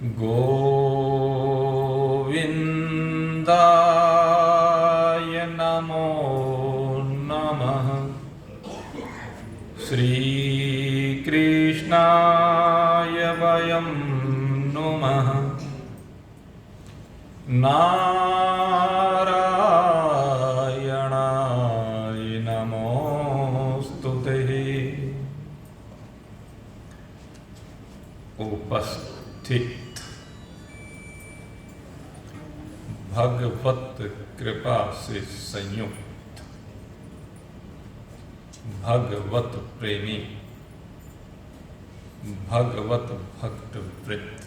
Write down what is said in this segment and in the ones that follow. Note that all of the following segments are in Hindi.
गोविन्दाय नमो नमः। श्रीकृष्णाय वयं नुमः। नारायणाय नमोस्तुते। उपस्थित भगवत कृपा से संयुक्त भगवत प्रेमी भगवत भक्त वृत्त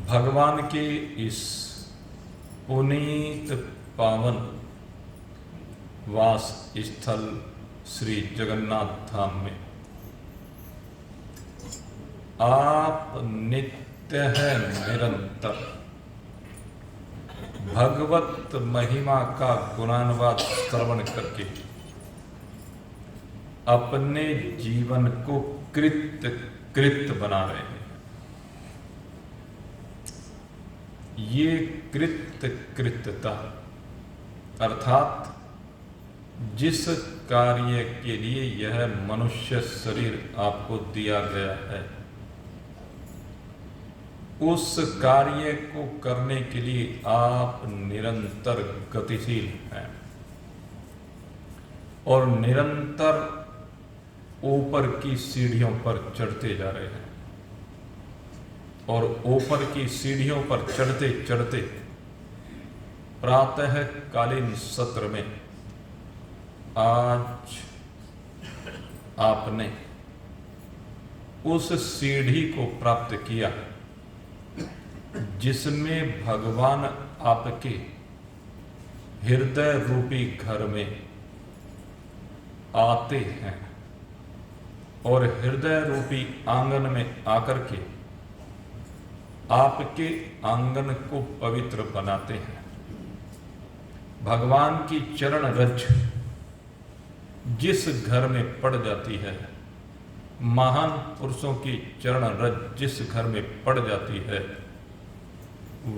भगवान के इस पुनीत पावन वास स्थल श्री जगन्नाथ धाम में आप नित्य है निरंतर भगवत महिमा का गुणानुवाद श्रवण करके अपने जीवन को कृत बना रहे हैं। ये कृतता अर्थात जिस कार्य के लिए यह मनुष्य शरीर आपको दिया गया है उस कार्य को करने के लिए आप निरंतर गतिशील हैं और निरंतर ऊपर की सीढ़ियों पर चढ़ते जा रहे हैं और ऊपर की सीढ़ियों पर चढ़ते चढ़ते प्रातः कालीन सत्र में आज आपने उस सीढ़ी को प्राप्त किया जिसमें भगवान आपके हृदय रूपी घर में आते हैं और हृदय रूपी आंगन में आकर के आपके आंगन को पवित्र बनाते हैं। भगवान की चरण रज जिस घर में पड़ जाती है, महान पुरुषों की चरण रज जिस घर में पड़ जाती है,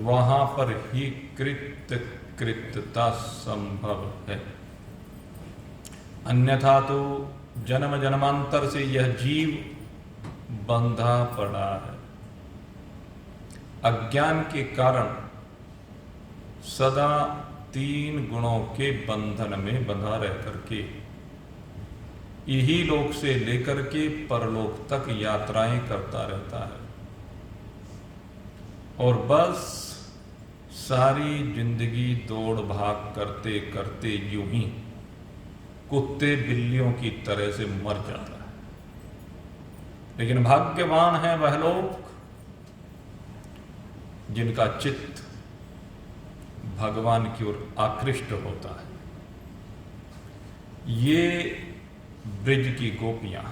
वहां पर ही कृतता संभव है। अन्यथा तो जन्म जन्मांतर से यह जीव बंधा पड़ा है। अज्ञान के कारण सदा 3 गुणों के बंधन में बंधा रह करके यही लोक से लेकर के परलोक तक यात्राएं करता रहता है और बस सारी जिंदगी दौड़ भाग करते करते यूं ही कुत्ते बिल्लियों की तरह से मर जाता है। लेकिन भाग्यवान है वह लोग जिनका चित्त भगवान की ओर आकृष्ट होता है। ये ब्रिज की गोपियां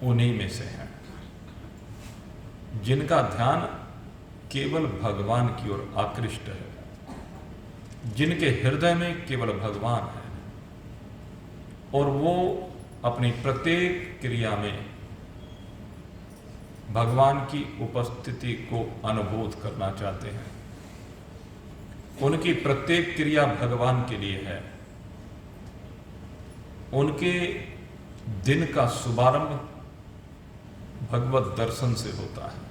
उन्हीं में से हैं जिनका ध्यान केवल भगवान की ओर आकृष्ट है, जिनके हृदय में केवल भगवान है और वो अपनी प्रत्येक क्रिया में भगवान की उपस्थिति को अनुभूत करना चाहते हैं। उनकी प्रत्येक क्रिया भगवान के लिए है। उनके दिन का शुभारंभ भगवत दर्शन से होता है।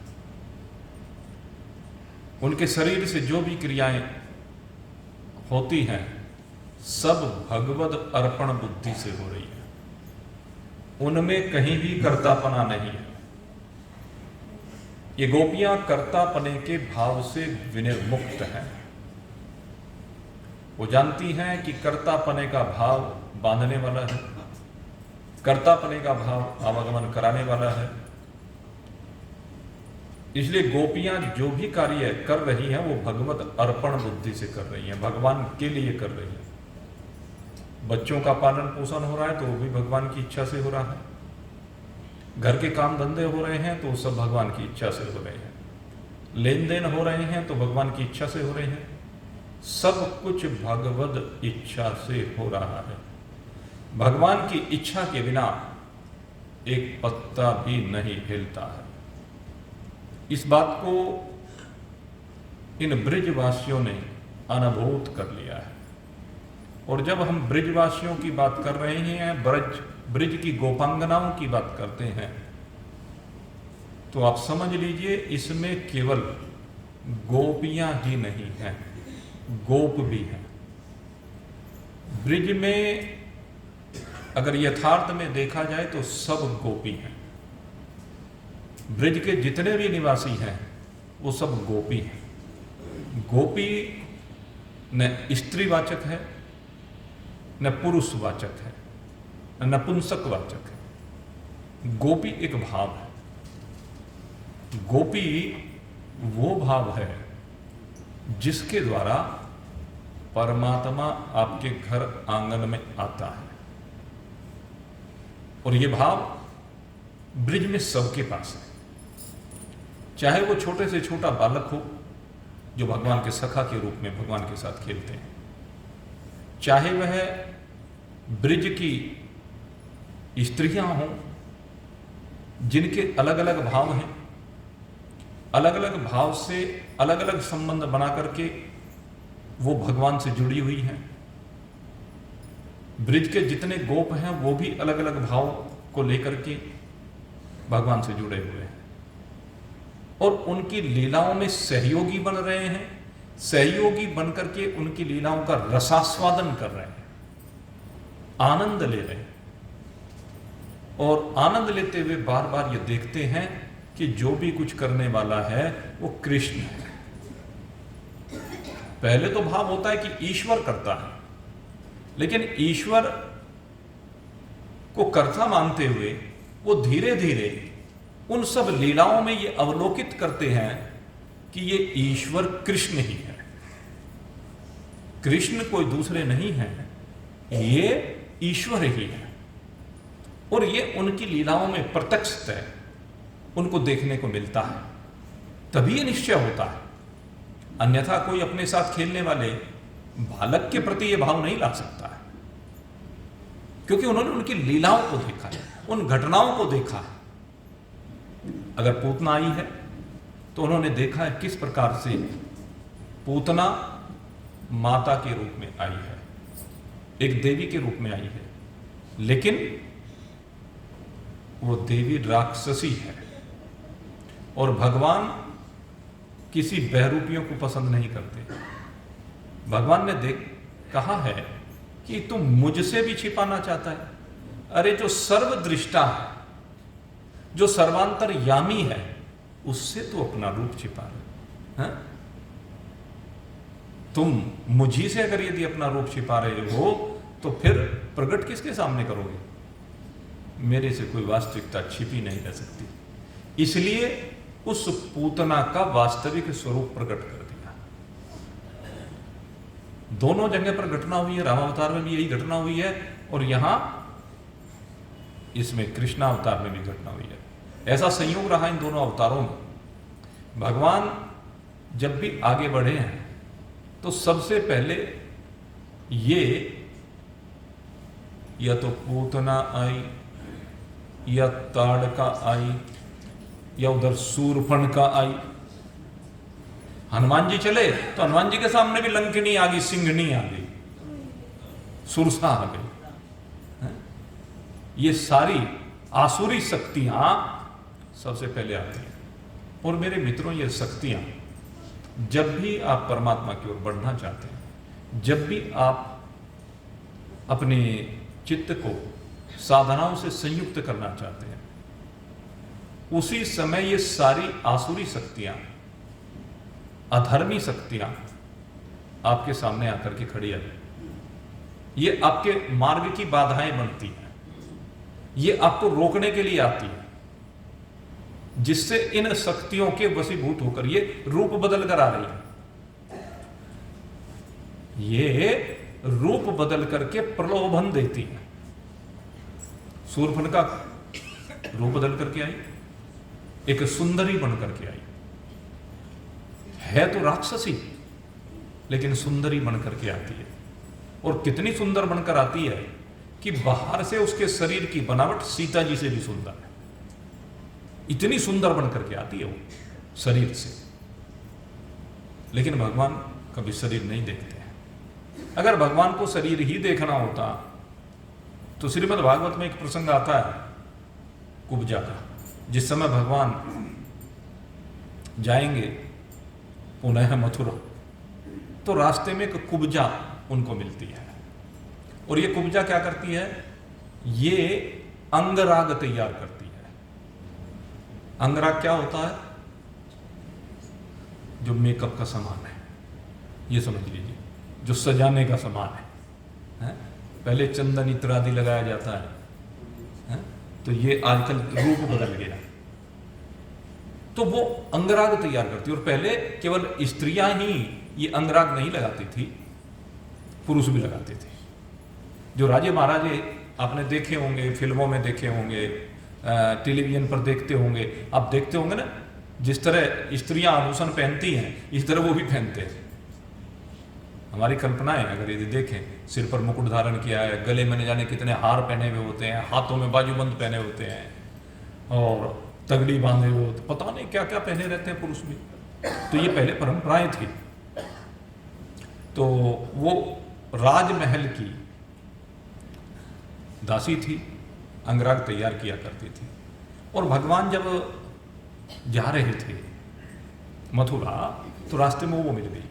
उनके शरीर से जो भी क्रियाएं होती हैं सब भगवत अर्पण बुद्धि से हो रही है। उनमें कहीं भी कर्तापना नहीं है। ये गोपियां कर्तापने के भाव से विनिर्मुक्त हैं। वो जानती हैं कि कर्तापने का भाव बांधने वाला है, कर्तापने का भाव आवागमन कराने वाला है। इसलिए गोपियां जो भी कार्य कर रही हैं वो भगवत अर्पण बुद्धि से कर रही हैं, भगवान के लिए कर रही हैं। बच्चों का पालन पोषण हो रहा है तो वो भी भगवान की इच्छा से हो रहा है। घर के काम धंधे हो रहे हैं तो वो सब भगवान की इच्छा से हो रहे हैं। लेन देन हो रहे हैं तो भगवान की इच्छा से हो रहे हैं। सब कुछ भगवत इच्छा से हो रहा है। भगवान की इच्छा के बिना एक पत्ता भी नहीं हिलता है। इस बात को इन ब्रिजवासियों ने अनुभूत कर लिया है। और जब हम ब्रिजवासियों की बात कर रहे हैं, ब्रिज की गोपांगनाओं की बात करते हैं, तो आप समझ लीजिए इसमें केवल गोपियां ही नहीं हैं, गोप भी हैं। ब्रिज में अगर यथार्थ में देखा जाए तो सब गोपी हैं। ब्रिज के जितने भी निवासी हैं वो सब गोपी हैं। गोपी न स्त्रीवाचक है, न पुरुषवाचक है, न नपुंसकवाचक है। गोपी एक भाव है। गोपी वो भाव है जिसके द्वारा परमात्मा आपके घर आंगन में आता है। और ये भाव ब्रिज में सबके पास है, चाहे वो छोटे से छोटा बालक हो जो भगवान के सखा के रूप में भगवान के साथ खेलते हैं, चाहे वह ब्रिज की स्त्रियां हों जिनके अलग अलग भाव हैं, अलग अलग भाव से अलग अलग संबंध बना करके वो भगवान से जुड़ी हुई हैं। ब्रिज के जितने गोप हैं वो भी अलग अलग भाव को लेकर के भगवान से जुड़े हुए हैं और उनकी लीलाओं में सहयोगी बन रहे हैं। सहयोगी बनकर के उनकी लीलाओं का रसास्वादन कर रहे हैं, आनंद ले रहे हैं। और आनंद लेते हुए बार बार ये देखते हैं कि जो भी कुछ करने वाला है वो कृष्ण है। पहले तो भाव होता है कि ईश्वर करता है, लेकिन ईश्वर को कर्ता मानते हुए वो धीरे धीरे उन सब लीलाओं में ये अवलोकित करते हैं कि ये ईश्वर कृष्ण ही है, कृष्ण कोई दूसरे नहीं है, ये ईश्वर ही है। और ये उनकी लीलाओं में प्रत्यक्षतः उनको देखने को मिलता है, तभी ये निश्चय होता है। अन्यथा कोई अपने साथ खेलने वाले बालक के प्रति ये भाव नहीं ला सकता है, क्योंकि उन्होंने उनकी लीलाओं को देखा है, उन घटनाओं को देखा है। अगर पूतना आई है तो उन्होंने देखा है किस प्रकार से पूतना माता के रूप में आई है, एक देवी के रूप में आई है, लेकिन वो देवी राक्षसी है। और भगवान किसी बहरूपियों को पसंद नहीं करते। भगवान ने कहा है कि तुम मुझसे भी छिपाना चाहता है। अरे जो सर्वदृष्टा है, जो सर्वांतरयामी है, उससे तो अपना रूप छिपा रहे हैं। तुम मुझी से अगर यदि अपना रूप छिपा रहे हो तो फिर प्रकट किसके सामने करोगे? मेरे से कोई वास्तविकता छिपी नहीं रह सकती। इसलिए उस पूतना का वास्तविक स्वरूप प्रकट कर दिया। दोनों जगह पर घटना हुई है, रामावतार में भी यही घटना हुई है और यहां इसमें कृष्णावतार में भी घटना हुई है। ऐसा संयोग रहा इन दोनों अवतारों में। भगवान जब भी आगे बढ़े हैं तो सबसे पहले ये या तो पूतना आई, या ताड़का आई, या उधर सूरपणखा आई। हनुमान जी चले तो हनुमान जी के सामने भी लंकिनी आ गई, सिंघनी आ गई, सुरसा आ गई। ये सारी आसुरी शक्तियां सबसे पहले आती हैं। और मेरे मित्रों, ये शक्तियां जब भी आप परमात्मा की ओर बढ़ना चाहते हैं, जब भी आप अपने चित्त को साधनाओं से संयुक्त करना चाहते हैं, उसी समय ये सारी आसुरी शक्तियां, अधर्मी शक्तियां आपके सामने आकर के खड़ी है। ये आपके मार्ग की बाधाएं बनती हैं, ये आपको रोकने के लिए आती है, जिससे इन शक्तियों के वशीभूत होकर ये रूप बदल कर आ रही है। ये रूप बदल करके प्रलोभन देती है। शूर्पणखा रूप बदल करके आई, एक सुंदरी बन करके आई, है तो राक्षसी लेकिन सुंदरी बन करके आती है। और कितनी सुंदर बनकर आती है कि बाहर से उसके शरीर की बनावट सीता जी से भी सुंदर है, इतनी सुंदर बन करके आती है वो शरीर से। लेकिन भगवान कभी शरीर नहीं देखते हैं। अगर भगवान को शरीर ही देखना होता तो श्रीमद् भागवत में एक प्रसंग आता है कुब्जा का। जिस समय भगवान जाएंगे पुनः मथुरा, तो रास्ते में एक कुब्जा उनको मिलती है, और ये कुब्जा क्या करती है, ये अंगराग तैयार करती है। अंगराग क्या होता है, जो मेकअप का सामान है, ये समझ लीजिए, जो सजाने का सामान है? पहले चंदन इत्र आदि लगाया जाता है, तो ये आजकल रूप बदल गया, तो वो अंगराग तैयार करती है। और पहले केवल स्त्रियां ही ये अंगराग नहीं लगाती थी, पुरुष भी लगाते थे। जो राजे महाराजे आपने देखे होंगे, फिल्मों में देखे होंगे, टेलीविजन पर देखते होंगे, आप देखते होंगे ना, जिस तरह स्त्रियां आभूषण पहनती हैं इस तरह वो भी पहनते हैं। हमारी कल्पनाएं अगर यदि देखें, सिर पर मुकुट धारण किया है, गले में न जाने कितने हार पहने हुए होते हैं, हाथों में बाजूबंद पहने होते हैं, और तगड़ी बांधे हुए होते, पता नहीं क्या क्या पहने रहते हैं पुरुष भी। तो ये पहले परंपराएं थी। तो वो राजमहल की दासी थी, अंगराग तैयार किया करती थी। और भगवान जब जा रहे थे मथुरा, तो रास्ते में वो मिल गई,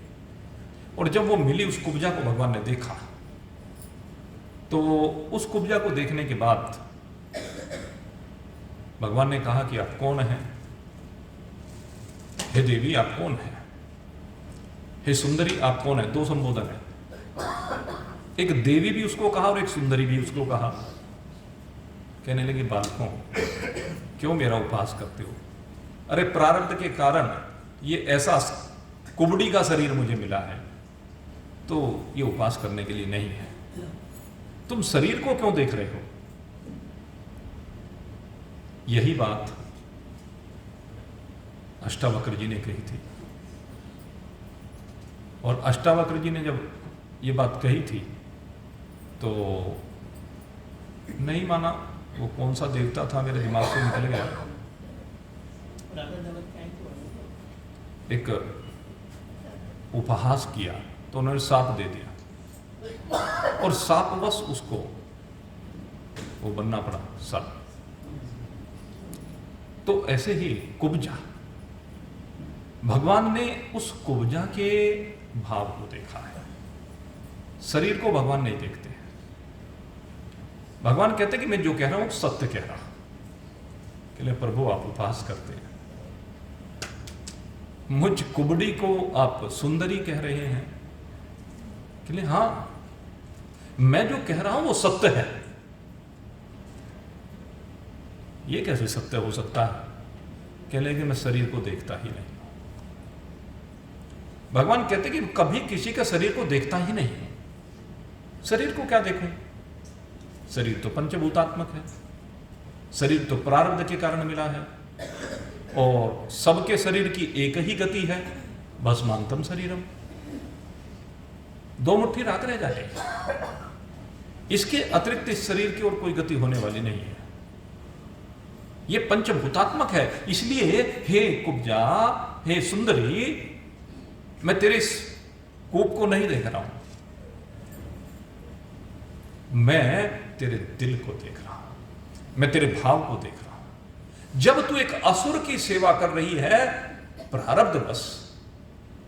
और जब वो मिली, उस कुब्जा को भगवान ने देखा। तो उस कुब्जा को देखने के बाद भगवान ने कहा कि आप कौन हैं? हे देवी आप कौन हैं? हे सुंदरी आप कौन है? दो संबोधन है, एक देवी भी उसको कहा और एक सुंदरी भी उसको कहा। कहने लगी, बालकों क्यों मेरा उपहास करते हो? अरे प्रारब्ध के कारण ये ऐसा कुबड़ी का शरीर मुझे मिला है, तो ये उपहास करने के लिए नहीं है। तुम शरीर को क्यों देख रहे हो? यही बात अष्टावक्र जी ने कही थी, और अष्टावक्र जी ने जब ये बात कही थी तो नहीं माना। वो कौन सा देवता था, मेरे दिमाग से निकल गया। एक उपहास किया तो उन्होंने साप दे दिया, और सापवश उसको वो बनना पड़ा साप। तो ऐसे ही कुब्जा, भगवान ने उस कुब्जा के भाव को देखा है, शरीर को भगवान नहीं देखते हैं। भगवान कहते कि मैं जो कह रहा हूं सत्य कह रहा हूं। कहले प्रभु आप उपहास करते हैं, मुझ कुबड़ी को आप सुंदरी कह रहे हैं? कहले हां, मैं जो कह रहा हूं वो सत्य है। ये कैसे सत्य हो सकता है? कहले कि मैं शरीर को देखता ही नहीं। भगवान कहते कि कभी किसी का शरीर को देखता ही नहीं। शरीर को क्या देखूं? शरीर तो पंचभूतात्मक है, शरीर तो प्रारब्ध के कारण मिला है, और सबके शरीर की एक ही गति है, भस्मांतम शरीरम। दो मुट्ठी राख रह जाए, इसके अतिरिक्त इस शरीर की और कोई गति होने वाली नहीं है। ये पंचभूतात्मक है। इसलिए हे कुब्जा, हे सुंदरी, मैं तेरे इस कूप को नहीं देख रहा हूं, मैं तेरे दिल को देख रहा हूं, मैं तेरे भाव को देख रहा हूं। जब तू एक असुर की सेवा कर रही है, प्रारब्ध बस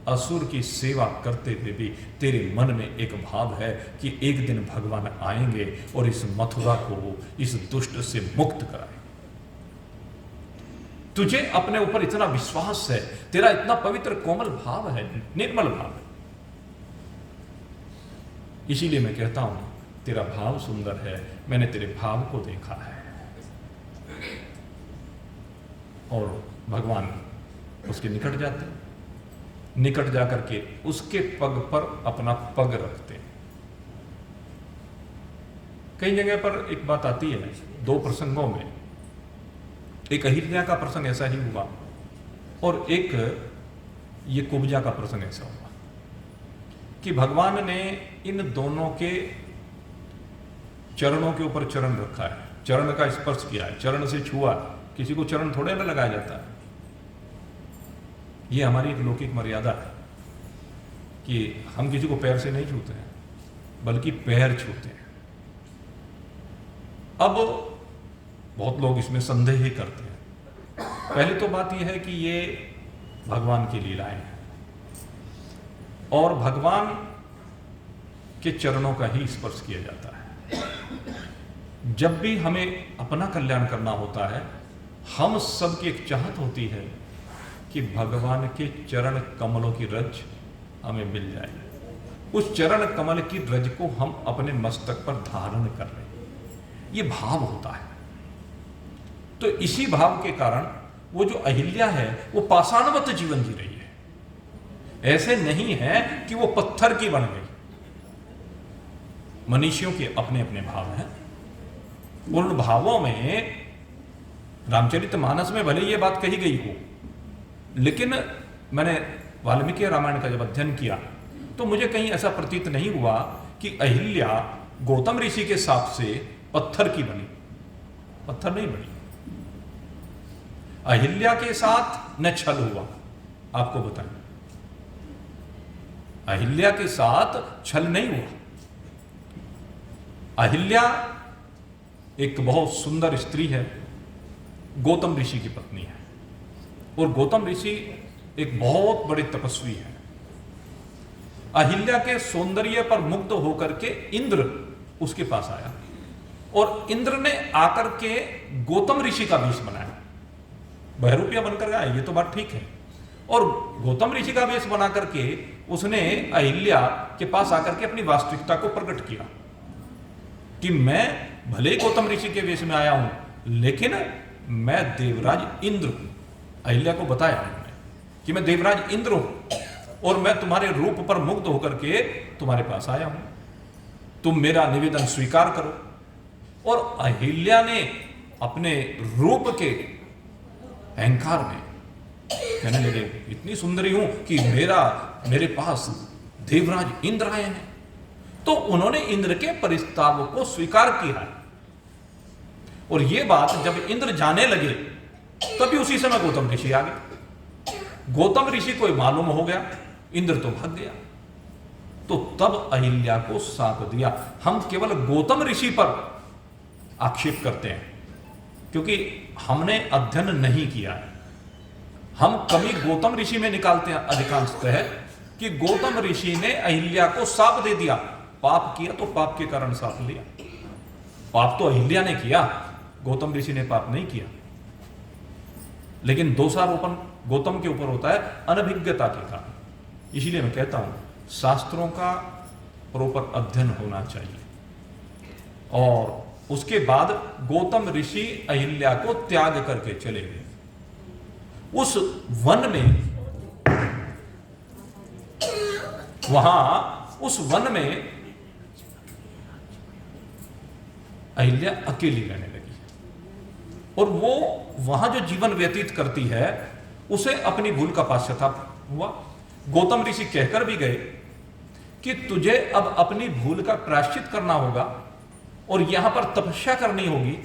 असुर की सेवा करते हुए भी तेरे मन में एक भाव है कि एक दिन भगवान आएंगे और इस मथुरा को इस दुष्ट से मुक्त कराएंगे। तुझे अपने ऊपर इतना विश्वास है, तेरा इतना पवित्र कोमल भाव है, निर्मल भाव है। इसीलिए मैं कहता हूं तेरा भाव सुंदर है, मैंने तेरे भाव को देखा है। और भगवान उसके निकट जाते, निकट जाकर के उसके पग पर अपना पग रखते। कई जगह पर एक बात आती है, दो प्रसंगों में, एक अहिल्या का प्रसंग ऐसा ही हुआ और एक ये कुब्जा का प्रसंग ऐसा हुआ कि भगवान ने इन दोनों के चरणों के ऊपर चरण रखा है, चरण का स्पर्श किया है, चरण से छुआ, किसी को चरण थोड़े ना लगाया जाता है। ये हमारी एक लौकिक मर्यादा है कि हम किसी को पैर से नहीं छूते हैं, बल्कि पैर छूते हैं। अब बहुत लोग इसमें संदेह ही करते हैं। पहली तो बात यह है कि ये भगवान की लीलाएं हैं और भगवान के चरणों का ही स्पर्श किया जाता है। जब भी हमें अपना कल्याण करना होता है, हम सबकी एक चाहत होती है कि भगवान के चरण कमलों की रज हमें मिल जाए, उस चरण कमल की रज को हम अपने मस्तक पर धारण कर लें, ये भाव होता है। तो इसी भाव के कारण वो जो अहिल्या है वो पाषाणवत जीवन जी रही है, ऐसे नहीं है कि वो पत्थर की बन गई। मनीषियों के अपने अपने भाव हैं, उन भावों में रामचरितमानस में भले ये बात कही गई हो, लेकिन मैंने वाल्मीकि रामायण का जब अध्ययन किया तो मुझे कहीं ऐसा प्रतीत नहीं हुआ कि अहिल्या गौतम ऋषि के साथ से पत्थर की बनी। पत्थर नहीं बनी। अहिल्या के साथ न छल हुआ, आपको बताएं, अहिल्या के साथ छल नहीं हुआ। अहिल्या एक बहुत सुंदर स्त्री है, गौतम ऋषि की पत्नी है, और गौतम ऋषि एक बहुत बड़े तपस्वी हैं। अहिल्या के सौंदर्य पर मुग्ध होकर के इंद्र उसके पास आया और इंद्र ने आकर के गौतम ऋषि का वेश बनाया। बहरूपिया बनकर आया, ये तो बात ठीक है, और गौतम ऋषि का वेश बना करके उसने अहिल्या के पास आकर के अपनी वास्तविकता को प्रकट किया कि मैं भले ही गौतम ऋषि के वेश में आया हूं, लेकिन मैं देवराज इंद्र हूं। अहिल्या को बताया उन्होंने कि मैं देवराज इंद्र हूं और मैं तुम्हारे रूप पर मुग्ध होकर के तुम्हारे पास आया हूं, तुम मेरा निवेदन स्वीकार करो। और अहिल्या ने अपने रूप के अहंकार में कहने लगे, इतनी सुंदरी हूं कि मेरे पास देवराज इंद्र आए हैं। तो उन्होंने इंद्र के प्रस्ताव को स्वीकार किया, और यह बात जब इंद्र जाने लगे तभी उसी समय गौतम ऋषि आ गए। गौतम ऋषि को मालूम हो गया, इंद्र तो भाग गया। तो तब अहिल्या को साप दिया। हम केवल गौतम ऋषि पर आक्षेप करते हैं क्योंकि हमने अध्ययन नहीं किया है। हम कमी गौतम ऋषि में निकालते हैं अधिकांशतः कि गौतम ऋषि ने अहिल्या को साप दे दिया। पाप किया तो पाप के कारण साप लिया। पाप तो अहिल्या ने किया, गौतम ऋषि ने पाप नहीं किया। लेकिन दोषारोपण गौतम के ऊपर होता है अनभिज्ञता के कारण। इसीलिए मैं कहता हूं शास्त्रों का प्रॉपर अध्ययन होना चाहिए। और उसके बाद गौतम ऋषि अहिल्या को त्याग करके चले गए। उस वन में, उस वन में अहिल्या अकेली रहने लगी और वो वहां जो जीवन व्यतीत करती है उसे अपनी भूल का पश्चाताप हुआ। गौतम ऋषि कहकर भी गए कि तुझे अब अपनी भूल का प्रायश्चित करना होगा और यहां पर तपस्या करनी होगी,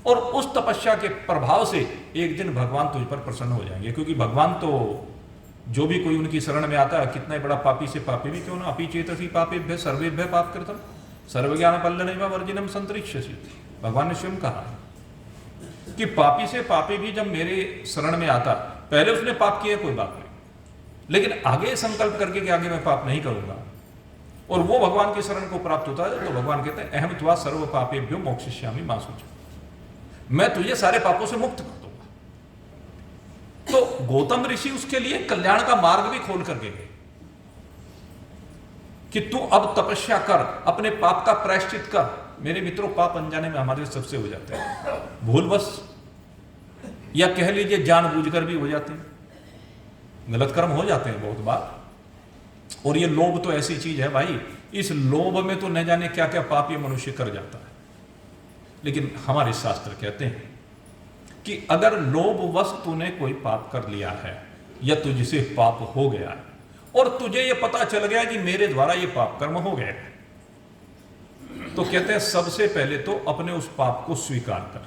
और उस तपस्या के प्रभाव से एक दिन भगवान तुझ पर प्रसन्न हो जाएंगे। क्योंकि भगवान तो जो भी कोई उनकी शरण में आता है, कितना बड़ा पापी से पापी भी क्यों ना, अपि चेतसि पापेभ्यः सर्वेभ्यः पाप कृतम् सर्वज्ञान पल्लनैव वर्जिनम् संतरिष्यसि। भगवान ने स्वयं कहा कि पापी से पापी भी जब मेरे शरण में आता, पहले उसने पाप किया कोई बात नहीं, लेकिन आगे संकल्प करके कि आगे मैं पाप नहीं करूंगा, और वो भगवान की शरण को प्राप्त होता है, तो भगवान कहते हैं अहम त्वा सर्व पापेभ्यो मोक्षयिष्यामि मा शुचः, मैं तुझे सारे पापों से मुक्त कर दूंगा। तो गौतम ऋषि उसके लिए कल्याण का मार्ग भी खोल करके गए कि तू अब तपस्या कर, अपने पाप का प्रायश्चित कर। मेरे मित्रों, पाप अनजाने में हमारे सबसे हो जाते हैं, भूलवश या कह लीजिए जानबूझकर भी हो जाते हैं, गलत कर्म हो जाते हैं बहुत बार। और ये लोभ तो ऐसी चीज है भाई, इस लोभ में तो न जाने क्या क्या पाप ये मनुष्य कर जाता है। लेकिन हमारे शास्त्र कहते हैं कि अगर लोभवश तूने कोई पाप कर लिया है या तुझसे पाप हो गया है और तुझे ये पता चल गया कि मेरे द्वारा ये पाप कर्म हो गया है, तो कहते हैं सबसे पहले तो अपने उस पाप को स्वीकार कर,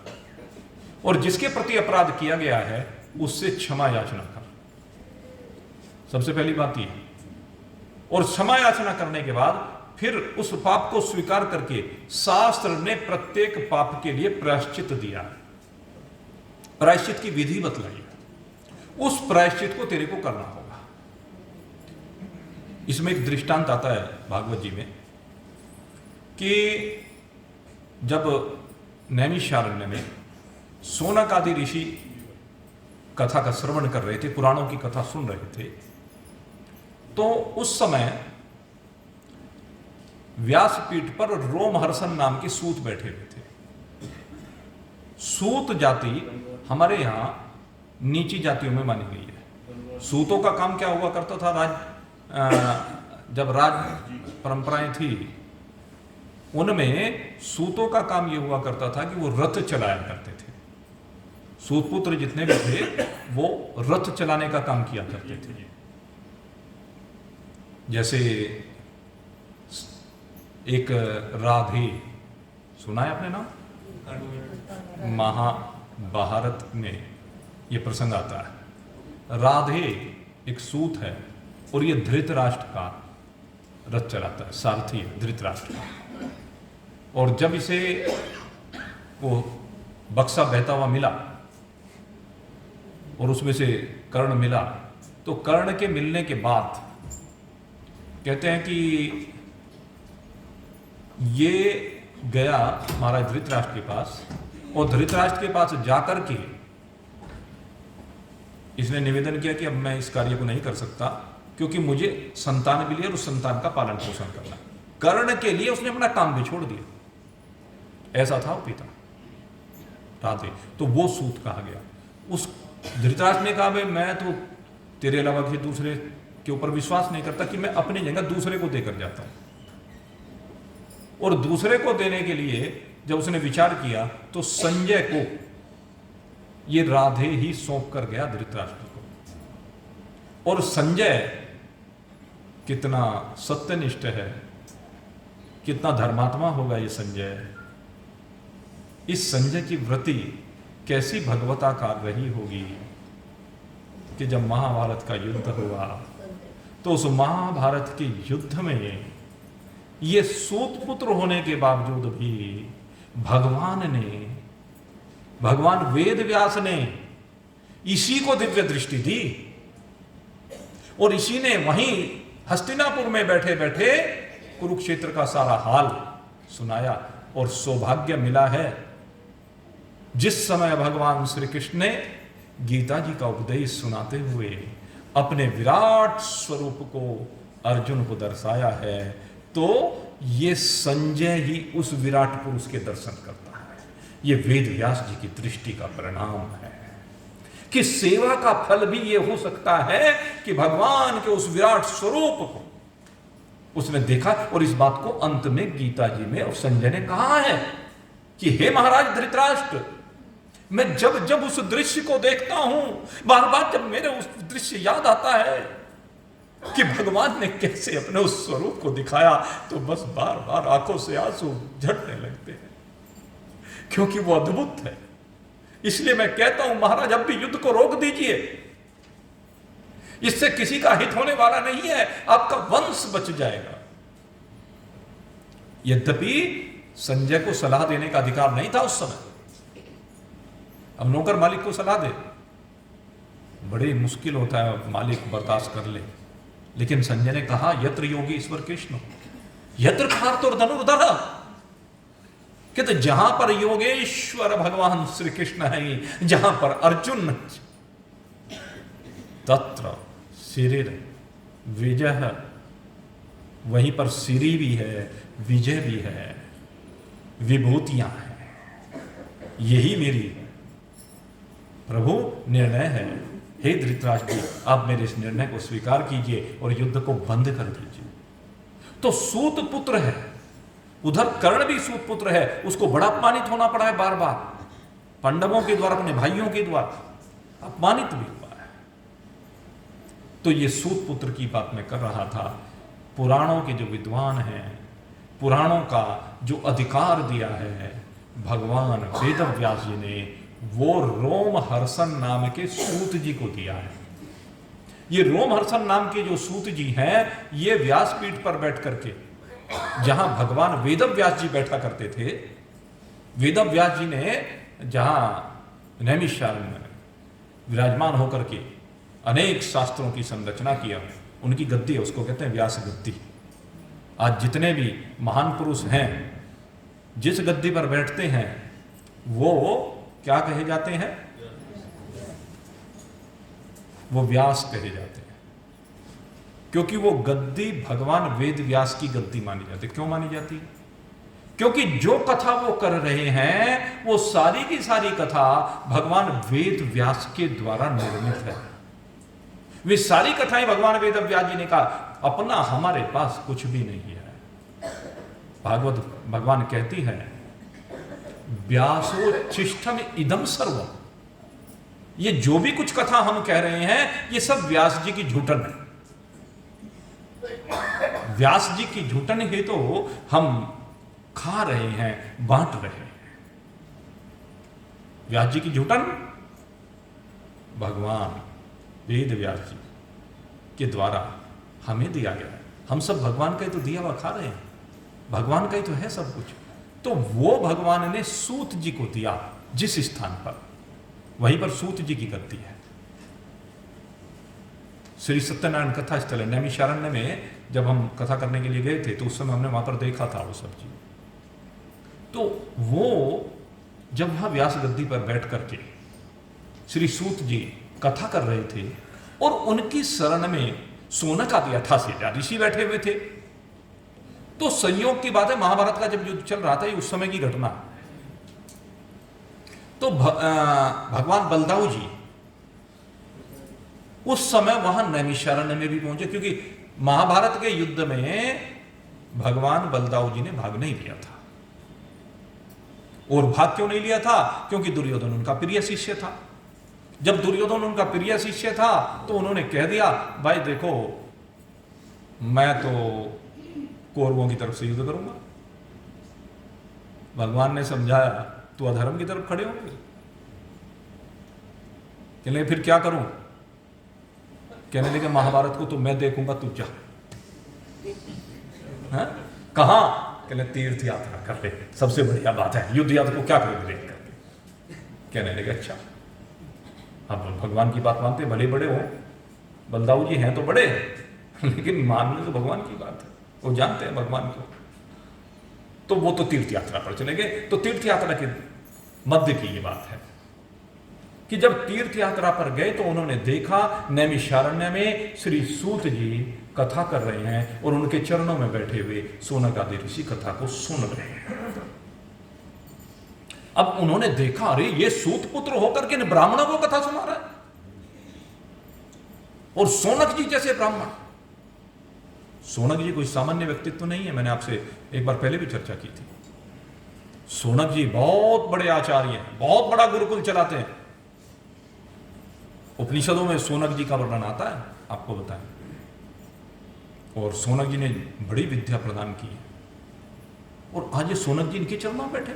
और जिसके प्रति अपराध किया गया है उससे क्षमा याचना कर। सबसे पहली बात यह, और क्षमा याचना करने के बाद फिर उस पाप को स्वीकार करके शास्त्र ने प्रत्येक पाप के लिए प्रायश्चित दिया है, प्रायश्चित की विधि बतलाई है। उस प्रायश्चित को तेरे को करना होगा। इसमें एक दृष्टांत आता है भागवत जी में कि जब नैमिषारण्य में सोनक आदि ऋषि कथा का श्रवण कर रहे थे, पुराणों की कथा सुन रहे थे, तो उस समय व्यासपीठ पर रोमहर्षण नाम के सूत बैठे हुए थे। सूत जाति हमारे यहां नीची जातियों में मानी गई है। सूतों का काम क्या हुआ करता था? जब राज परंपराएं थी उनमें सूतों का काम यह हुआ करता था कि वो रथ चलाया करते थे। सूतपुत्र जितने भी थे वो रथ चलाने का काम किया करते थे। जैसे एक राधे, सुना है आपने नाम? महाभारत में ये प्रसंग आता है। राधे एक सूत है और ये धृतराष्ट्र का रथ चलाता है, सारथी है धृतराष्ट्र का। और जब इसे वो बक्सा बहता हुआ मिला और उसमें से कर्ण मिला, तो कर्ण के मिलने के बाद कहते हैं कि ये गया महाराज धृतराष्ट्र के पास, और धृतराष्ट्र के पास जाकर के इसने निवेदन किया कि अब मैं इस कार्य को नहीं कर सकता क्योंकि मुझे संतान भी लिया और उस संतान का पालन पोषण करना। कर्ण के लिए उसने अपना काम भी छोड़ दिया। ऐसा था वो पिता राधे, तो वो सूत कहा गया। उस धृतराष्ट्र ने कहा भाई मैं तो तेरे अलावा किसी दूसरे के ऊपर विश्वास नहीं करता कि मैं अपनी जगह दूसरे को देकर जाता हूं। और दूसरे को देने के लिए जब उसने विचार किया तो संजय को ये राधे ही सौंप कर गया धृतराष्ट्र को। और संजय कितना सत्यनिष्ठ है, कितना धर्मात्मा होगा ये संजय। इस संजय की वृत्ति कैसी भगवताकार रही होगी कि जब महाभारत का युद्ध हुआ तो उस महाभारत के युद्ध में ये सूत पुत्र होने के बावजूद भी भगवान वेद व्यास ने इसी को दिव्य दृष्टि दी, और इसी ने वहीं हस्तिनापुर में बैठे बैठे कुरुक्षेत्र का सारा हाल सुनाया। और सौभाग्य मिला है जिस समय भगवान श्री कृष्ण ने गीता जी का उपदेश सुनाते हुए अपने विराट स्वरूप को अर्जुन को दर्शाया है, तो ये संजय ही उस विराट पुरुष के दर्शन करता है। ये वेद व्यास जी की दृष्टि का परिणाम है कि सेवा का फल भी ये हो सकता है कि भगवान के उस विराट स्वरूप को उसने देखा। और इस बात को अंत में गीता जी में और संजय ने कहा है कि हे महाराज धृतराष्ट्र, मैं जब जब उस दृश्य को देखता हूं, बार बार जब मेरे उस दृश्य याद आता है कि भगवान ने कैसे अपने उस स्वरूप को दिखाया, तो बस बार बार आंखों से आंसू झड़ने लगते हैं, क्योंकि वो अद्भुत है। इसलिए मैं कहता हूं महाराज अब भी युद्ध को रोक दीजिए, इससे किसी का हित होने वाला नहीं है, आपका वंश बच जाएगा। यद्यपि संजय को सलाह देने का अधिकार नहीं था उस समय। अब नौकर मालिक को सलाह दे, बड़ी मुश्किल होता है, मालिक बर्दाश्त कर ले। लेकिन संजय ने कहा यत्र योगी ईश्वर कृष्ण यत्र कार्तुर धनुर्धर, कहते जहां पर योगेश्वर भगवान श्री कृष्ण है, जहां पर अर्जुन, तत्र सिरिर विजय, वहीं पर सिरी भी है, विजय भी है, विभूतियां हैं। यही मेरी प्रभु निर्णय है। हे धृतराष्ट्र जी, आप मेरे इस निर्णय को स्वीकार कीजिए और युद्ध को बंद कर दीजिए। तो सूत पुत्र है, उधर कर्ण भी सूत पुत्र है, उसको बड़ा अपमानित होना पड़ा है बार बार, पांडवों के द्वारा, अपने भाइयों के द्वारा अपमानित भी हुआ है। तो ये सूत पुत्र की बात मैं कर रहा था। पुराणों के जो विद्वान हैं पुराणों का जो अधिकार दिया है भगवान वेद व्यास जी ने, वो रोमहर्षण नाम के सूत जी को दिया है। ये रोमहर्षण नाम के जो सूत जी हैं, ये व्यासपीठ पर बैठ करके, जहां भगवान वेद व्यास जी बैठा करते थे, वेद व्यास जी ने जहां नैमिषारण्य में विराजमान होकर के अनेक शास्त्रों की संरचना किया, उनकी गद्दी है, उसको कहते हैं व्यास गद्दी। आज जितने भी महान पुरुष हैं जिस गद्दी पर बैठते हैं वो क्या कहे जाते हैं? वो व्यास कहे जाते हैं, क्योंकि वो गद्दी भगवान वेद व्यास की गद्दी मानी जाती है। क्यों मानी जाती है? क्योंकि जो कथा वो कर रहे हैं वो सारी की सारी कथा भगवान वेद व्यास के द्वारा निर्मित है। वे सारी कथाएं भगवान वेद व्यास जी ने कहा, अपना हमारे पास कुछ भी नहीं है। भागवत भगवान कहती है, व्यासो चिष्ठम इदम सर्वम। ये जो भी कुछ कथा हम कह रहे हैं ये सब व्यास जी की झूठन है। व्यास जी की झूठन ही तो हम खा रहे हैं, बांट रहे हैं। व्यास जी की झूठन भगवान वेद व्यास जी के द्वारा हमें दिया गया है। हम सब भगवान का ही तो दिया हुआ खा रहे हैं, भगवान का ही तो है सब कुछ। तो वो भगवान ने सूत जी को दिया जिस स्थान पर, वहीं पर सूत जी की गद्दी है। श्री सत्यनारायण कथा स्थल है नैमिषारण्य में। जब हम कथा करने के लिए गए थे तो उस समय हमने वहां पर देखा था वो सब चीज। तो वो जब वहां व्यास गद्दी पर बैठ करके श्री सूत जी कथा कर रहे थे और उनकी शरण में सोनक आदि अठासी ऋषि बैठे हुए थे। तो संयोग की बात है, महाभारत का जब युद्ध चल रहा था, ये उस समय की घटना। तो भगवान बलदाऊ जी उस समय वहां नैमिषारण्य में भी पहुंचे, क्योंकि महाभारत के युद्ध में भगवान बलदाऊ जी ने भाग नहीं लिया था। और भाग क्यों नहीं लिया था? क्योंकि दुर्योधन उनका प्रिय शिष्य था। जब दुर्योधन उनका प्रिय शिष्य था तो उन्होंने कह दिया, भाई देखो मैं तो कौरवों की तरफ से युद्ध करूंगा। भगवान ने समझाया, तू अधर्म की तरफ खड़े होंगे, कहने फिर क्या करूं? कहने लगे महाभारत को तो मैं देखूंगा, तू जा। कहां? कहने तीर्थ यात्रा कर ले, सबसे बढ़िया बात है, युद्ध यात्रा को क्या करोगे देख करके। कहने लगे अच्छा। अब भगवान की बात मानते, भले बड़े हो, बलदाऊ जी हैं तो बड़े, लेकिन मानने तो भगवान की बात है, वो जानते हैं भगवान को। तो वो तो तीर्थ यात्रा पर चले गए। तो तीर्थ यात्रा के मध्य की ये बात है कि जब तीर्थ यात्रा पर गए तो उन्होंने देखा नैमिषारण्य में श्री सूत जी कथा कर रहे हैं और उनके चरणों में बैठे हुए सोनक आदि ऋषि कथा को सुन रहे हैं। अब उन्होंने देखा, अरे ये सूत पुत्र होकर के ब्राह्मणों को कथा सुना रहा है, और सोनक जी जैसे ब्राह्मण। सोनक जी कोई सामान्य व्यक्तित्व नहीं है, मैंने आपसे एक बार पहले भी चर्चा की थी। सोनक जी बहुत बड़े आचार्य हैं, बहुत बड़ा गुरुकुल चलाते हैं। उपनिषदों में सोनक जी का वर्णन आता है, आपको बताएं। और सोनक जी ने बड़ी विद्या प्रदान की है, और आज ये सोनक जी इनके चरणों में बैठे।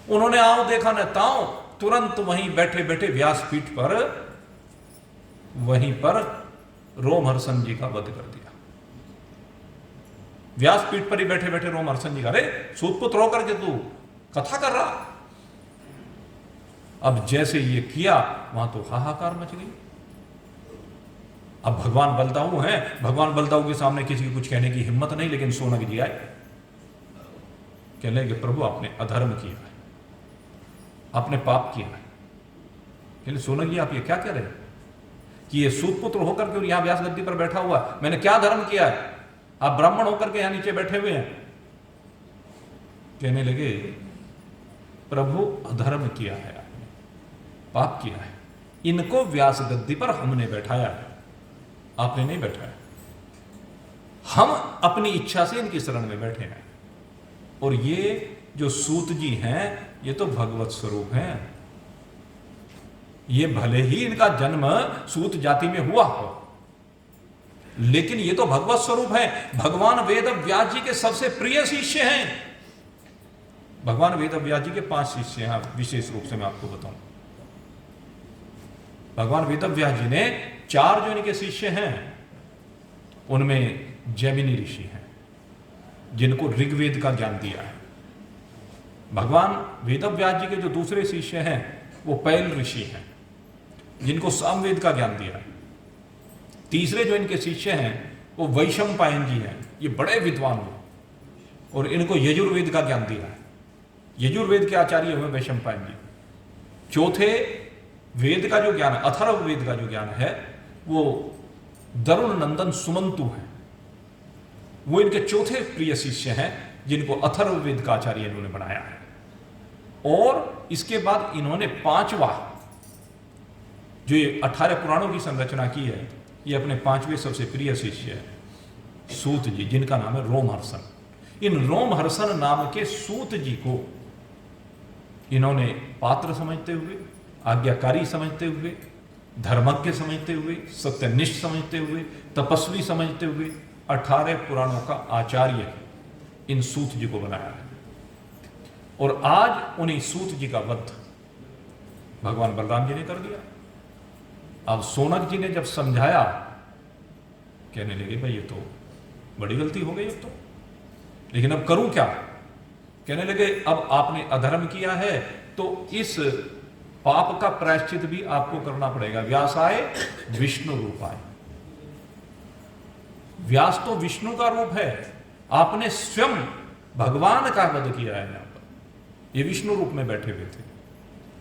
उन्होंने आओ देखा न ताओ, तुरंत वहीं बैठे बैठे व्यासपीठ पर, वहीं पर रोमहर्षण जी का वध कर दिया। व्यासपीठ पर ही बैठे बैठे रोमहर्षण जी का, अरे सूतपुत्र होकर के तू कथा कर रहा। अब जैसे ये किया वहां तो हाहाकार मच गई। अब भगवान बलदाऊ हैं, भगवान बलदाऊ के सामने किसी की कुछ कहने की हिम्मत नहीं, लेकिन सोनक जी आए, कहने लगे प्रभु आपने अधर्म किया है, आपने पाप किया है। कहने सोनक जी आप ये क्या कह रहे हैं कि ये सूतपुत्र होकर के यहां व्यास गद्दी पर बैठा हुआ, मैंने क्या धर्म किया है? आप ब्राह्मण होकर के यहां नीचे बैठे हुए हैं। कहने लगे प्रभु अधर्म किया है, आपने पाप किया है, इनको व्यास गद्दी पर हमने बैठाया है, आपने नहीं बैठाया। हम अपनी इच्छा से इनकी शरण में बैठे हैं। और ये जो सूत जी हैं ये तो भगवत स्वरूप हैं। ये भले ही इनका जन्म सूत जाति में हुआ हो, लेकिन ये तो भगवत स्वरूप है। भगवान वेद व्यास जी के सबसे प्रिय शिष्य हैं। भगवान वेद व्यास जी के 5 शिष्य हैं, विशेष रूप से मैं आपको बताऊं। भगवान वेद व्यास जी ने 4 जो इनके शिष्य हैं, उनमें जैमिनी ऋषि हैं, जिनको ऋग्वेद का ज्ञान दिया है। भगवान वेद व्यास जी के जो दूसरे शिष्य हैं, वो पैल ऋषि हैं, जिनको सामवेद का ज्ञान दिया है। तीसरे जो इनके शिष्य हैं, वो वैशंपायन जी हैं। ये बड़े विद्वान हैं और इनको यजुर्वेद का ज्ञान दिया है। यजुर्वेद के आचार्य हुए वैशंपायन जी। चौथे वेद का जो ज्ञान, अथर्ववेद का जो ज्ञान है, वो दरुण नंदन सुमंतु हैं। वो इनके चौथे प्रिय शिष्य हैं, जिनको अथर्ववेद का आचार्य इन्होंने बनाया है। और इसके बाद इन्होंने 5वां, जो ये 18 पुराणों की संरचना की है, ये अपने 5वें सबसे प्रिय शिष्य है सूत जी, जिनका नाम है रोमहर्षण। इन रोमहर्षण नाम के सूत जी को इन्होंने पात्र समझते हुए, आज्ञाकारी समझते हुए, धर्मज्ञ समझते हुए, सत्यनिष्ठ समझते हुए, तपस्वी समझते हुए 18 पुराणों का आचार्य इन सूत जी को बनाया है। और आज उन्हीं सूत जी का वध भगवान बलराम जी ने कर दिया। अब सोनक जी ने जब समझाया, कहने लगे भाई ये तो बड़ी गलती हो गई अब तो, लेकिन अब करूं क्या? कहने लगे अब आपने अधर्म किया है तो इस पाप का प्रायश्चित भी आपको करना पड़ेगा। व्यास आए विष्णु रूप आए। व्यास तो विष्णु का रूप है, आपने स्वयं भगवान का वध किया है। यहां पर ये विष्णु रूप में बैठे हुए थे।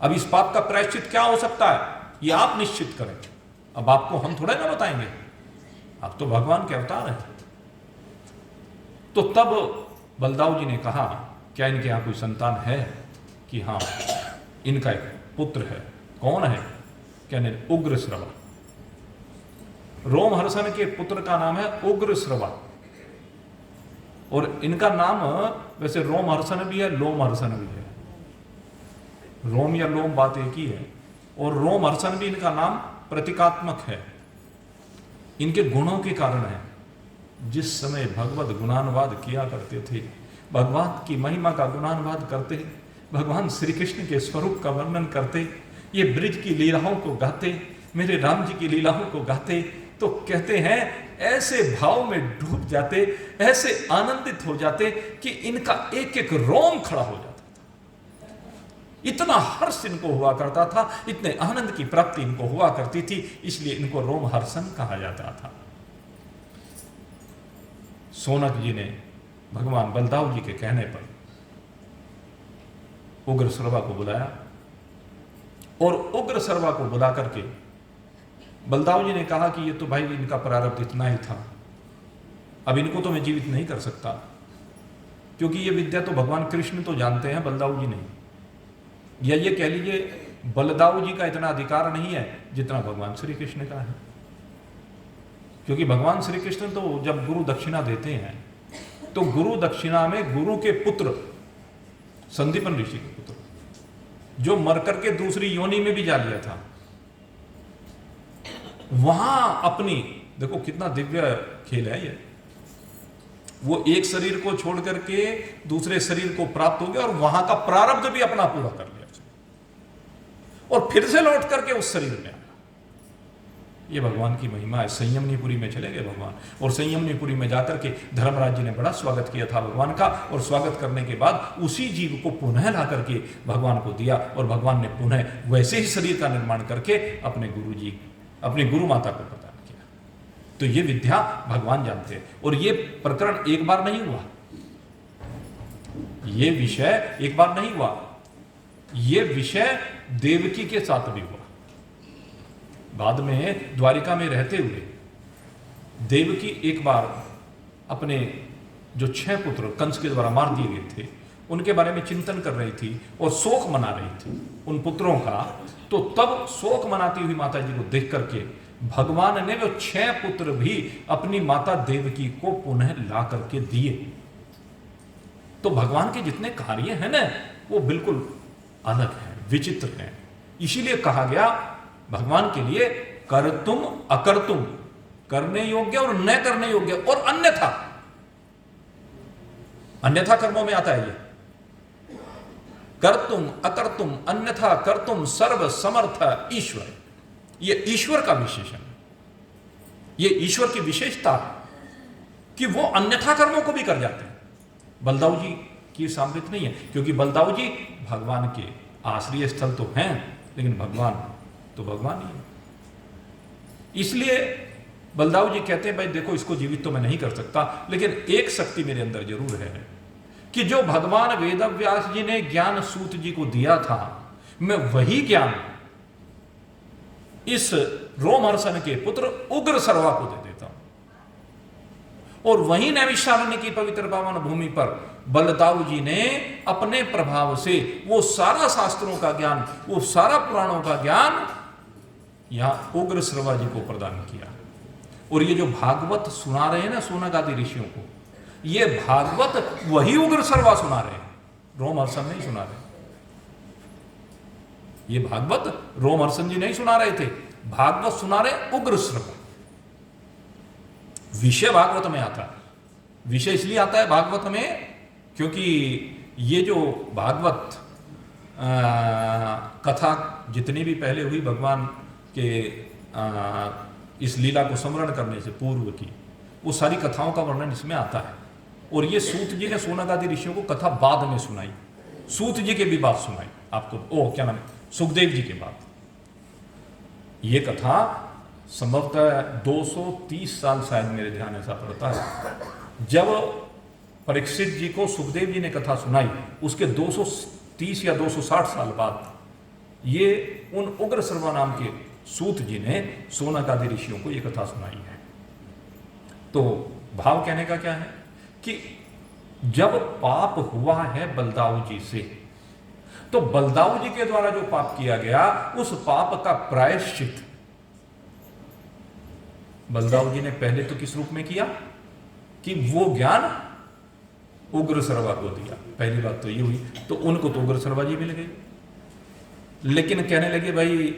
अब इस पाप का प्रायश्चित क्या हो सकता है, ये आप निश्चित करें। अब आपको हम थोड़ा ना बताएंगे, आप तो भगवान के अवतार हैं। तो तब बलदाऊ जी ने कहा, क्या इनके यहां कोई संतान है? कि हाँ, इनका एक पुत्र है। कौन है? कहने उग्रश्रवा। रोमहर्षण के पुत्र का नाम है उग्रश्रवा। और इनका नाम वैसे रोमहर्षण भी है, लोमहर्षण भी है। रोम या लोम बात एक ही है। और रोमहर्षण भी इनका नाम प्रतीकात्मक है, इनके गुणों के कारण है। जिस समय भगवत गुणानुवाद किया करते थे, भगवान की महिमा का गुणानुवाद करते, भगवान श्री कृष्ण के स्वरूप का वर्णन करते, ये ब्रिज की लीलाओं को गाते, मेरे राम जी की लीलाओं को गाते, तो कहते हैं ऐसे भाव में डूब जाते, ऐसे आनंदित हो जाते कि इनका एक एक रोम खड़ा हो जाता था। इतना हर्ष इनको हुआ करता था, इतने आनंद की प्राप्ति इनको हुआ करती थी, इसलिए इनको रोमहर्षण कहा जाता था। सोनक जी ने भगवान बलदाऊ जी के कहने पर उग्रश्रवा को बुलाया, और उग्रश्रवा को बुला करके बलदाऊ जी ने कहा कि ये तो भाई इनका प्रारब्ध इतना ही था, अब इनको तो मैं जीवित नहीं कर सकता, क्योंकि ये विद्या तो भगवान कृष्ण तो जानते हैं, बलदाऊ जी नहीं। या ये कह लीजिए बलदाऊ जी का इतना अधिकार नहीं है जितना भगवान श्री कृष्ण का है। क्योंकि भगवान श्री कृष्ण तो जब गुरु दक्षिणा देते हैं, तो गुरु दक्षिणा में गुरु के पुत्र, संदीपन ऋषि के पुत्र, जो मर करके दूसरी योनि में भी जा लिया था, वहां अपनी, देखो कितना दिव्य खेल है ये, वो एक शरीर को छोड़ करके दूसरे शरीर को प्राप्त हो गया और वहां का प्रारब्ध भी अपना पूरा कर लिया, और फिर से लौट करके उस शरीर में आया। ये भगवान की महिमा है। संयमनीपुरी में चले गए भगवान, और संयमनीपुरी में जाकर के धर्मराज जी ने बड़ा स्वागत किया था भगवान का, और स्वागत करने के बाद उसी जीव को पुनः ला करके भगवान को दिया, और भगवान ने पुनः वैसे ही शरीर का निर्माण करके अपने गुरु जी, अपनी गुरु माता को प्रदान किया। तो ये विद्या भगवान जानते हैं। और ये प्रकरण एक बार नहीं हुआ, ये विषय एक बार नहीं हुआ, ये विषय देवकी के साथ भी हुआ। बाद में द्वारिका में रहते हुए देवकी एक बार अपने जो 6 पुत्र कंस के द्वारा मार दिए गए थे, उनके बारे में चिंतन कर रही थी और शोक मना रही थी उन पुत्रों का। तो तब शोक मनाती हुई माता जी को देख करके भगवान ने वो 6 पुत्र भी अपनी माता देवकी को पुनः ला करके दिए। तो भगवान के जितने कार्य हैं ना, वो बिल्कुल अलग है, विचित्र है। इसीलिए कहा गया भगवान के लिए कर्तुम अकर्तुम करने योग्य और न करने योग्य और अन्यथा, अन्यथा कर्मों में आता है ये कर्तुम अकर्तुम अन्यथा कर्तुम सर्व समर्थ ईश्वर। ये ईश्वर का विशेषण है, ये ईश्वर की विशेषता है कि वो अन्यथा कर्मों को भी कर जाते हैं। बलदाऊ जी की सामर्थ्य नहीं है, क्योंकि बलदाऊ जी भगवान के आश्रय स्थल तो हैं, लेकिन भगवान तो भगवान ही है। इसलिए बलदाऊ जी कहते हैं भाई देखो, इसको जीवित तो मैं नहीं कर सकता, लेकिन एक शक्ति मेरे अंदर जरूर है कि जो भगवान वेदव्यास जी ने ज्ञान सूत जी को दिया था, मैं वही ज्ञान इस रोमहर्षण के पुत्र उग्र सर्वा को दे देता हूं। और वही नैमिषारण्य की पवित्र पावन भूमि पर बलदाऊ जी ने अपने प्रभाव से वो सारा शास्त्रों का ज्ञान, वो सारा पुराणों का ज्ञान यहां उग्र सर्वा जी को प्रदान किया। और ये जो भागवत सुना रहे हैं ना शौनक आदि ऋषियों को, ये भागवत वही उग्र सर्वा सुना रहे हैं, रोमहर्षण नहीं सुना रहे। ये भागवत रोमहर्षण जी नहीं सुना रहे थे, भागवत सुना रहे उग्र सर्वा। विषय भागवत में आता है, विषय इसलिए आता है भागवत में क्योंकि ये जो भागवत कथा जितनी भी पहले हुई भगवान के इस लीला को स्मरण करने से पूर्व की, वो सारी कथाओं का वर्णन इसमें आता है। और ये सूत जी ने शौनक आदि ऋषियों को कथा बाद में सुनाई, सूत जी के भी बात सुनाई आपको, ओ क्या नाम, सुखदेव जी के बाद। ये कथा संभवतः 230 साल शायद मेरे ध्यान ऐसा पड़ता है, जब परीक्षित जी को सुखदेव जी ने कथा सुनाई, उसके 230 या 260 साल बाद ये उन उग्र सर्वा नाम के सूत जी ने शौनक आदि ऋषियों को ये कथा सुनाई है। तो भाव कहने का क्या है कि जब पाप हुआ है बलदाऊ जी से, तो बलदाऊ जी के द्वारा जो पाप किया गया, उस पाप का प्रायश्चित बलदाऊ जी ने पहले तो किस रूप में किया कि वो ज्ञान उग्र सर्वा को दिया। पहली बात तो ये हुई, तो उनको तो उग्र सर्वा जी मिल गई, लेकिन कहने लगे भाई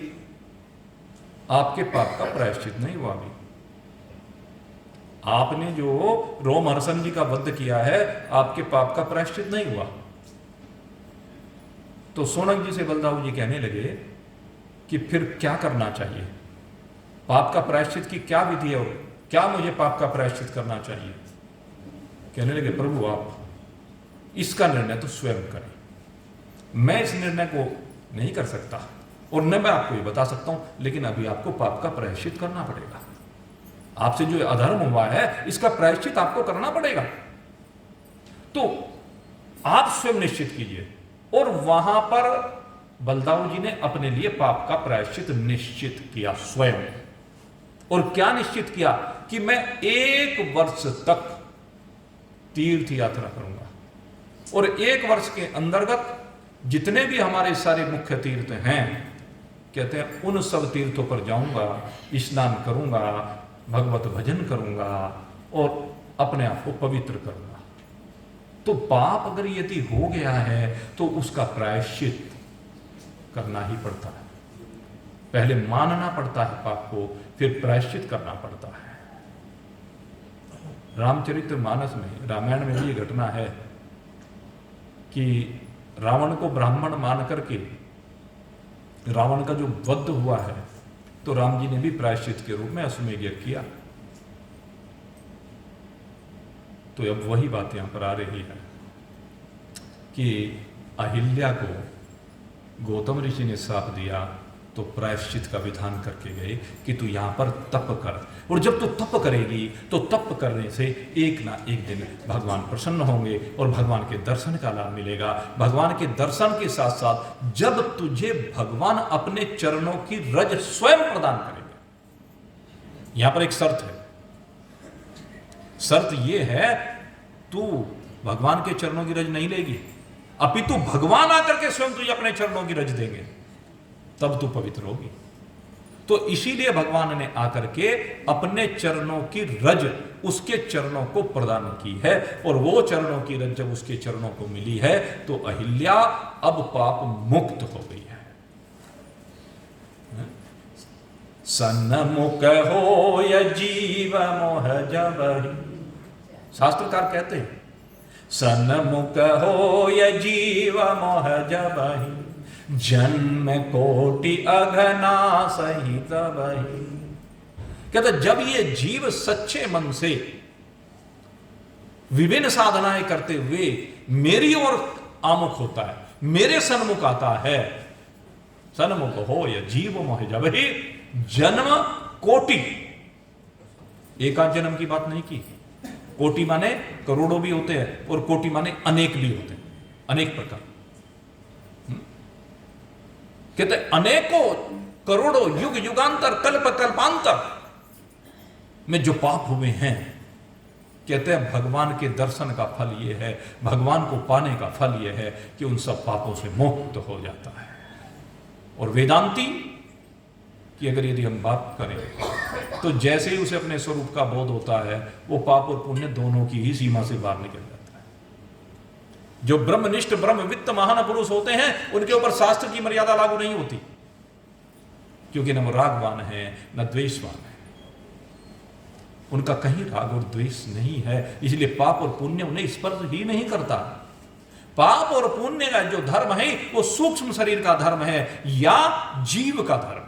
आपके पाप का प्रायश्चित नहीं हुआ, अभी आपने जो रोमहर्षण जी का वध किया है, आपके पाप का प्रायश्चित नहीं हुआ। तो शौनक जी से बलदाऊ जी कहने लगे कि फिर क्या करना चाहिए, पाप का प्रायश्चित की क्या विधि है और क्या मुझे पाप का प्रायश्चित करना चाहिए। कहने लगे प्रभु आप इसका निर्णय तो स्वयं करें, मैं इस निर्णय को नहीं कर सकता और न मैं आपको ये बता सकता हूं, लेकिन अभी आपको पाप का प्रायश्चित करना पड़ेगा। आपसे जो अधर्म हुआ है इसका प्रायश्चित आपको करना पड़ेगा, तो आप स्वयं निश्चित कीजिए। और वहां पर बलदाऊ जी ने अपने लिए पाप का प्रायश्चित निश्चित किया स्वयं। और क्या निश्चित किया कि मैं 1 वर्ष तक तीर्थ यात्रा करूंगा, और 1 वर्ष के अंतर्गत जितने भी हमारे सारे मुख्य तीर्थ हैं, कहते हैं उन सब तीर्थों पर जाऊंगा, स्नान करूंगा, भगवत भजन करूंगा और अपने आप को पवित्र करूंगा। तो पाप अगर यदि हो गया है तो उसका प्रायश्चित करना ही पड़ता है। पहले मानना पड़ता है पाप को, फिर प्रायश्चित करना पड़ता है। रामचरितमानस में, रामायण में भी ये घटना है कि रावण को ब्राह्मण मान करके रावण का जो वध हुआ है, तो राम जी ने भी प्रायश्चित के रूप में अश्वमेध यज्ञ किया। तो अब वही बात यहां पर आ रही है कि अहिल्या को गौतम ऋषि ने श्राप दिया, तो प्रायश्चित का विधान करके गए कि तू यहां पर तप कर, और जब तू तप करेगी तो तप करने से एक ना एक दिन भगवान प्रसन्न होंगे और भगवान के दर्शन का लाभ मिलेगा। भगवान के दर्शन के साथ साथ जब तुझे भगवान अपने चरणों की रज स्वयं प्रदान करेंगे। यहां पर एक शर्त है, शर्त यह है तू भगवान के चरणों की रज नहीं लेगी, अपितु भगवान आकर के स्वयं तुझे अपने चरणों की रज देंगे, तब तू पवित्र होगी। तो इसीलिए भगवान ने आकर के अपने चरणों की रज उसके चरणों को प्रदान की है, और वो चरणों की रज जब उसके चरणों को मिली है तो अहिल्या अब पाप मुक्त हो गई है। सन्मुख हो य जीव मोह जबहि। शास्त्रकार कहते हैं सन्मुख हो य जीव मोह जबहि, जन्म कोटि अघना सहित बहि। कहते जब ये जीव सच्चे मन से विभिन्न साधनाएं करते हुए मेरी ओर आमुख होता है, मेरे सन्मुख आता है, सन्मुख हो या जीव मोह जबहि, जन्म कोटि, एकाध जन्म की बात नहीं की, कोटि माने करोड़ों भी होते हैं और कोटि माने अनेक भी होते हैं, अनेक प्रकार। कहते अनेकों करोड़ों युग युगांतर कल्प कल्पांतर में जो पाप हुए हैं, कहते हैं भगवान के दर्शन का फल यह है, भगवान को पाने का फल यह है कि उन सब पापों से मुक्त हो जाता है। और वेदांती कि अगर यदि हम बात करें तो जैसे ही उसे अपने स्वरूप का बोध होता है, वो पाप और पुण्य दोनों की ही सीमा से बाहर निकल जाता है। जो ब्रह्मनिष्ठ ब्रह्मवित्त महान पुरुष होते हैं उनके ऊपर शास्त्र की मर्यादा लागू नहीं होती, क्योंकि न वो रागवान है न द्वेषवान है, उनका कहीं राग और द्वेष नहीं है, इसलिए पाप और पुण्य उन्हें स्पर्श ही नहीं करता। पाप और पुण्य का जो धर्म है वो सूक्ष्म शरीर का धर्म है या जीव का धर्म है।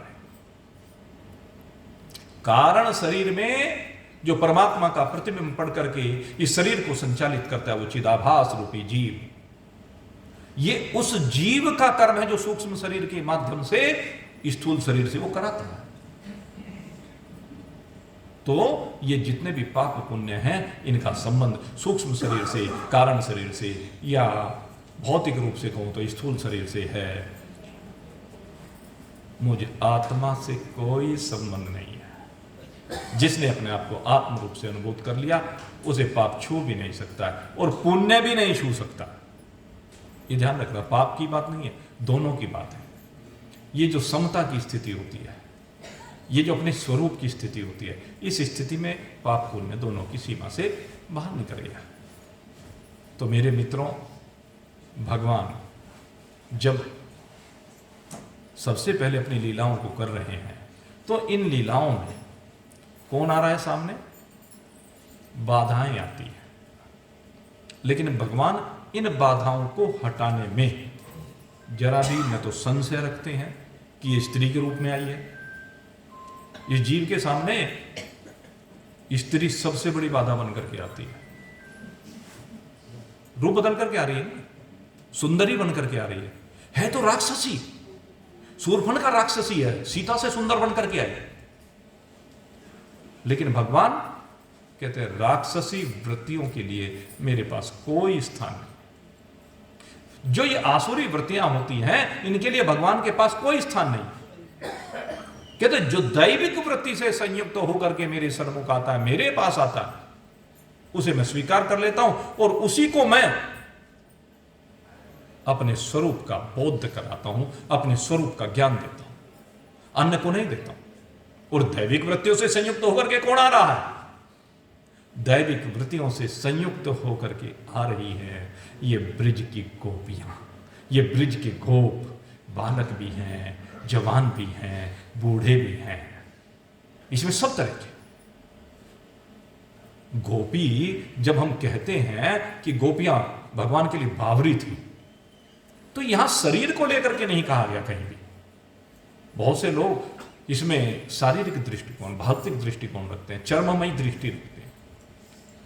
कारण शरीर में जो परमात्मा का प्रतिबिंब पढ़ करके इस शरीर को संचालित करता है वो चिदाभास रूपी जीव, ये उस जीव का कर्म है जो सूक्ष्म शरीर के माध्यम से स्थूल शरीर से वो कराता है। तो ये जितने भी पाप पुण्य हैं इनका संबंध सूक्ष्म शरीर से, कारण शरीर से, या भौतिक रूप से कहूं तो स्थूल शरीर से है। मुझे आत्मा से कोई संबंध नहीं है। जिसने अपने आप को आत्म रूप से अनुभूत कर लिया उसे पाप छू भी नहीं सकता है और पुण्य भी नहीं छू सकता। ये ध्यान रखना, पाप की बात नहीं है, दोनों की बात है। ये जो समता की स्थिति होती है, ये जो अपने स्वरूप की स्थिति होती है, इस स्थिति में पाप पुण्य दोनों की सीमा से बाहर निकल गया। तो मेरे मित्रों, भगवान जब सबसे पहले अपनी लीलाओं को कर रहे हैं तो इन लीलाओं में कौन आ रहा है सामने? बाधाएं आती हैं, लेकिन भगवान इन बाधाओं को हटाने में जरा भी न तो संशय रखते हैं कि ये स्त्री के रूप में आई है। इस जीव के सामने स्त्री सबसे बड़ी बाधा बनकर के आती है, रूप बदल करके आ रही है, सुंदरी बनकर के आ रही है तो राक्षसी, शूर्पणखा राक्षसी है, सीता से सुंदर बनकर के आई। लेकिन भगवान कहते हैं राक्षसी वृत्तियों के लिए मेरे पास कोई स्थान नहीं। जो ये आसुरी वृत्तियां होती हैं इनके लिए भगवान के पास कोई स्थान नहीं। कहते जो दैविक वृत्ति से संयुक्त होकर के मेरे सन्मुख आता है, मेरे पास आता है, उसे मैं स्वीकार कर लेता हूं और उसी को मैं अपने स्वरूप का बोध कराता हूं, अपने स्वरूप का ज्ञान देता हूं, अन्य को नहीं देता हूं। और दैविक वृत्तियों से संयुक्त होकर के कौन आ रहा है? दैविक वृत्तियों से संयुक्त होकर के आ रही है ये ब्रिज की गोपियां, ये ब्रिज के गोप, बालक भी हैं, जवान भी हैं, बूढ़े भी हैं, इसमें सब तरह के। गोपी जब हम कहते हैं कि गोपियां भगवान के लिए बावरी थी, तो यहां शरीर को लेकर के नहीं कहा गया कहीं भी। बहुत से लोग इसमें शारीरिक दृष्टिकोण, भौतिक दृष्टिकोण रखते हैं, चर्ममयी दृष्टि रखते हैं।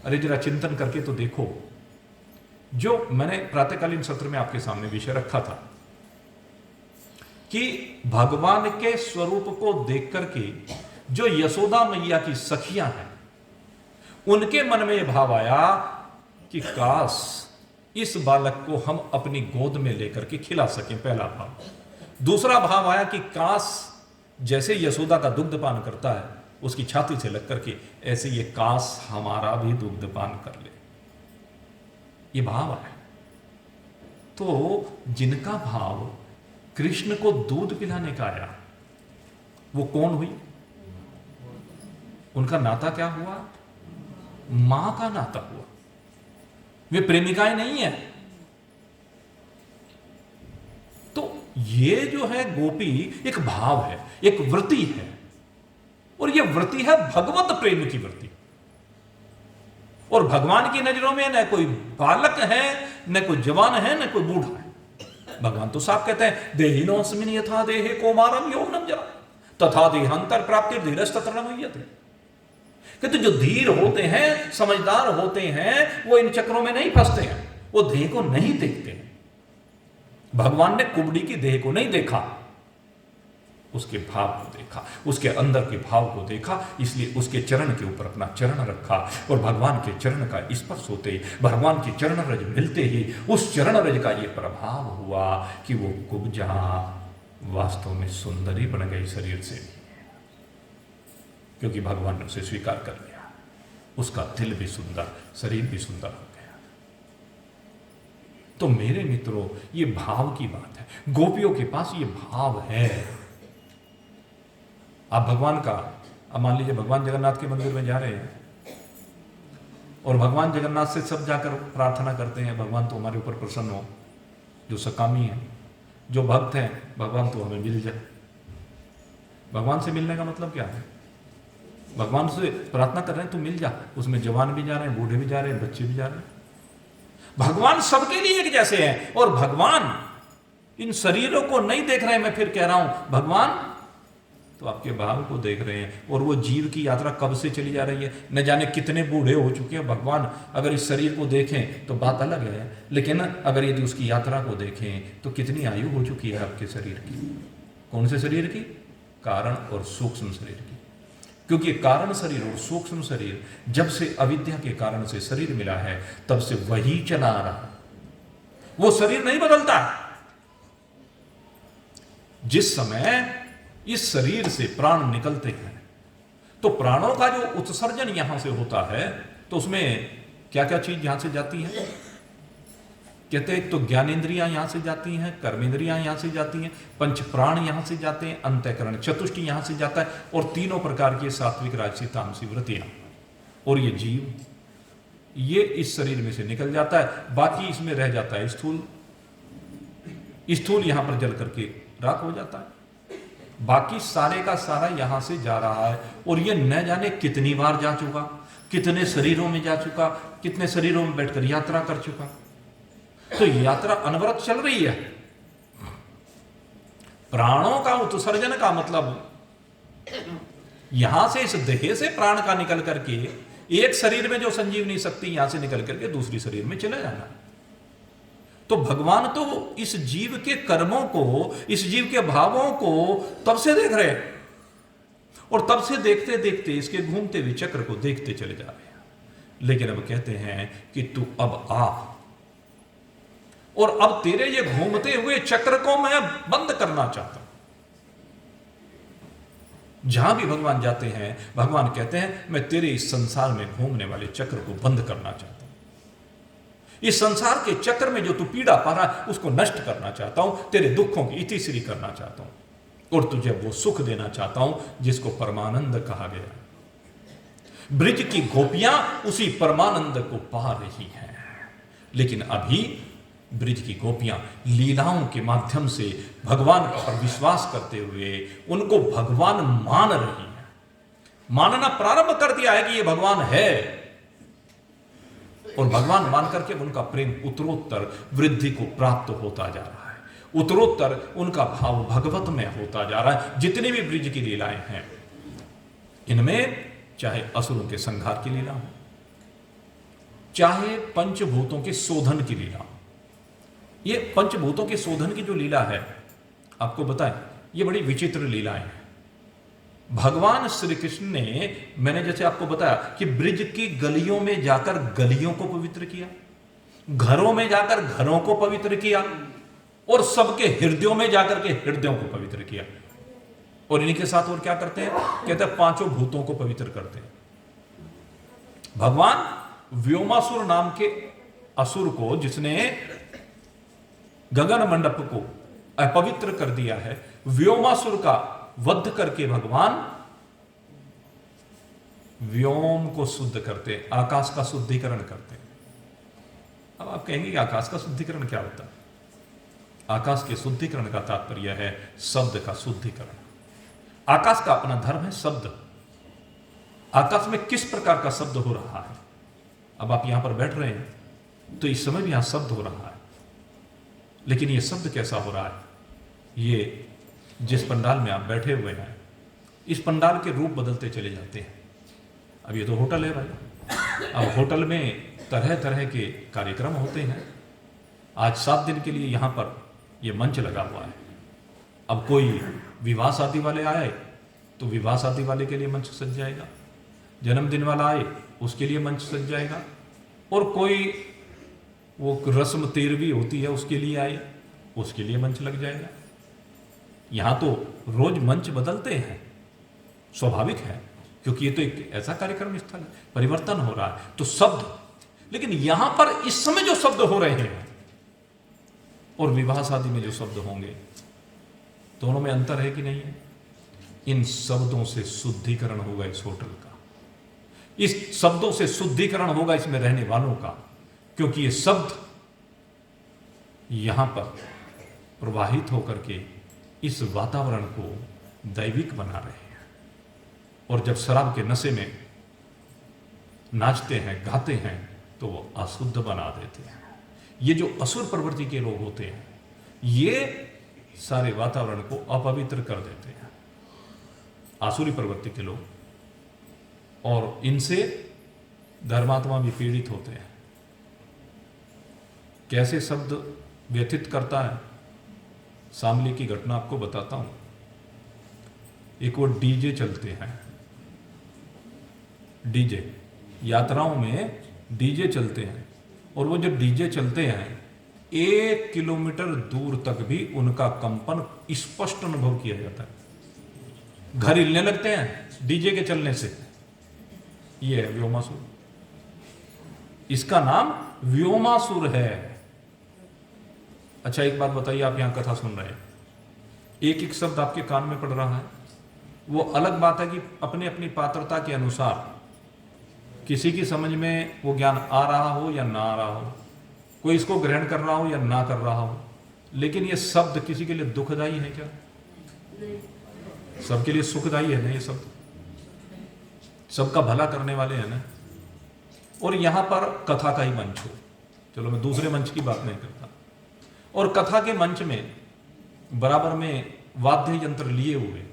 अरे जरा चिंतन करके तो देखो, जो मैंने प्रातःकालीन सत्र में आपके सामने विषय रखा था कि भगवान के स्वरूप को देख करके जो यशोदा मैया की सखियां हैं उनके मन में यह भाव आया कि काश इस बालक को हम अपनी गोद में लेकर के खिला सकें, पहला भाव। दूसरा भाव आया कि काश जैसे यशोदा का दुग्धपान करता है उसकी छाती से लग करके, ऐसे ये काश हमारा भी दुग्धपान कर ले, ये भाव आया। तो जिनका भाव कृष्ण को दूध पिलाने का आया वो कौन हुई? उनका नाता क्या हुआ? मां का नाता हुआ, वे प्रेमिकाएं नहीं है। तो ये जो है गोपी एक भाव है, एक वृत्ति है ये वृत्ति है भगवत प्रेम की वृत्ति। और भगवान की नजरों में न कोई बालक है, न कोई जवान है, न कोई बूढ़ा है। भगवान तो साफ कहते हैं देहिनोऽस्मिन् यथा देहे कौमारम यौवनम जरा तथा देहांतर प्राप्ति धीरस्तत्र न मुह्यते। कहते जो धीर होते हैं, समझदार होते हैं, वो इन चक्रों में नहीं फंसते हैं, वो देह को नहीं देखते हैं। भगवान ने कुबड़ी की देह को नहीं देखा, उसके भाव को देखा, उसके अंदर के भाव को देखा, इसलिए उसके चरण के ऊपर अपना चरण रखा। और भगवान के चरण का स्पर्श होते ही, भगवान के चरण रज मिलते ही उस चरण रज का ये प्रभाव हुआ कि वो कुब्जा वास्तव में सुंदरी बन गई शरीर से भी, क्योंकि भगवान ने उसे स्वीकार कर लिया। उसका दिल भी सुंदर, शरीर भी सुंदर हो गया। तो मेरे मित्रों, ये भाव की बात है। गोपियों के पास ये भाव है। आप भगवान का, अब मान लीजिए भगवान जगन्नाथ के मंदिर में जा रहे हैं और भगवान जगन्नाथ से सब जाकर प्रार्थना करते हैं, भगवान तो हमारे ऊपर प्रसन्न हो, जो सकामी है, जो भक्त हैं, भगवान तो हमें मिल जाए। भगवान से मिलने का मतलब क्या है? भगवान से प्रार्थना कर रहे हैं तो मिल जा। उसमें जवान भी जा रहे हैं, बूढ़े भी जा रहे हैं, बच्चे भी जा रहे हैं। भगवान सबके लिए एक जैसे हैं। और भगवान इन शरीरों को नहीं देख रहे हैं। मैं फिर कह रहा हूं, भगवान तो आपके भाव को देख रहे हैं। और वो जीव की यात्रा कब से चली जा रही है, न जाने कितने बूढ़े हो चुके हैं। भगवान अगर इस शरीर को देखें तो बात अलग है, लेकिन अगर यदि उसकी यात्रा को देखें तो कितनी आयु हो चुकी है आपके शरीर की। कौन से शरीर की? कारण और सूक्ष्म शरीर की। क्योंकि कारण शरीर और सूक्ष्म शरीर जब से अविद्या के कारण से शरीर मिला है, तब से वही चला आ रहा। वो शरीर नहीं बदलता। जिस समय इस शरीर से प्राण निकलते हैं तो प्राणों का जो उत्सर्जन यहां से होता है, तो उसमें क्या क्या चीज यहां से जाती है? कहते हैं तो ज्ञानेंद्रियां यहां से जाती हैं, कर्मेंद्रियां यहां से जाती हैं, पंच प्राण यहां से जाते हैं, अंतःकरण चतुष्टि यहां से जाता है, और तीनों प्रकार की सात्विक राजसी तामसी वृत्तियां। और ये जीव, ये इस शरीर में से निकल जाता है। बाकी इसमें रह जाता है स्थूल। स्थूल यहां पर जल करके राख हो जाता है। बाकी सारे का सारा यहां से जा रहा है। और ये न जाने कितनी बार जा चुका, कितने शरीरों में जा चुका, कितने शरीरों में बैठकर यात्रा कर चुका। तो यात्रा अनवरत चल रही है। प्राणों का उत्सर्जन का मतलब यहां से, इस देह से प्राण का निकल करके एक शरीर में जो संजीवनी शक्ति यहां से निकल करके दूसरी शरीर में चले जाना। तो भगवान तो इस जीव के कर्मों को, इस जीव के भावों को तब से देख रहे हैं, और तब से देखते देखते इसके घूमते हुए चक्र को देखते चले जा रहे हैं। लेकिन अब कहते हैं कि तू अब आ, और अब तेरे ये घूमते हुए चक्र को मैं बंद करना चाहता हूं। जहां भी भगवान जाते हैं, भगवान कहते हैं मैं तेरे इस संसार में घूमने वाले चक्र को बंद करना चाहता हूं। इस संसार के चक्र में जो तू पीड़ा पा रहा है, उसको नष्ट करना चाहता हूं। तेरे दुखों की इतिश्री करना चाहता हूं, और तुझे वो सुख देना चाहता हूं जिसको परमानंद कहा गया। ब्रिज की गोपियां उसी परमानंद को पा रही हैं। लेकिन अभी ब्रिज की गोपियां लीलाओं के माध्यम से भगवान पर विश्वास करते हुए उनको भगवान मान रही हैं। मानना प्रारंभ कर दिया है कि ये भगवान है, और भगवान मान करके उनका प्रेम उत्तरोत्तर वृद्धि को प्राप्त होता जा रहा है। उत्तरोत्तर उनका भाव भगवत में होता जा रहा है। जितनी भी ब्रिज की लीलाएं हैं, इनमें चाहे असुरों के संहार की लीला हो, चाहे पंचभूतों के शोधन की लीला हो। ये पंचभूतों के शोधन की जो लीला है, आपको बताएं, ये बड़ी विचित्र लीलाएं हैं। भगवान श्री कृष्ण ने, मैंने जैसे आपको बताया कि ब्रिज की गलियों में जाकर गलियों को पवित्र किया, घरों में जाकर घरों को पवित्र किया, और सबके हृदयों में जाकर के हृदयों को पवित्र किया। और इन्हीं के साथ और क्या करते हैं? कहते हैं पांचों भूतों को पवित्र करते हैं। भगवान व्योमासुर नाम के असुर को, जिसने गगन मंडप को अपवित्र कर दिया है, व्योमासुर का वध करके भगवान व्योम को शुद्ध करते, आकाश का शुद्धिकरण करते। अब आप कहेंगे कि आकाश का शुद्धिकरण क्या होता है? आकाश के शुद्धिकरण का तात्पर्य है शब्द का शुद्धिकरण। आकाश का अपना धर्म है शब्द। आकाश में किस प्रकार का शब्द हो रहा है। अब आप यहां पर बैठ रहे हैं तो इस समय भी यहां शब्द हो रहा है, लेकिन ये शब्द कैसा हो रहा है? ये जिस पंडाल में आप बैठे हुए हैं, इस पंडाल के रूप बदलते चले जाते हैं। अब ये तो होटल है भाई, अब होटल में तरह तरह के कार्यक्रम होते हैं। आज 7 दिन के लिए यहाँ पर ये मंच लगा हुआ है। अब कोई विवाह शादी वाले आए तो विवाह शादी वाले के लिए मंच सज जाएगा, जन्मदिन वाला आए उसके लिए मंच सज जाएगा, और कोई वो रस्म 13वीं होती है उसके लिए आए उसके लिए मंच लग जाएगा। यहाँ तो रोज मंच बदलते हैं, स्वाभाविक है, क्योंकि ये तो एक ऐसा कार्यक्रम स्थल है, परिवर्तन हो रहा है। तो शब्द, लेकिन यहां पर इस समय जो शब्द हो रहे हैं और विवाह शादी में जो शब्द होंगे, दोनों में अंतर है कि नहीं है? इन शब्दों से शुद्धिकरण होगा इस होटल का, इस शब्दों से शुद्धिकरण होगा इसमें रहने वालों का, क्योंकि ये शब्द यहां पर प्रवाहित होकर के इस वातावरण को दैविक बना रहे हैं। और जब शराब के नशे में नाचते हैं, गाते हैं, तो वो अशुद्ध बना देते हैं। ये जो असुर प्रवृत्ति के लोग होते हैं, ये सारे वातावरण को अपवित्र कर देते हैं, आसुरी प्रवृत्ति के लोग, और इनसे धर्मात्मा भी पीड़ित होते हैं। कैसे शब्द व्यथित करता है, शामली की घटना आपको बताता हूं। एक वो डीजे चलते हैं, डीजे यात्राओं में डीजे चलते हैं, और वो जो डीजे चलते हैं 1 किलोमीटर दूर तक भी उनका कंपन स्पष्ट अनुभव किया जाता है। घर हिलने लगते हैं डीजे के चलने से। ये है व्योमासुर, इसका नाम व्योमासुर है। अच्छा एक बात बताइए, आप यहां कथा सुन रहे हैं, एक एक शब्द आपके कान में पड़ रहा है। वो अलग बात है कि अपनी अपनी पात्रता के अनुसार किसी की समझ में वो ज्ञान आ रहा हो या ना आ रहा हो, कोई इसको ग्रहण कर रहा हो या ना कर रहा हो, लेकिन ये शब्द किसी के लिए दुखदायी है क्या? सबके लिए सुखदायी है ना ये शब्द, सबका भला करने वाले हैं ना। और यहां पर कथा का ही मंच हो, चलो मैं दूसरे मंच की बात नहीं करता, और कथा के मंच में बराबर में वाद्य यंत्र लिए हुए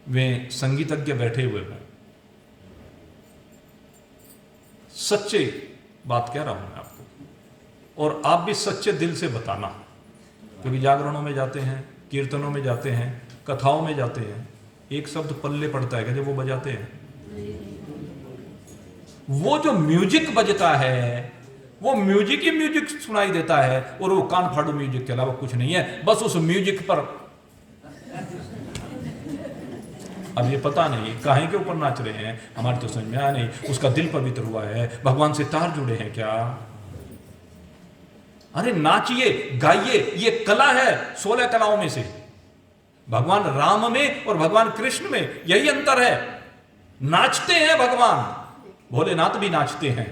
वे संगीतज्ञ बैठे हुए हैं। सच्चे बात कह रहा हूं मैं आपको, और आप भी सच्चे दिल से बताना, क्योंकि जागरणों में जाते हैं, कीर्तनों में जाते हैं, कथाओं में जाते हैं, एक शब्द पल्ले पड़ता है जब वो बजाते हैं, वो जो म्यूजिक बजता है वो म्यूजिक ही म्यूजिक सुनाई देता है, और वो कान फाड़ू म्यूजिक के अलावा कुछ नहीं है। बस उस म्यूजिक पर अब ये पता नहीं काहे के ऊपर नाच रहे हैं, हमारे तो समझ में आया नहीं। उसका दिल पवित्र हुआ है, भगवान से तार जुड़े हैं क्या? अरे नाचिए गाइए, ये कला है 16 कलाओं में से। भगवान राम में और भगवान कृष्ण में यही अंतर है। नाचते हैं भगवान, भोलेनाथ भी नाचते हैं,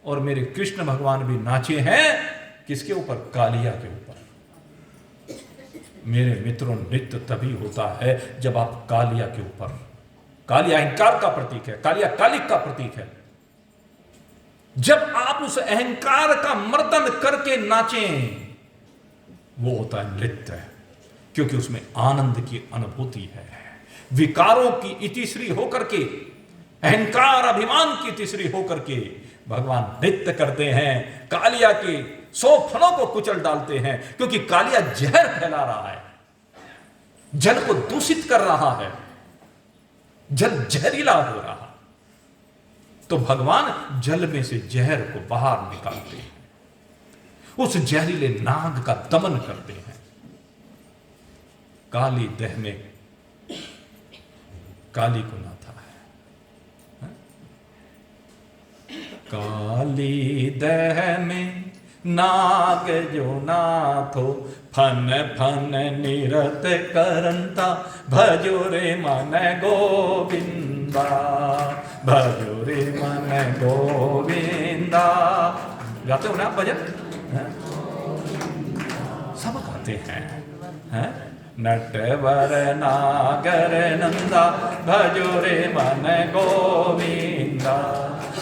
और मेरे कृष्ण भगवान भी नाचे हैं। किसके ऊपर? कालिया के ऊपर। मेरे मित्रों, नृत्य तभी होता है जब आप कालिया के ऊपर, कालिया अहंकार का प्रतीक है, कालिया कालिक का प्रतीक है, जब आप उस अहंकार का मर्दन करके नाचें, वो होता है नृत्य, क्योंकि उसमें आनंद की अनुभूति है। विकारों की इतिश्री होकर के, अहंकार अभिमान की इतिश्री होकर के भगवान नृत्य करते हैं, कालिया के 100 फलों को कुचल डालते हैं, क्योंकि कालिया जहर फैला रहा है, जल को दूषित कर रहा है, जल जहरीला हो रहा। तो भगवान जल में से जहर को बाहर निकालते हैं, उस जहरीले नाग का दमन करते हैं। काली देह में काली को नाथा है, काली देह में नाग जो नाथो, फन फन निरत करंता, भजो रे मन गोविंदा, भजो रे मन गोविंदा। गाते हो ना आप भजन? सब गाते हैं, नटवर नागर नंदा भजो रे मन गोविंदा,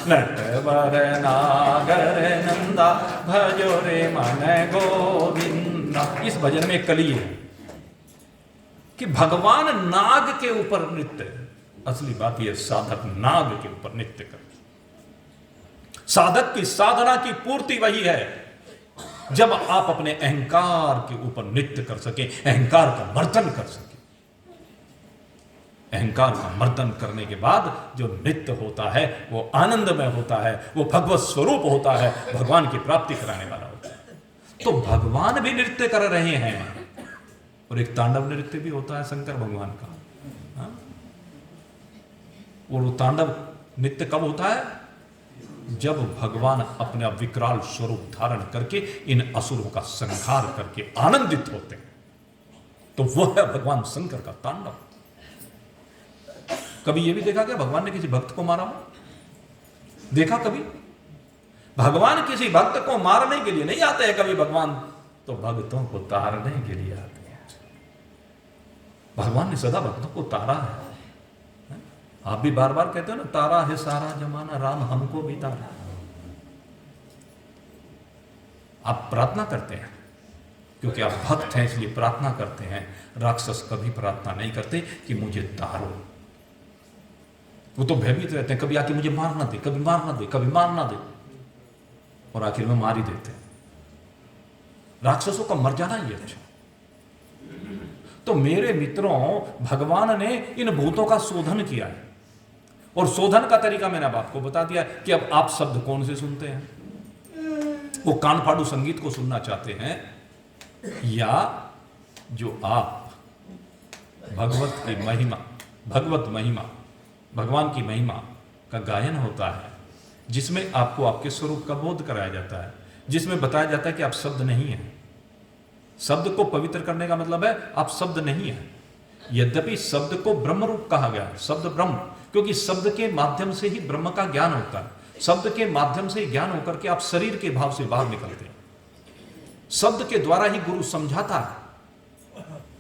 नटवर नागर नंदा भजो रे मन गोविंदा। इस भजन में कली है कि भगवान नाग के ऊपर नृत्य, असली बात यह साधक नाग के ऊपर नृत्य कर, साधक की साधना की पूर्ति वही है जब आप अपने अहंकार के ऊपर नृत्य कर सके, अहंकार का मर्दन कर सके। अहंकार का मर्दन करने के बाद जो नृत्य होता है वो आनंदमय होता है, वो भगवत स्वरूप होता है, भगवान की प्राप्ति कराने वाला होता है। तो भगवान भी नृत्य कर रहे हैं और एक तांडव नृत्य भी होता है शंकर भगवान का। हाँ? और वो तांडव नृत्य कब होता है? जब भगवान अपने विकराल स्वरूप धारण करके इन असुरों का संहार करके आनंदित होते हैं, तो वह है भगवान शंकर का तांडव। कभी यह भी देखा क्या भगवान ने किसी भक्त को मारा हो? देखा कभी? भगवान किसी भक्त को मारने के लिए नहीं आते हैं कभी भगवान, तो भक्तों को तारने के लिए आते हैं। भगवान ने सदा भक्तों को तारा है। आप भी बार बार कहते हो ना, तारा है सारा जमाना, राम हमको भी तारा। आप प्रार्थना करते हैं क्योंकि आप भक्त हैं, इसलिए प्रार्थना करते हैं। राक्षस कभी प्रार्थना नहीं करते कि मुझे तारो। वो तो भयभीत रहते हैं, कभी आके मुझे मारना दे, कभी मारना दे, कभी मारना दे, और आखिर में मार ही देते हैं। राक्षसों का मर जाना ही अच्छा। तो मेरे मित्रों, भगवान ने इन भूतों का शोधन किया है, और शोधन का तरीका मैंने अब आपको बता दिया कि अब आप शब्द कौन से सुनते हैं। वो कान फाड़ू संगीत को सुनना चाहते हैं, या जो आप भगवत की महिमा, भगवत महिमा, भगवान की महिमा का गायन होता है, जिसमें आपको आपके स्वरूप का बोध कराया जाता है, जिसमें बताया जाता है कि आप शब्द नहीं हैं। शब्द को पवित्र करने का मतलब है आप शब्द नहीं है। यद्यपि शब्द को ब्रह्म रूप कहा गया है, शब्द ब्रह्म, क्योंकि शब्द के माध्यम से ही ब्रह्म का ज्ञान होता है। शब्द के माध्यम से ज्ञान होकर के आप शरीर के भाव से बाहर निकलते हैं। शब्द के द्वारा ही गुरु समझाता है।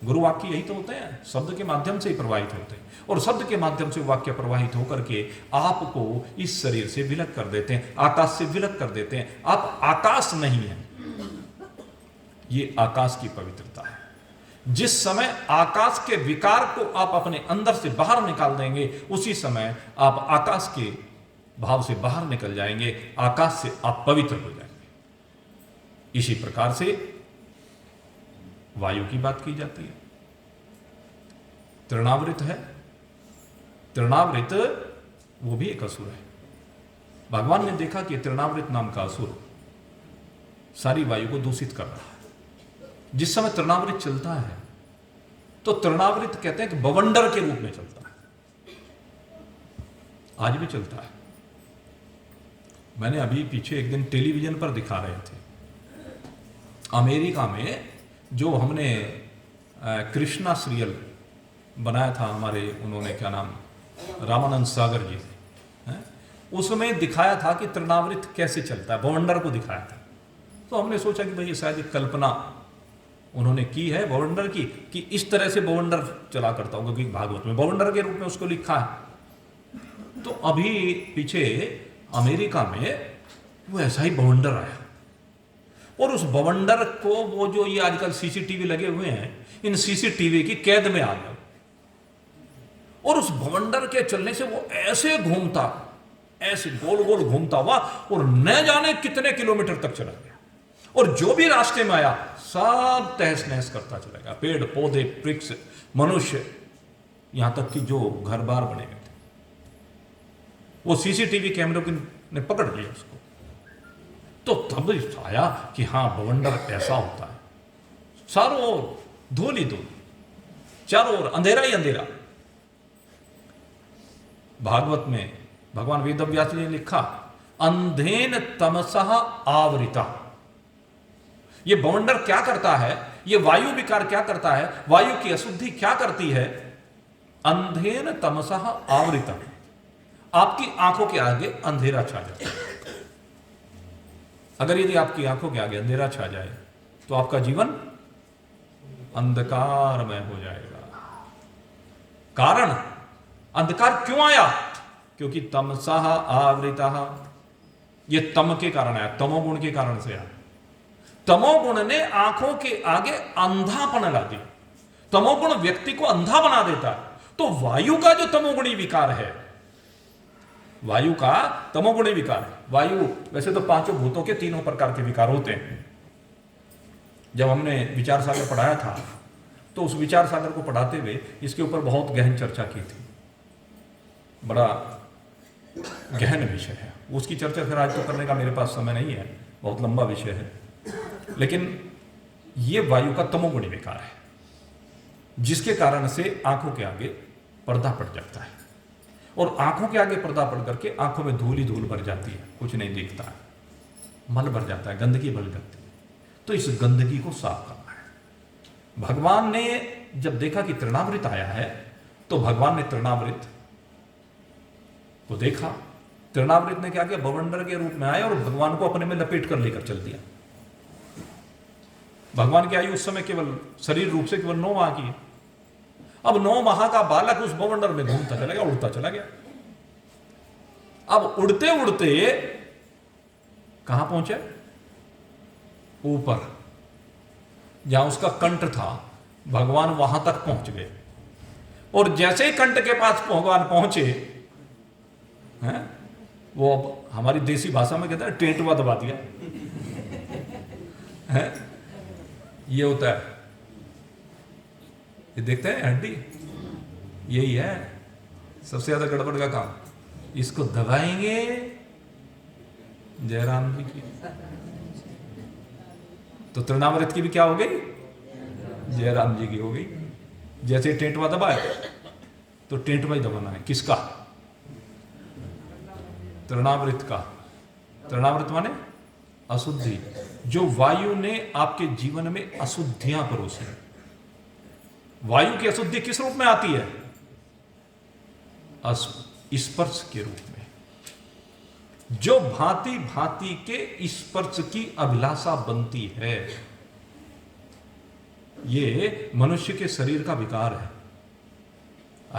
गुरु वाक्य यही तो होते हैं, शब्द के माध्यम से ही प्रवाहित होते हैं, और शब्द के माध्यम से वाक्य प्रवाहित होकर के आपको इस शरीर से विलग कर देते हैं, आकाश से विलग कर देते हैं। आप आकाश नहीं है, ये आकाश की पवित्रता है। जिस समय आकाश के विकार को आप अपने अंदर से बाहर निकाल देंगे, उसी समय आप आकाश के भाव से बाहर निकल जाएंगे, आकाश से आप पवित्र हो जाएंगे। इसी प्रकार से वायु की बात की जाती है। तृणावृत है, तृणावृत वो भी एक असुर है। भगवान ने देखा कि तृणावृत नाम का असुर सारी वायु को दूषित कर रहा है। जिस समय तृणावृत चलता है तो तृणावृत कहते हैं कि बवंडर के रूप में चलता है, आज भी चलता है। मैंने अभी पीछे एक दिन टेलीविजन पर दिखा रहे थे, अमेरिका में जो हमने कृष्णा सीरियल बनाया था, हमारे उन्होंने क्या नाम, रामानंद सागर जी, उसमें दिखाया था कि तृणावृत कैसे चलता है, बवंडर को दिखाया था। तो हमने सोचा कि भाई ये शायद एक कल्पना उन्होंने की है बवंडर की, कि इस तरह से बवंडर चला करता होगा, क्योंकि भागवत में बवंडर के रूप में उसको लिखा है। तो अभी पीछे अमेरिका में वो ऐसा ही बवंडर आया, और उस बवंडर को वो जो ये आजकल सीसीटीवी लगे हुए हैं, इन सीसीटीवी की कैद में आ गया, और उस बवंडर के चलने से वो ऐसे घूमता, ऐसे गोल गोल घूमता हुआ, और न जाने कितने किलोमीटर तक चला गया, और जो भी रास्ते में आया सब तहस नहस करता चला गया। पेड़ पौधे, वृक्ष, मनुष्य, यहां तक कि जो घर बार बने हुए थे, वो सीसीटीवी कैमरे ने पकड़ लिया उसको। तो तब आया कि हाँ, बवंडर ऐसा होता है। चारों ओर धूल ही धूल, चारों ओर अंधेरा ही अंधेरा। भागवत में भगवान वेदव्यास ने लिखा, अंधेन तमसः आवृता। ये बवंडर क्या करता है, ये वायु विकार क्या करता है, वायु की अशुद्धि क्या करती है? अंधेन तमसः आवृता, आपकी आंखों के आगे अंधेरा छा जाता है। अगर यदि आपकी आंखों के आगे अंधेरा छा जाए तो आपका जीवन अंधकारमय हो जाएगा। कारण अंधकार क्यों आया? क्योंकि तमसा आवृता, ये तम के कारण आया, तमोगुण के कारण से आया। तमोगुण ने आंखों के आगे अंधापन ला दिया। तमोगुण व्यक्ति को अंधा बना देता है। तो वायु का जो तमोगुणी विकार है, वायु का तमोगुणी विकार है। वायु वैसे तो पांचों भूतों के तीनों प्रकार के विकार होते हैं। जब हमने विचार सागर पढ़ाया था तो उस विचार सागर को पढ़ाते हुए इसके ऊपर बहुत गहन चर्चा की थी। बड़ा गहन विषय है, उसकी चर्चा फिर आज तो करने का मेरे पास समय नहीं है, बहुत लंबा विषय है। लेकिन ये वायु का तमोगुणी विकार है, जिसके कारण से आंखों के आगे पर्दा पड़ जाता है, और आंखों के आगे पर्दा पड़ करके आंखों में धूल ही धूल भर जाती है, कुछ नहीं दिखता है, मल भर जाता है, गंदगी भर जाती है। तो इस गंदगी को साफ करना है। भगवान ने जब देखा कि तृणावृत आया है, तो भगवान ने तृणावृत को देखा। तृणावृत ने क्या किया? बवंडर के रूप में आया और भगवान को अपने में लपेट कर लेकर चल दिया। भगवान की आयु उस समय केवल शरीर रूप से केवल 9 माह की है। अब 9 माह का बालक उस बवंडर में घूमता चला गया, उड़ता चला गया। अब उड़ते उड़ते कहां पहुंचे? ऊपर, जहां उसका कंठ था, भगवान वहां तक पहुंच गए। और जैसे ही कंठ के पास भगवान पहुंचे हैं, वो अब हमारी देसी भाषा में कहते हैं टेंटवा दबा दिया है। ये होता है, ये देखते हैं हड्डी, यही है सबसे ज्यादा गड़बड़ का काम। इसको दबाएंगे, जयराम जी की तो तृणावृत की भी क्या हो गई? जयराम जी की हो गई। जैसे टेंटवा दबाए तो टेंटवा ही दबाना है। किसका? तृणावृत का। तृणावृत माने अशुद्धि, जो वायु ने आपके जीवन में अशुद्धियां परोसी। वायु की अशुद्धि किस रूप में आती है? स्पर्श के रूप में। जो भांति भांति के स्पर्श की अभिलाषा बनती है, ये मनुष्य के शरीर का विकार है।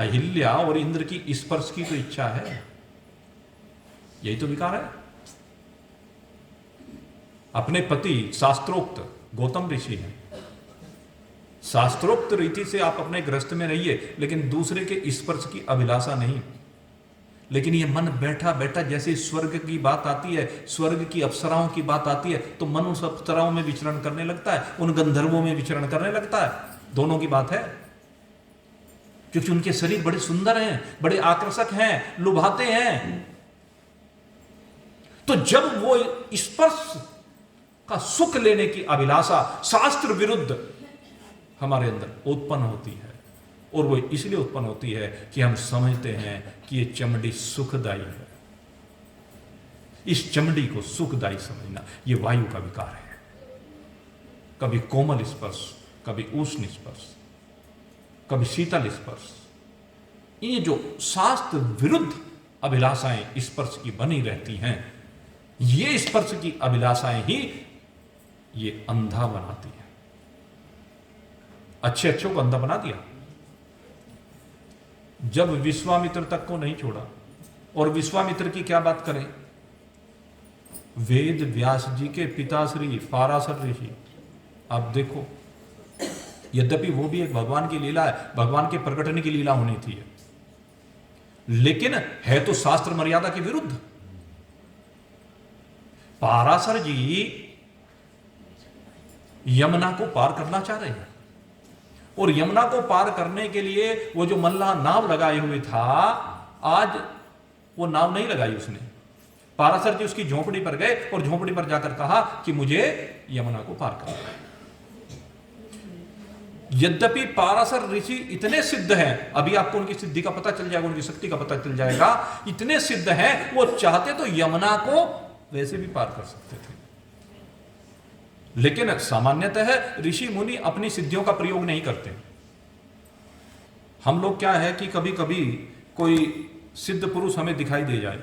अहिल्या और इंद्र की स्पर्श की तो इच्छा है, यही तो विकार है। अपने पति शास्त्रोक्त गौतम ऋषि हैं, शास्त्रोक्त रीति से आप अपने गृहस्थ में रहिए, लेकिन दूसरे के स्पर्श की अभिलाषा नहीं। लेकिन ये मन बैठा बैठा जैसे स्वर्ग की बात आती है, स्वर्ग की अप्सराओं की बात आती है, तो मन उस अप्सराओं में विचरण करने लगता है, उन गंधर्वों में विचरण करने लगता है। दोनों की बात है, क्योंकि उनके शरीर बड़े सुंदर हैं, बड़े आकर्षक हैं, लुभाते हैं। तो जब वो स्पर्श का सुख लेने की अभिलाषा शास्त्र विरुद्ध हमारे अंदर उत्पन्न होती है, और वो इसलिए उत्पन्न होती है कि हम समझते हैं कि ये चमड़ी सुखदायी है। इस चमड़ी को सुखदायी समझना ये वायु का विकार है। कभी कोमल स्पर्श, कभी उष्ण स्पर्श, कभी शीतल स्पर्श। ये जो शास्त्र विरुद्ध अभिलाषाएं स्पर्श की बनी रहती हैं, ये स्पर्श की अभिलाषाएं ही ये अंधा बनाती है। अच्छे अच्छों को अंधा बना दिया। जब विश्वामित्र तक को नहीं छोड़ा, और विश्वामित्र की क्या बात करें, वेद व्यास जी के पिताश्री पाराशर ऋषि, आप देखो, यद्यपि वो भी एक भगवान की लीला है, भगवान के प्रकटने की लीला होनी थी, लेकिन है तो शास्त्र मर्यादा के विरुद्ध। पाराशर जी यमुना को पार करना चाह रहे हैं, और यमुना को पार करने के लिए वो जो मल्लाह नाव लगाए हुए था, आज वो नाव नहीं लगाई उसने। पाराशर जी उसकी झोपड़ी पर गए और झोपड़ी पर जाकर कहा कि मुझे यमुना को पार करना है। यद्यपि पाराशर ऋषि इतने सिद्ध हैं, अभी आपको उनकी सिद्धि का पता चल जाएगा, उनकी शक्ति का पता चल जाएगा, इतने सिद्ध हैं, वो चाहते तो यमुना को वैसे भी पार कर सकते थे। लेकिन सामान्यतः ऋषि मुनि अपनी सिद्धियों का प्रयोग नहीं करते। हम लोग क्या है कि कभी कभी कोई सिद्ध पुरुष हमें दिखाई दे जाए,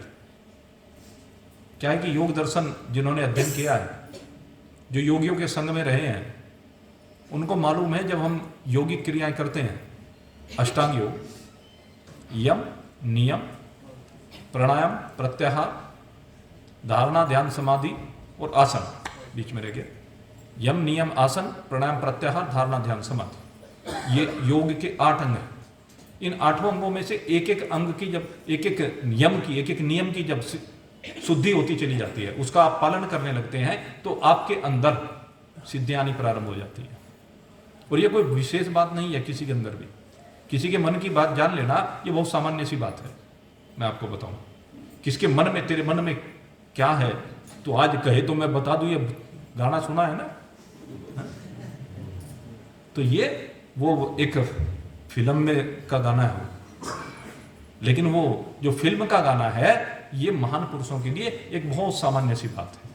क्या है कि योग दर्शन जिन्होंने अध्ययन किया है, जो योगियों के संग में रहे हैं, उनको मालूम है जब हम योगिक क्रियाएं करते हैं, अष्टांग योग, यम, नियम, प्राणायाम, प्रत्याहार, धारणा, ध्यान, समाधि और आसन, बीच में रह गया, यम, नियम, आसन, प्राणायाम, प्रत्याहार, धारणा, ध्यान, समाधि, ये योग के 8 अंग हैं। इन 8 अंगों में से एक एक अंग की जब एक एक नियम की जब शुद्धि होती चली जाती है, उसका आप पालन करने लगते हैं, तो आपके अंदर सिद्धियां आनी प्रारंभ हो जाती है। और ये कोई विशेष बात नहीं है किसी के अंदर भी। किसी के मन की बात जान लेना ये बहुत सामान्य सी बात है। मैं आपको बताऊं किसके मन में, तेरे मन में क्या है, तो आज कहे तो मैं बता दूं, ये गाना सुना है ना, तो ये वो एक फिल्म में का गाना है, लेकिन वो जो फिल्म का गाना है ये महान पुरुषों के लिए एक बहुत सामान्य सी बात है।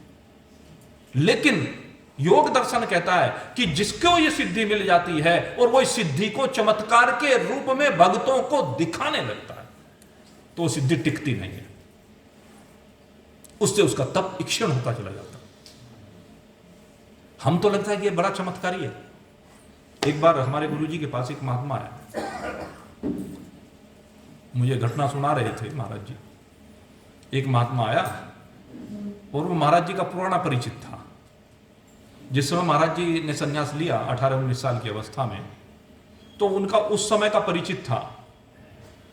लेकिन योग दर्शन कहता है कि जिसको ये सिद्धि मिल जाती है और वो इस सिद्धि को चमत्कार के रूप में भक्तों को दिखाने लगता है, तो वो सिद्धि टिकती नहीं है, उससे उसका तप क्षीण होता चला जाता है। हम तो लगता है कि ये बड़ा चमत्कारी है। एक बार हमारे गुरुजी के पास एक महात्मा आया, मुझे घटना सुना रहे थे महाराज जी। एक महात्मा आया और वो महाराज जी का पुराना परिचित था। जिस समय महाराज जी ने संन्यास लिया 18-19 साल की अवस्था में, तो उनका उस समय का परिचित था।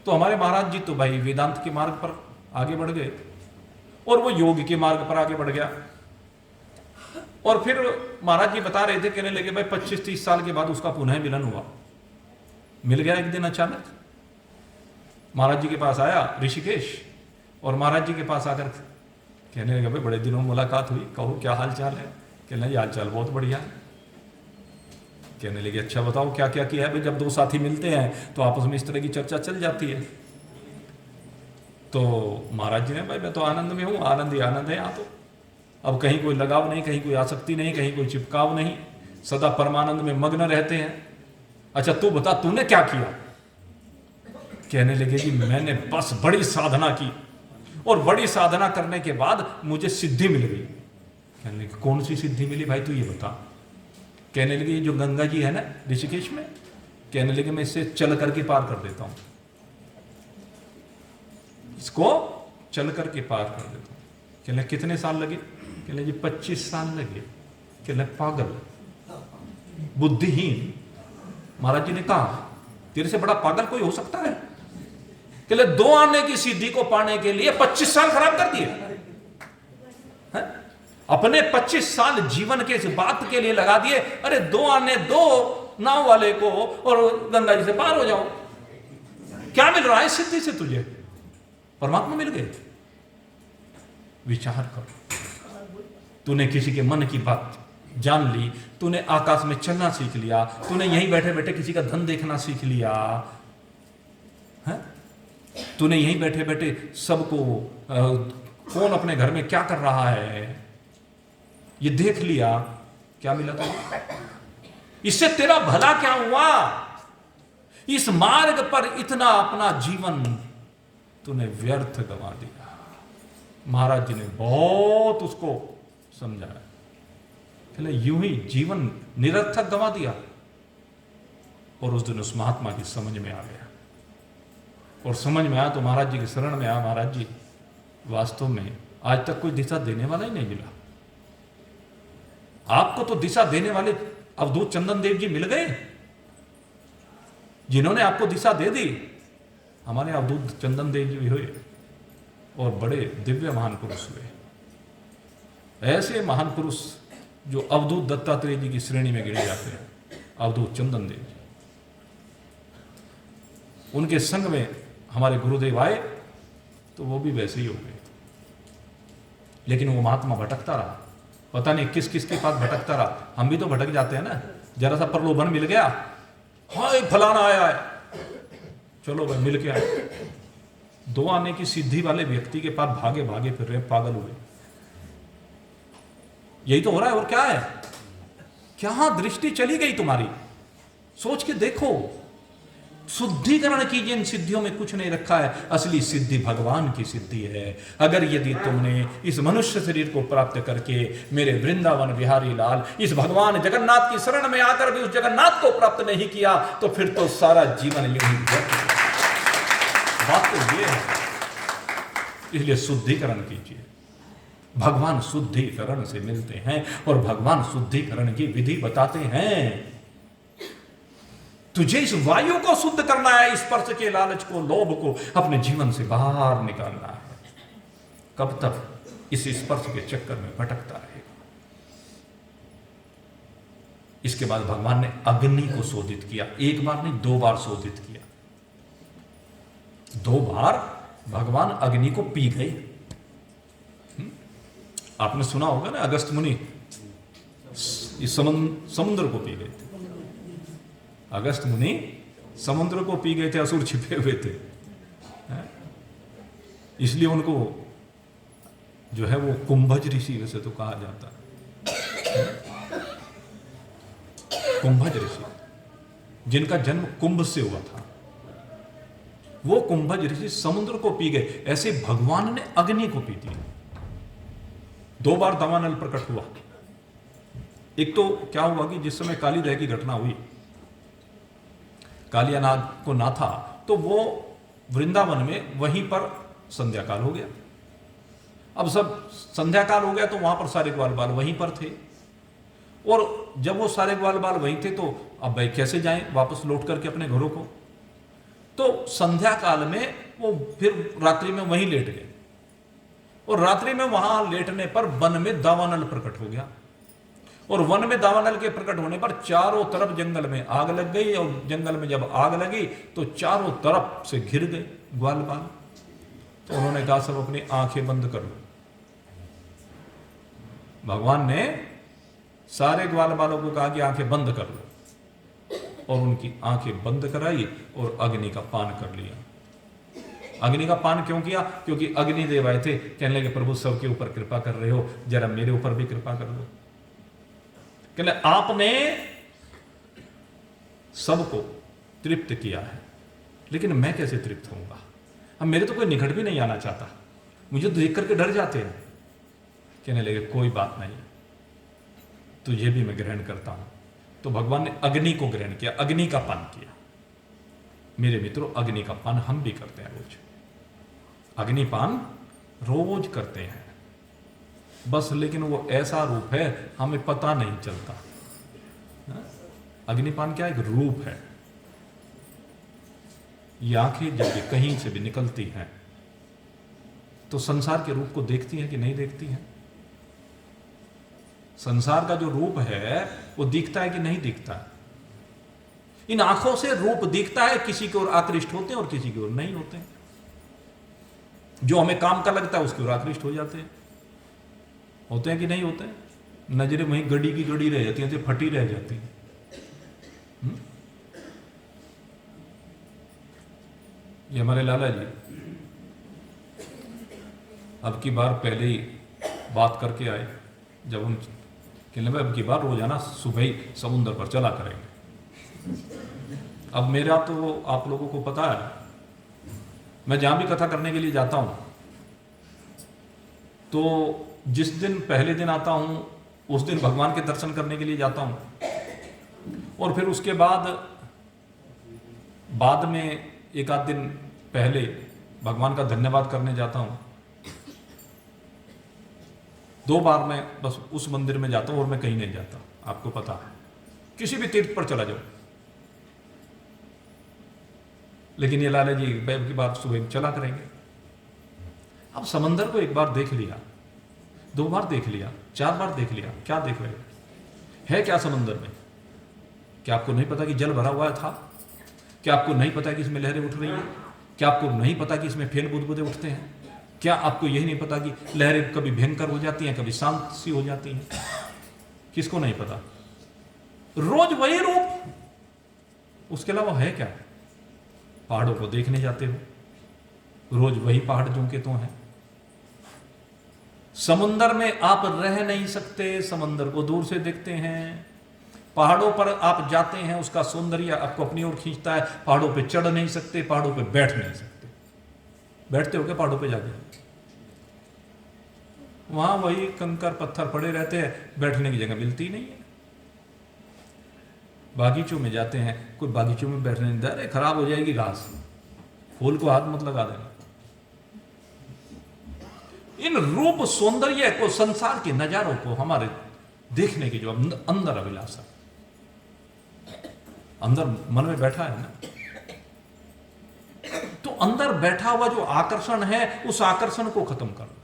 तो हमारे महाराज जी तो भाई वेदांत के मार्ग पर आगे बढ़ गए और वो योग के मार्ग पर आगे बढ़ गया। और फिर महाराज जी बता रहे थे, कहने लगे भाई 25-30 साल के बाद उसका पुनः मिलन हुआ। मिल गया एक दिन अचानक, महाराज जी के पास आया ऋषिकेश, और महाराज जी के पास आकर कहने लगे भाई बड़े दिनों मुलाकात हुई, कहो क्या हाल चाल है। कहने लगे हाल चाल बहुत बढ़िया है। कहने लगे अच्छा बताओ क्या क्या किया है। भाई जब दो साथी मिलते हैं तो आपस में इस तरह की चर्चा चल जाती है। तो महाराज जी ने, भाई मैं तो आनंद में हूँ, आनंद ही आनंद है यहाँ तो, अब कहीं कोई लगाव नहीं, कहीं कोई आसक्ति नहीं, कहीं कोई चिपकाव नहीं, सदा परमानंद में मग्न रहते हैं। अच्छा तू बता तूने क्या किया। कहने लगे कि मैंने बस बड़ी साधना की और बड़ी साधना करने के बाद मुझे सिद्धि मिल गई। कहने लगे कौन सी सिद्धि मिली भाई तू ये बता। कहने लगे जो गंगा जी है ना ऋषिकेश में, कहने लगे मैं इससे चल करके पार कर देता हूं, इसको चल करके पार कर देता हूं। कहने कितने साल लगे। कहने जी 25 साल लगे। कहने पागल बुद्धिहीन। महाराज जी ने कहा तेरे से बड़ा पागल कोई हो सकता है। कहले 2 आने की सिद्धि को पाने के लिए 25 साल खराब कर दिए। अपने 25 साल जीवन के इस बात के लिए लगा दिए, अरे 2 आने दो नाव वाले को और गंगा जी से पार हो जाओ। क्या मिल रहा है सिद्धि से तुझे? परमात्मा मिल गए। विचार कर, तूने किसी के मन की बात जान ली, तूने आकाश में चलना सीख लिया, तूने यहीं बैठे बैठे किसी का धन देखना सीख लिया है? तूने यहीं बैठे बैठे सबको कौन अपने घर में क्या कर रहा है ये देख लिया। क्या मिला तुझे? इससे तेरा भला क्या हुआ? इस मार्ग पर इतना अपना जीवन तूने व्यर्थ गंवा दिया। महाराज जी ने बहुत उसको समझाया, कहले यूं ही जीवन निरर्थक गंवा दिया। और उस दिन उस महात्मा की समझ में आ गया, और समझ में आया तो महाराज जी की शरण में आया। महाराज जी वास्तव में आज तक कोई दिशा देने वाला ही नहीं मिला। आपको तो दिशा देने वाले अवधूत चंदन देव जी मिल गए, जिन्होंने आपको दिशा दे दी। हमारे अवधूत चंदन देव जी भी हुए और बड़े दिव्य महान पुरुष हुए। ऐसे महान पुरुष जो अवधूत दत्तात्रेय जी की श्रेणी में गिने जाते हैं, अवधूत चंदन देव जी, उनके संग में हमारे गुरुदेव आए तो वो भी वैसे ही हो गए। लेकिन वो महात्मा भटकता रहा, पता नहीं किस किस के पास भटकता रहा। हम भी तो भटक जाते हैं ना, जरा सा प्रलोभन मिल गया, हाँ फलाना आया है, चलो भाई मिल के आए। 2 आने की सिद्धि वाले व्यक्ति के पास भागे भागे फिर रहे, पागल हुए। यही तो हो रहा है। और क्या है? क्या दृष्टि चली गई तुम्हारी? सोच के देखो, शुद्धिकरण कीजिए, इन सिद्धियों में कुछ नहीं रखा है। असली सिद्धि भगवान की सिद्धि है। अगर यदि तुमने इस मनुष्य शरीर को प्राप्त करके मेरे वृंदावन बिहारी लाल इस भगवान जगन्नाथ की शरण में आकर भी उस जगन्नाथ को प्राप्त नहीं किया तो फिर तो सारा जीवन यूं ही व्यर्थ है। बात तो ये है। इसलिए शुद्धिकरण कीजिए। भगवान शुद्धिकरण से मिलते हैं और भगवान शुद्धिकरण की विधि बताते हैं। तुझे इस वायु को शुद्ध करना है, स्पर्श के लालच को, लोभ को अपने जीवन से बाहर निकालना है। कब तक इस स्पर्श के चक्कर में भटकता रहेगा। इसके बाद भगवान ने अग्नि को शोधित किया। एक बार नहीं, 2 बार शोधित किया। 2 बार भगवान अग्नि को पी गए। आपने सुना होगा ना, अगस्त मुनि इस समुद्र को पी गए थे। अगस्त मुनि समुद्र को पी गए थे, असुर छिपे हुए थे। इसलिए उनको जो है वो कुंभज ऋषि वैसे तो कहा जाता है। कुंभज ऋषि जिनका जन्म कुंभ से हुआ था, वो कुंभज ऋषि समुद्र को पी गए। ऐसे भगवान ने अग्नि को पी दिया। 2 बार दावानल प्रकट हुआ। एक तो क्या हुआ कि जिस समय काली दह की घटना हुई, कालिया नाग को ना था, तो वो वृंदावन में वहीं पर संध्या काल हो गया। अब सब संध्या काल हो गया तो वहां पर सारे ग्वाल बाल वहीं पर थे। और जब वो सारे ग्वाल बाल वहीं थे तो अब भाई कैसे जाएं वापस लौट करके अपने घरों को। तो संध्या काल में वो फिर रात्रि में वहीं लेट गए। और रात्रि में वहां लेटने पर वन में दावानल प्रकट हो गया। और वन में दावानल के प्रकट होने पर चारों तरफ जंगल में आग लग गई। और जंगल में जब आग लगी तो चारों तरफ से घिर गए ग्वाल बाल। तो उन्होंने कहा सब अपनी आंखें बंद कर लो। भगवान ने सारे ग्वाल बालों को कहा कि आंखें बंद कर लो, और उनकी आंखें बंद कराई और अग्नि का पान कर लिया। अग्नि का पान क्यों किया? क्योंकि अग्निदेव आए थे, कहने लगे प्रभु सबके ऊपर कृपा कर रहे हो, जरा मेरे ऊपर भी कृपा कर दो। कहने आपने सबको तृप्त किया है, लेकिन मैं कैसे तृप्त होऊंगा? अब मेरे तो कोई निकट भी नहीं आना चाहता, मुझे देख करके डर जाते हैं। कहने लगे कोई बात नहीं, तुझे भी मैं ग्रहण करता हूं। तो भगवान ने अग्नि को ग्रहण किया, अग्नि का पान किया। मेरे मित्रों, अग्नि का पान हम भी करते हैं रोज। अग्निपान रोज करते हैं, बस लेकिन वो ऐसा रूप है हमें पता नहीं चलता। अग्निपान क्या एक रूप है। ये आंखें जब भी कहीं से भी निकलती हैं तो संसार के रूप को देखती हैं कि नहीं देखती हैं? संसार का जो रूप है वो दिखता है कि नहीं दिखता है? इन आंखों से रूप दिखता है, किसी की ओर आकृष्ट होते हैं और किसी की ओर नहीं होते हैं। जो हमें काम का लगता है उसकी ओर आकृष्ट हो जाते हैं। होते हैं कि नहीं होते हैं? नजरें वहीं गड़ी की गड़ी रह जाती हैं, तो फटी रह जाती हैं। ये हमारे लाला जी अब की बार पहले ही बात करके आए, जब उन कहने लगे अब की बार रोजाना सुबह ही समुद्र पर चला करेंगे। अब मेरा तो आप लोगों को पता है, मैं जहां भी कथा करने के लिए जाता हूं तो जिस दिन पहले दिन आता हूं उस दिन भगवान के दर्शन करने के लिए जाता हूं, और फिर उसके बाद में एक आध दिन पहले भगवान का धन्यवाद करने जाता हूं। 2 बार मैं बस उस मंदिर में जाता हूं और मैं कहीं नहीं जाता। आपको पता है, किसी भी तीर्थ पर चला जाओ। लेकिन ये लाला जी बैब की बात सुबह चला करेंगे। अब समंदर को एक बार देख लिया, 2 बार देख लिया, 4 बार देख लिया, क्या देख रहे है क्या समंदर में? क्या आपको नहीं पता कि जल भरा हुआ था? क्या आपको नहीं पता कि इसमें लहरें उठ रही हैं? क्या आपको नहीं पता कि इसमें फेन बुदबुदे उठते हैं? क्या आपको यही नहीं पता कि लहरें कभी भयंकर हो जाती हैं, कभी शांत सी हो जाती हैं? किसको नहीं पता? रोज वही रूप, उसके अलावा है क्या? पहाड़ों को देखने जाते हो, रोज वही पहाड़ जो के तो हैं। समुंदर में आप रह नहीं सकते, समंदर को दूर से देखते हैं। पहाड़ों पर आप जाते हैं, उसका सौंदर्य आपको अपनी ओर खींचता है। पहाड़ों पे चढ़ नहीं सकते, पहाड़ों पे बैठ नहीं सकते। बैठते हो क्या पहाड़ों पे जाके? वहां वही कंकर पत्थर पड़े रहते हैं, बैठने की जगह मिलती नहीं है। बागीचों में जाते हैं, कोई बागीचों में बैठने नहीं देता, अरे खराब हो जाएगी घास, फूल को हाथ मत लगा देना। इन रूप सौंदर्य को, संसार के नजारों को हमारे देखने की जो अंदर अभिलाषा, अंदर मन में बैठा है ना, तो अंदर बैठा हुआ जो आकर्षण है, उस आकर्षण को खत्म करना।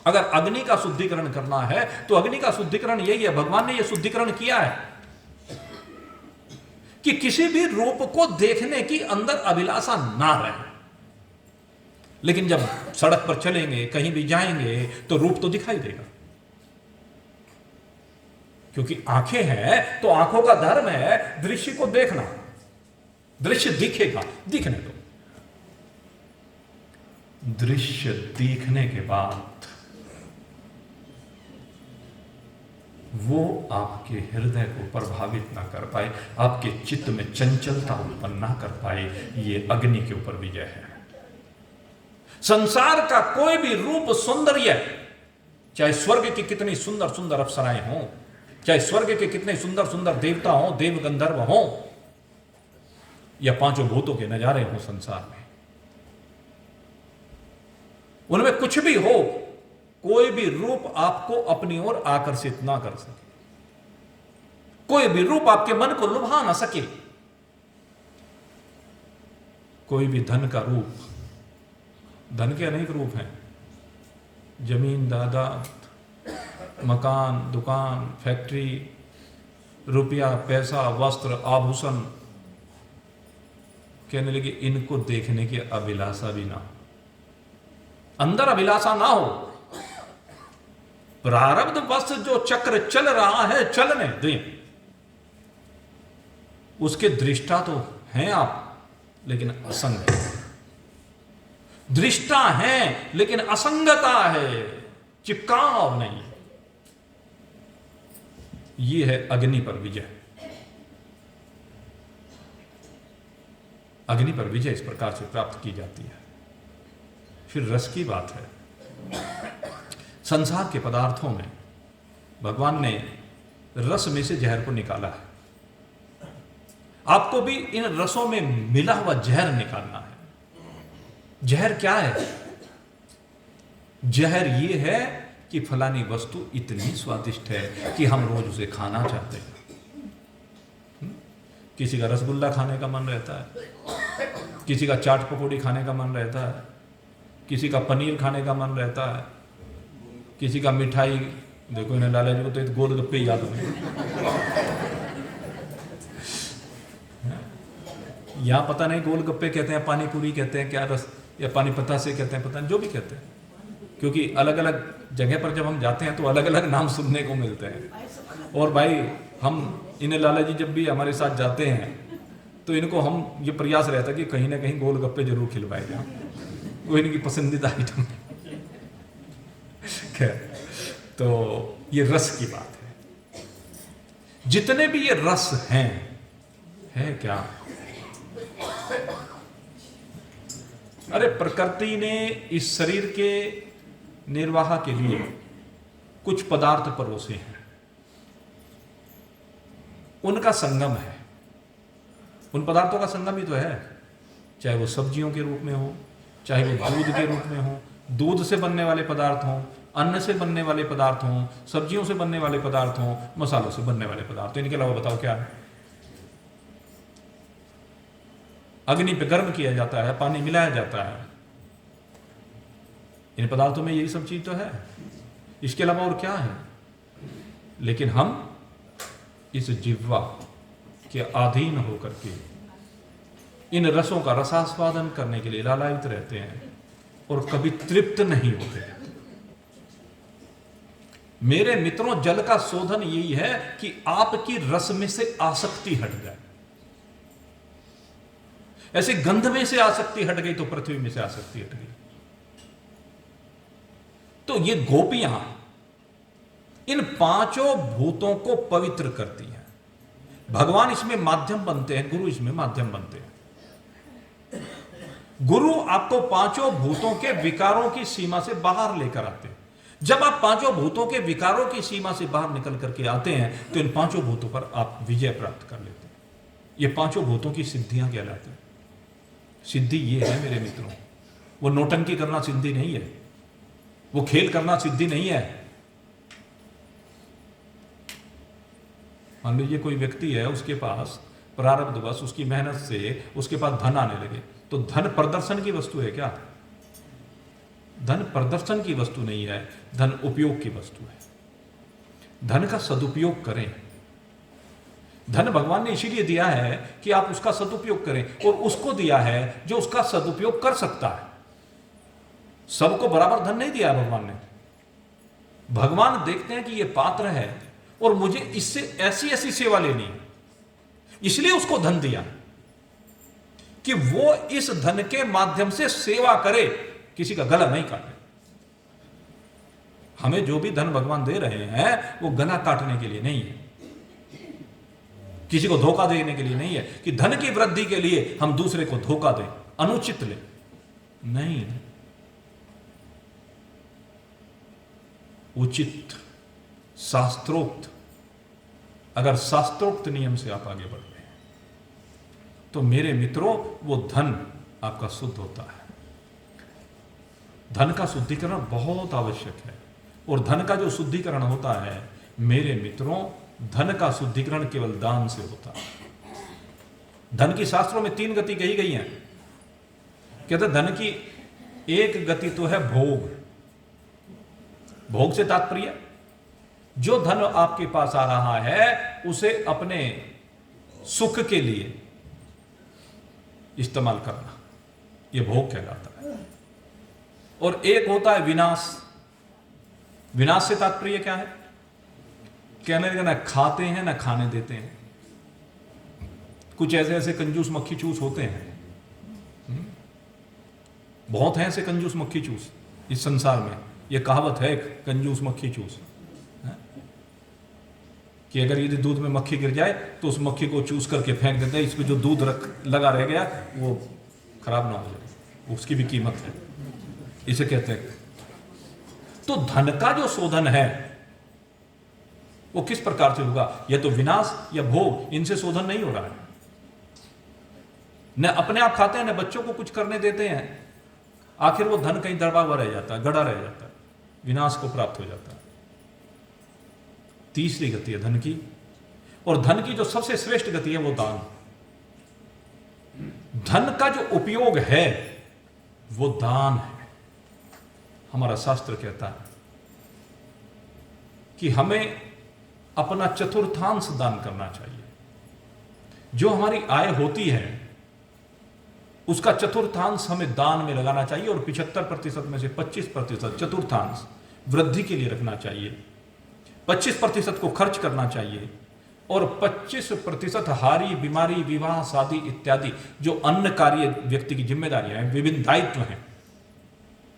अगर अग्नि का शुद्धिकरण करना है तो अग्नि का शुद्धिकरण यही है। भगवान ने यह शुद्धिकरण किया है कि किसी भी रूप को देखने की अंदर अभिलाषा ना रहे। लेकिन जब सड़क पर चलेंगे, कहीं भी जाएंगे, तो रूप तो दिखाई देगा, क्योंकि आंखें हैं तो आंखों का धर्म है दृश्य को देखना। दृश्य दिखेगा, दिखने दो। दृश्य दिखने के बाद वो आपके हृदय को प्रभावित ना कर पाए, आपके चित्त में चंचलता उत्पन्न ना कर पाए, ये अग्नि के ऊपर विजय है। संसार का कोई भी रूप सौंदर्य, चाहे स्वर्ग की कितनी सुंदर सुंदर अप्सराएं हों, चाहे स्वर्ग के कितने सुंदर सुंदर देवता हों, देव गंधर्व हों, या पांचों भूतों के नजारे हों संसार में, उनमें कुछ भी हो, कोई भी रूप आपको अपनी ओर आकर्षित ना कर सके, कोई भी रूप आपके मन को लुभा ना सके। कोई भी धन का रूप, धन के अनेक रूप हैं, जमीन जायदाद, मकान, दुकान, फैक्ट्री, रुपया, पैसा, वस्त्र, आभूषण, कहने लगे इनको देखने की अभिलाषा भी ना हो, अंदर अभिलाषा ना हो। प्रारब्ध वश जो चक्र चल रहा है, चलने दें। उसके दृष्टा तो हैं आप, लेकिन असंग है। दृष्टा हैं लेकिन असंगता है, चिपकाव नहीं। ये है अग्नि पर विजय। अग्नि पर विजय इस प्रकार से प्राप्त की जाती है। फिर रस की बात है। संसार के पदार्थों में भगवान ने रस में से जहर को निकाला है। आपको भी इन रसों में मिला हुआ जहर निकालना है। जहर क्या है? जहर ये है कि फलानी वस्तु इतनी स्वादिष्ट है कि हम रोज उसे खाना चाहते हैं। किसी का रसगुल्ला खाने का मन रहता है, किसी का चाट पकौड़ी खाने का मन रहता है, किसी का पनीर खाने का मन रहता है, किसी का मिठाई। देखो इन्हें लाला जी को तो गोलगप्पे याद होंगे। यहाँ पता नहीं गोलगप्पे कहते हैं, पानी पूरी कहते हैं, क्या रस या पानी पतासे कहते हैं, पता नहीं, जो भी कहते हैं, क्योंकि अलग अलग जगह पर जब हम जाते हैं तो अलग अलग नाम सुनने को मिलते हैं। और भाई हम इन्हें लाला जी जब भी हमारे साथ जाते हैं तो इनको हम ये प्रयास रहता है कि कहीं ना कहीं गोलगप्पे जरूर खिलवाए जाए, वो इनकी पसंदीदा आइटम है। तो ये रस की बात है। जितने भी ये रस हैं, है क्या? अरे प्रकृति ने इस शरीर के निर्वाह के लिए कुछ पदार्थ परोसे हैं, उनका संगम है। उन पदार्थों का संगम ही तो है, चाहे वो सब्जियों के रूप में हो, चाहे वो दूध के रूप में हो, दूध से बनने वाले पदार्थ हों, अन्न से बनने वाले पदार्थ हों, सब्जियों से बनने वाले पदार्थ हों, मसालों से बनने वाले पदार्थ। इनके अलावा बताओ क्या है? अग्नि पे गर्म किया जाता है, पानी मिलाया जाता है, इन पदार्थों में यही सब चीज तो है, इसके अलावा और क्या है? लेकिन हम इस जिह्वा के अधीन होकर के इन रसों का रसास्वादन करने के लिए लालायित रहते हैं और कभी तृप्त नहीं होते। मेरे मित्रों, जल का शोधन यही है कि आपकी रस में से आसक्ति हट जाए। ऐसे गंध में से आसक्ति हट गई तो पृथ्वी में से आसक्ति हट गई। तो ये गोपियां इन पांचों भूतों को पवित्र करती है। भगवान इसमें माध्यम बनते हैं, गुरु इसमें माध्यम बनते हैं। गुरु आपको पांचों भूतों के विकारों की सीमा से बाहर लेकर आते हैं। जब आप पांचों भूतों के विकारों की सीमा से बाहर निकल करके आते हैं तो इन पांचों भूतों पर आप विजय प्राप्त कर लेते हैं। ये पांचों भूतों की सिद्धियां कहलाती हैं। सिद्धि ये है मेरे मित्रों, वो नौटंकी करना सिद्धि नहीं है, वो खेल करना सिद्धि नहीं है। मान लीजिए कोई व्यक्ति है, उसके पास प्रारब्धवश उसकी मेहनत से उसके पास धन आने लगे, तो धन प्रदर्शन की वस्तु है क्या? धन प्रदर्शन की वस्तु नहीं है, धन उपयोग की वस्तु है। धन का सदुपयोग करें। धन भगवान ने इसीलिए दिया है कि आप उसका सदुपयोग करें, और उसको दिया है जो उसका सदुपयोग कर सकता है। सबको बराबर धन नहीं दिया भगवान ने। भगवान देखते हैं कि ये पात्र है और मुझे इससे ऐसी ऐसी सेवा लेनी है, इसलिए उसको धन दिया कि वो इस धन के माध्यम से सेवा करे, किसी का गला नहीं काटे। हमें जो भी धन भगवान दे रहे हैं वो गला काटने के लिए नहीं है, किसी को धोखा देने के लिए नहीं है कि धन की वृद्धि के लिए हम दूसरे को धोखा दें, अनुचित ले, नहीं। उचित शास्त्रोक्त, अगर शास्त्रोक्त नियम से आप आगे बढ़ रहे हैं तो मेरे मित्रों वो धन आपका शुद्ध होता है। धन का शुद्धिकरण बहुत आवश्यक है, और धन का जो शुद्धिकरण होता है मेरे मित्रों, धन का शुद्धिकरण केवल दान से होता है। धन की शास्त्रों में 3 गति कही गई हैं। कहते धन की एक गति तो है भोग। भोग से तात्पर्य जो धन आपके पास आ रहा है उसे अपने सुख के लिए इस्तेमाल करना, यह भोग कहलाता है। और एक होता है विनाश। विनाश से तात्पर्य क्या है? कहने लगे ना खाते हैं ना खाने देते हैं। कुछ ऐसे ऐसे कंजूस मक्खी चूस होते हैं, बहुत हैं ऐसे कंजूस मक्खी चूस इस संसार में। यह कहावत है कंजूस मक्खी चूस, कि अगर यदि दूध में मक्खी गिर जाए तो उस मक्खी को चूस करके फेंक देते हैं, इसमें जो दूध लगा रह गया वो खराब ना हो जाए, उसकी भी कीमत है, इसे कहते हैं। तो धन का जो शोधन है वो किस प्रकार से होगा? या तो विनाश या भोग, इनसे शोधन नहीं हो रहा है। न अपने आप खाते हैं न बच्चों को कुछ करने देते हैं, आखिर वो धन कहीं दबा हुआ रह जाता है, गड़ा रह जाता है, विनाश को प्राप्त हो जाता है। तीसरी गति है धन की, और धन की जो सबसे श्रेष्ठ गति है वो दान। धन का जो उपयोग है वो दान है। हमारा शास्त्र कहता है कि हमें अपना चतुर्थांश दान करना चाहिए। जो हमारी आय होती है उसका चतुर्थांश हमें दान में लगाना चाहिए, और 75% में से 25% चतुर्थांश वृद्धि के लिए रखना चाहिए। 25% को खर्च करना चाहिए, और 25% हारी, बीमारी, विवाह, शादी इत्यादि जो अन्य कार्य व्यक्ति की जिम्मेदारियां हैं, विभिन्न दायित्व हैं,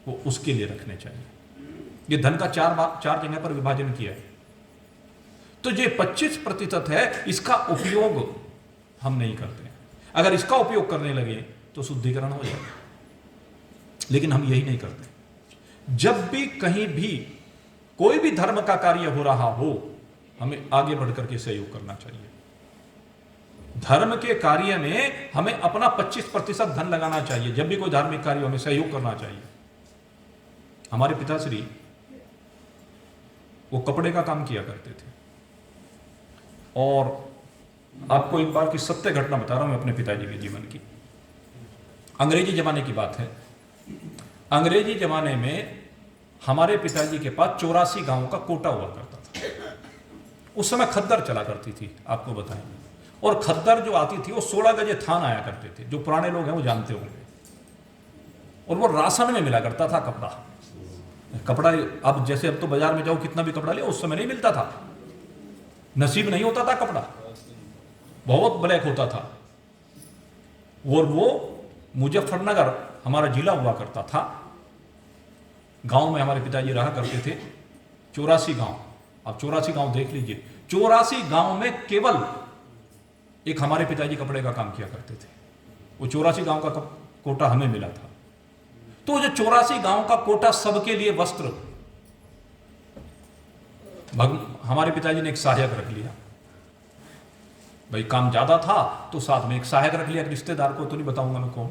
वो उसके लिए रखने चाहिए। ये धन का चार जगह पर विभाजन किया है। तो ये 25% है, इसका उपयोग हम नहीं करते हैं। अगर इसका उपयोग करने लगे तो शुद्धिकरण हो जाएगा, लेकिन हम यही नहीं करते। जब भी कहीं भी कोई भी धर्म का कार्य हो रहा हो, हमें आगे बढ़कर के सहयोग करना चाहिए। धर्म के कार्य में हमें अपना 25% धन लगाना चाहिए। जब भी कोई धार्मिक कार्य हमें सहयोग करना चाहिए। हमारे पिताश्री वो कपड़े का काम किया करते थे, और आपको एक बार की सत्य घटना बता रहा हूं मैं अपने पिताजी के जीवन की। अंग्रेजी जमाने की बात है। अंग्रेजी जमाने में हमारे पिताजी के पास 84 गांवों का कोटा हुआ करता था। उस समय खद्दर चला करती थी, आपको बताएं। और खद्दर जो आती थी वो 16 गजे थान आया करते थे, जो पुराने लोग हैं वो जानते होंगे। और वो राशन में मिला करता था कपड़ा। अब जैसे अब तो बाजार में जाओ कितना भी कपड़ा ले, उस समय नहीं मिलता था, नसीब नहीं होता था, कपड़ा बहुत ब्लैक होता था। और वो मुजफ्फरनगर हमारा जिला हुआ करता था। गांव में हमारे पिताजी रहा करते थे, 84 गांव। आप 84 गांव देख लीजिए, 84 गांव में केवल एक हमारे पिताजी कपड़े का काम किया करते थे। वो 84 गांव का कोटा हमें मिला था। तो जो 84 गांव का कोटा सबके लिए वस्त्र, हमारे पिताजी ने एक सहायक रख लिया। भाई काम ज्यादा था तो साथ में एक सहायक रख लिया, एक रिश्तेदार को तो नहीं बताऊंगा मैं कौन।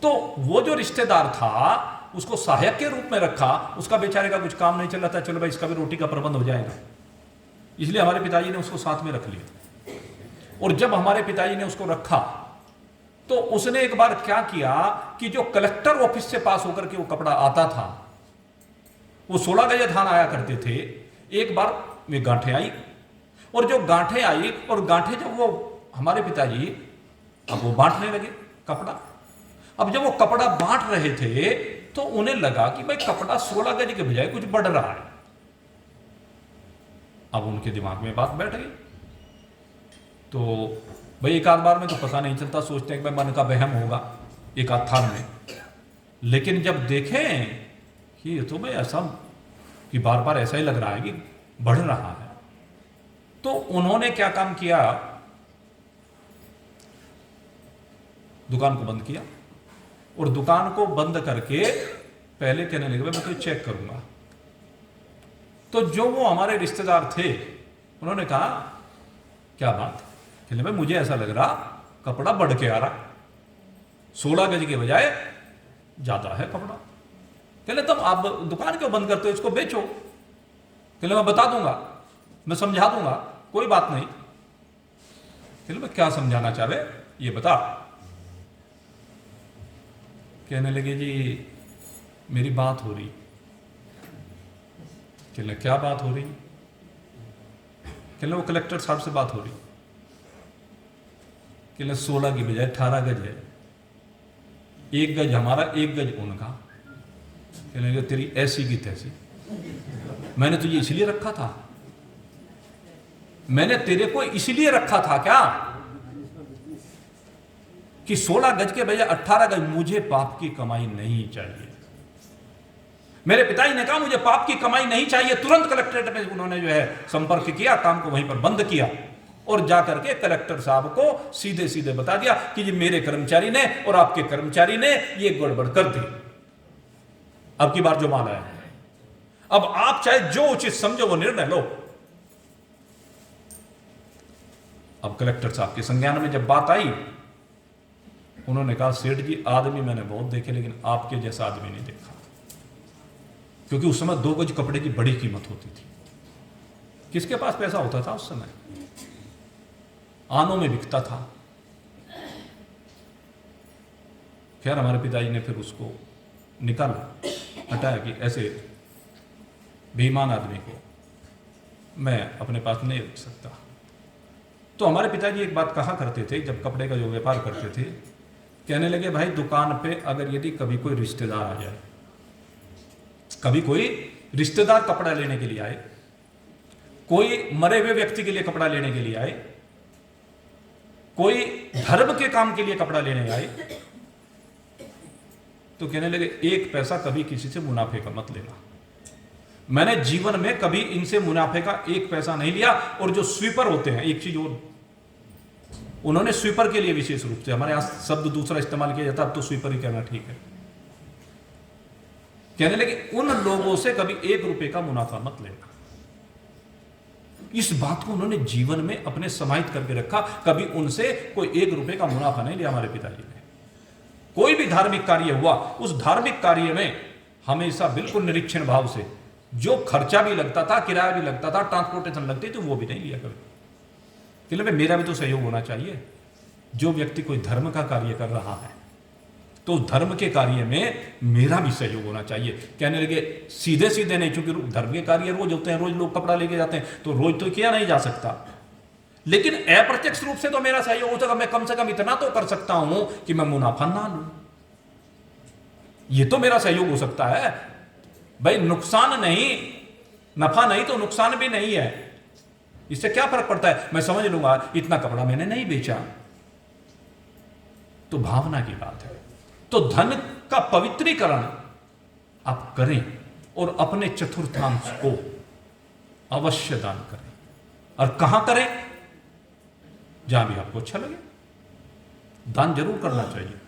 तो वो जो रिश्तेदार था उसको सहायक के रूप में रखा, उसका बेचारे का कुछ काम नहीं चल रहा था, चलो भाई इसका भी रोटी का प्रबंध हो जाएगा, इसलिए हमारे पिताजी ने उसको साथ में रख लिया। और जब हमारे पिताजी ने उसको रखा तो उसने एक बार क्या किया कि जो कलेक्टर ऑफिस से पास होकर के वो कपड़ा आता था, वो 16 गज धान आया करते थे, एक बार में गांठें आई, और जो गांठें आई और गांठें जब वो हमारे पिताजी अब वो बांटने लगे कपड़ा। अब जब वो कपड़ा बांट रहे थे तो उन्हें लगा कि भाई कपड़ा 16 गज के बजाय कुछ बढ़ रहा है। अब उनके दिमाग में बात बैठ गई। तो भाई एक आध बार में तो पता नहीं चलता, सोचते हैं कि भाई मन का वहम होगा एक आध थान में, लेकिन जब देखें कि ये तो भाई ऐसा कि बार बार ऐसा ही लग रहा है कि बढ़ रहा है, तो उन्होंने क्या काम किया, दुकान को बंद किया और दुकान को बंद करके पहले कहने लगे मैं तो चेक करूंगा। तो जो वो हमारे रिश्तेदार थे उन्होंने कहा क्या बात, कहने भाई मुझे ऐसा लग रहा कपड़ा बढ़ के आ रहा, 16 गज के बजाय ज्यादा है कपड़ा। कहले तब आप दुकान क्यों बंद करते हो, इसको बेचो। कहले मैं बता दूंगा, मैं समझा दूंगा, कोई बात नहीं। कहले मैं क्या समझाना चाह रहे ये बता। कहने लगे जी मेरी बात हो रही। कहले क्या बात हो रही। कहले वो कलेक्टर साहब से बात हो रही। कहले 16 की बजाय 18 गज है, 1 गज हमारा 1 गज उनका। कहने लगे तेरी ऐसी की तैसी, मैंने तुझे इसलिए रखा था, मैंने तेरे को इसलिए रखा था क्या कि 16 गज के बजाय 18 गज, मुझे पाप की कमाई नहीं चाहिए। मेरे पिताजी ने कहा मुझे पाप की कमाई नहीं चाहिए। तुरंत कलेक्ट्रेट में उन्होंने जो है संपर्क किया, काम को वहीं पर बंद किया और जाकर के कलेक्टर साहब को सीधे सीधे बता दिया कि ये मेरे कर्मचारी ने और आपके कर्मचारी ने ये गड़बड़ कर दी। अब की बार जो माल आया, अब आप चाहे जो उचित समझो वो निर्णय लो। अब कलेक्टर साहब के संज्ञान में जब बात आई, उन्होंने कहा सेठ जी आदमी मैंने बहुत देखे लेकिन आपके जैसा आदमी नहीं देखा, क्योंकि उस समय 2 गज कपड़े की बड़ी कीमत होती थी। किसके पास पैसा होता था उस समय, आनों में बिकता था। खैर हमारे पिताजी ने फिर उसको निकाला, हटाया कि ऐसे बेईमान आदमी को मैं अपने पास नहीं रख सकता। तो हमारे पिताजी एक बात कहा करते थे जब कपड़े का जो व्यापार करते थे, कहने लगे भाई दुकान पे अगर यदि कभी कोई रिश्तेदार आ जाए, कभी कोई रिश्तेदार कपड़ा लेने के लिए आए, कोई मरे हुए व्यक्ति के लिए कपड़ा लेने के लिए आए, कोई धर्म के काम के लिए कपड़ा लेने आए, तो कहने लगे 1 पैसा कभी किसी से मुनाफे का मत लेना। मैंने जीवन में कभी इनसे मुनाफे का 1 पैसा नहीं लिया। और जो स्वीपर होते हैं, एक चीज और उन्होंने स्वीपर के लिए विशेष रूप से, हमारे यहां शब्द दूसरा इस्तेमाल किया जाता, अब तो स्वीपर ही कहना ठीक है, कहने लगे उन लोगों से कभी 1 रुपए का मुनाफा मत लेना। इस बात को उन्होंने जीवन में अपने समाहित करके रखा, कभी उनसे कोई 1 रुपए का मुनाफा नहीं लिया हमारे पिताजी ने। कोई भी धार्मिक कार्य हुआ, उस धार्मिक कार्य में हमेशा बिल्कुल निरीक्षण भाव से, जो खर्चा भी लगता था, किराया भी लगता था, ट्रांसपोर्टेशन लगती थी, वो भी नहीं लिया कभी। इसलिए मेरा भी तो सहयोग होना चाहिए। जो व्यक्ति कोई धर्म का कार्य कर रहा है तो धर्म के कार्य में मेरा भी सहयोग होना चाहिए। कहने लगे सीधे सीधे नहीं, क्योंकि धर्म के कार्य रोज होते हैं, रोज लोग कपड़ा लेके जाते हैं, तो रोज तो किया नहीं जा सकता, लेकिन अप्रत्यक्ष रूप से तो मेरा सहयोग हो सकता। मैं कम से कम इतना तो कर सकता हूं कि मैं मुनाफा ना लूं, ये तो मेरा सहयोग हो सकता है। भाई नुकसान नहीं, नफा नहीं तो नुकसान भी नहीं है, इससे क्या फर्क पड़ता है, मैं समझ लूंगा इतना कपड़ा मैंने नहीं बेचा। तो भावना की बात है। तो धन का पवित्रीकरण आप करें और अपने चतुर्थांश को अवश्य दान करें। और कहां करें? जहां भी आपको अच्छा लगे, दान जरूर करना चाहिए।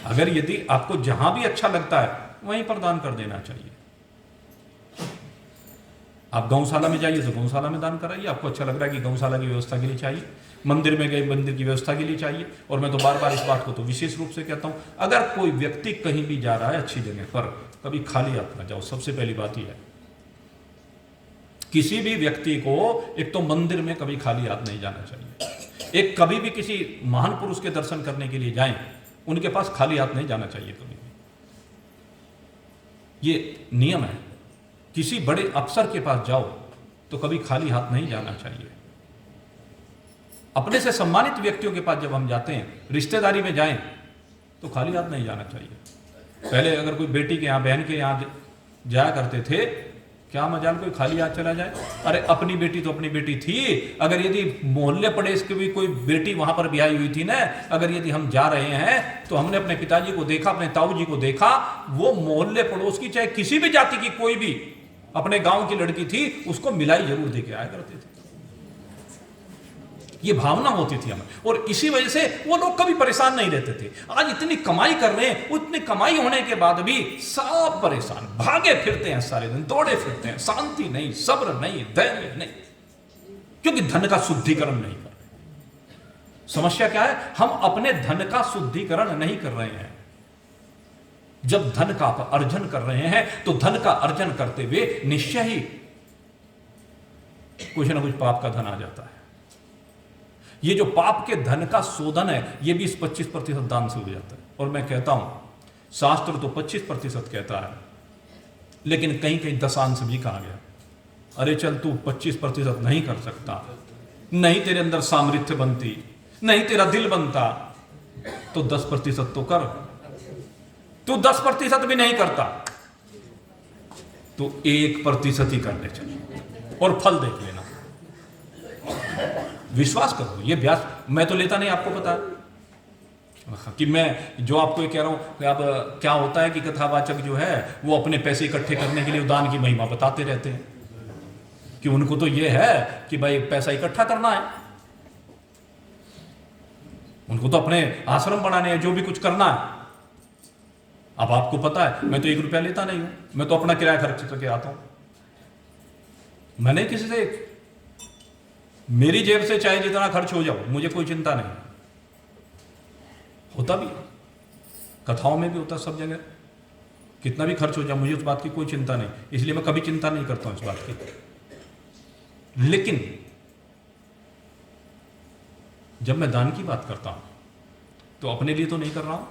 अगर यदि आपको जहां भी अच्छा लगता है वहीं पर दान कर देना चाहिए। आप गौशाला में जाइए तो गौशाला में दान कराइए, आपको अच्छा लग रहा है कि गौशाला की व्यवस्था के लिए चाहिए। मंदिर में गए, मंदिर की व्यवस्था के लिए चाहिए। और मैं तो बार बार इस बात को तो विशेष रूप से कहता हूं, अगर कोई व्यक्ति कहीं भी जा रहा है अच्छी जगह पर, कभी खाली हाथ ना जाओ। सबसे पहली बात यह है, किसी भी व्यक्ति को एक तो मंदिर में कभी खाली हाथ नहीं जाना चाहिए। एक कभी भी किसी महान पुरुष के दर्शन करने के लिए जाएं, उनके पास खाली हाथ नहीं जाना चाहिए कभी भी। ये नियम है। किसी बड़े अफसर के पास जाओ तो कभी खाली हाथ नहीं जाना चाहिए। अपने से सम्मानित व्यक्तियों के पास जब हम जाते हैं, रिश्तेदारी में जाएं, तो खाली हाथ नहीं जाना चाहिए। पहले अगर कोई बेटी के यहाँ, बहन के यहाँ जाया करते थे, क्या मजाल कोई खाली हाथ चला जाए? अरे अपनी बेटी तो अपनी बेटी थी। अगर यदि मोहल्ले पड़ोस की भी कोई बेटी वहां पर ब्याही हुई थी ना, अगर यदि हम जा रहे हैं तो हमने अपने पिताजी को देखा, अपने ताऊ जी को देखा, वो मोहल्ले पड़ोस की चाहे किसी भी जाति की कोई भी अपने गांव की लड़की थी, उसको मिलाई जरूर दे के आया करते थे। ये भावना होती थी हमें, और इसी वजह से वो लोग कभी परेशान नहीं रहते थे। आज इतनी कमाई कर रहे हैं, उतनी कमाई होने के बाद भी सब परेशान, भागे फिरते हैं, सारे दिन दौड़े फिरते हैं, शांति नहीं, सब्र नहीं, धैर्य नहीं, क्योंकि धन का शुद्धिकरण नहीं कर रहे। समस्या क्या है? हम अपने धन का शुद्धिकरण नहीं कर रहे हैं। जब धन का अर्जन कर रहे हैं तो धन का अर्जन करते हुए निश्चय ही कुछ ना कुछ पाप का धन आ जाता है। ये जो पाप के धन का शोधन है, ये 20-25% दान से हो जाता है। और मैं कहता हूं, शास्त्र तो 25% कहता है, लेकिन कहीं कहीं दशांश भी कहा गया। अरे चल, तू 25% नहीं कर सकता, नहीं तेरे अंदर सामर्थ्य बनती, नहीं तेरा दिल बनता, तो 10% तो कर। तू 10% भी नहीं करता तो 1% ही करने चाहिए, और फल देख लेना। विश्वास करो, ये ब्याज मैं तो लेता नहीं, आपको पता है कि मैं जो आपको ये कह रहा हूं कि अब क्या होता है कि कथावाचक जो है वो अपने पैसे इकट्ठे करने के लिए दान की महिमा बताते रहते हैं कि उनको तो ये है कि भाई पैसा इकट्ठा करना है, उनको तो अपने आश्रम बनाने हैं, जो भी कुछ करना है। अब आपको पता है, मैं तो 1 रुपया लेता नहीं हूं, मैं तो अपना किराया खर्च करके आता हूं। मैंने किसी से, मेरी जेब से चाहे जितना खर्च हो जाओ, मुझे कोई चिंता नहीं। होता भी, कथाओं में भी होता, सब जगह कितना भी खर्च हो जाए, मुझे उस बात की कोई चिंता नहीं, इसलिए मैं कभी चिंता नहीं करता हूं इस बात की। लेकिन जब मैं दान की बात करता हूं तो अपने लिए तो नहीं कर रहा हूं।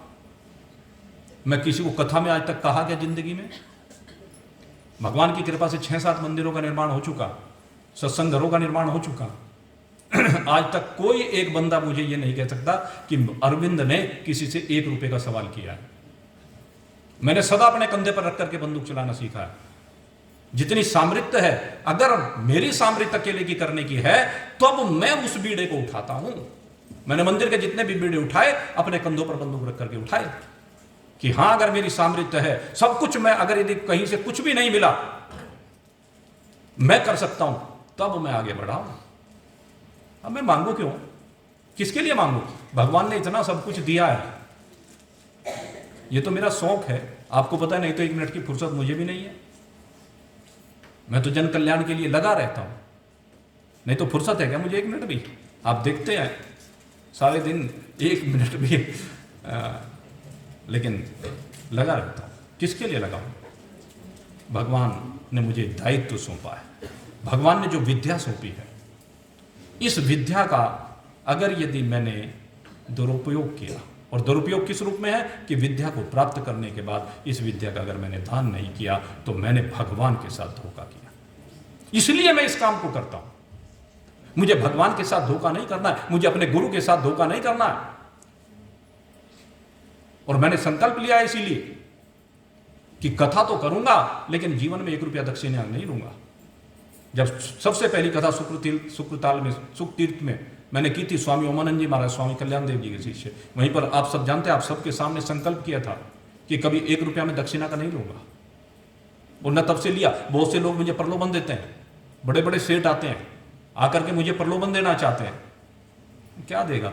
मैं किसी को कथा में आज तक कहा क्या जिंदगी में? भगवान की कृपा से 6-7 मंदिरों का निर्माण हो चुका, सत्संग घरों का निर्माण हो चुका। आज तक कोई एक बंदा मुझे ये नहीं कह सकता कि अरविंद ने किसी से 1 रुपए का सवाल किया है। मैंने सदा अपने कंधे पर रख करके बंदूक चलाना सीखा है। जितनी सामर्थ्य है, अगर मेरी सामर्थ्य अकेले की करने की है तो अब मैं उस बीड़े को उठाता हूं। मैंने मंदिर के जितने भी बीड़े उठाए, अपने कंधों पर बंदूक रख करके उठाए कि हां, अगर मेरी सामर्थ्य है, सब कुछ मैं, अगर यदि कहीं से कुछ भी नहीं मिला, मैं कर सकता हूं, तब मैं आगे बढ़ाऊं। अब मैं मांगू क्यों? किसके लिए मांगू? भगवान ने इतना सब कुछ दिया है। ये तो मेरा शौक है, आपको पता है, नहीं तो 1 मिनट की फुर्सत मुझे भी नहीं है। मैं तो जन कल्याण के लिए लगा रहता हूं, नहीं तो फुर्सत है क्या मुझे 1 मिनट भी? आप देखते हैं सारे दिन 1 मिनट भी लेकिन लगा रहता हूं। किसके लिए लगाऊं? भगवान ने मुझे दायित्व सौंपा है, भगवान ने जो विद्या सौंपी है, इस विद्या का अगर यदि मैंने दुरुपयोग किया, और दुरुपयोग किस रूप में है कि विद्या को प्राप्त करने के बाद इस विद्या का अगर मैंने दान नहीं किया तो मैंने भगवान के साथ धोखा किया। इसलिए मैं इस काम को करता हूं। मुझे भगवान के साथ धोखा नहीं करना है, मुझे अपने गुरु के साथ धोखा नहीं करना है। और मैंने संकल्प लिया है इसीलिए कि कथा तो करूंगा, लेकिन जीवन में 1 रुपया दक्षिणा नहीं लूंगा। जब सबसे पहली कथा सुक्रताल में, सुखतीर्थ में मैंने की थी, स्वामी ओमानंद जी महाराज, स्वामी कल्याण देव जी के शिष्य, वहीं पर आप सब जानते हैं, आप सबके सामने संकल्प किया था कि कभी 1 रुपया में दक्षिणा का नहीं लूंगा। और न तब से लिया। बहुत से लोग मुझे प्रलोभन देते हैं बड़े बड़े सेठ आते हैं, आकर के मुझे प्रलोभन देना चाहते हैं। क्या देगा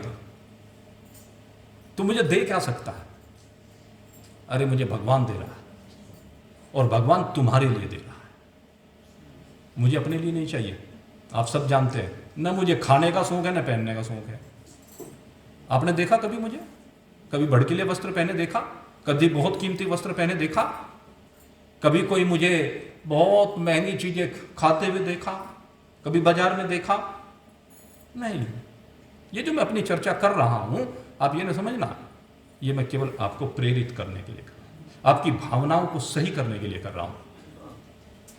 तू मुझे दे क्या सकता है? अरे मुझे भगवान दे रहा है, और भगवान तुम्हारे लिए दे रहा है, मुझे अपने लिए नहीं चाहिए। आप सब जानते हैं ना, मुझे खाने का शौक है ना पहनने का शौक है। आपने देखा कभी मुझे कभी भड़कीले वस्त्र पहने देखा? कभी बहुत कीमती वस्त्र पहने देखा? कभी कोई मुझे बहुत महंगी चीजें खाते हुए देखा? कभी बाजार में देखा? नहीं। ये जो मैं अपनी चर्चा कर रहा हूं, आप ये ना समझना, ये मैं केवल आपको प्रेरित करने के लिए कर रहा हूं, आपकी भावनाओं को सही करने के लिए कर रहा हूं,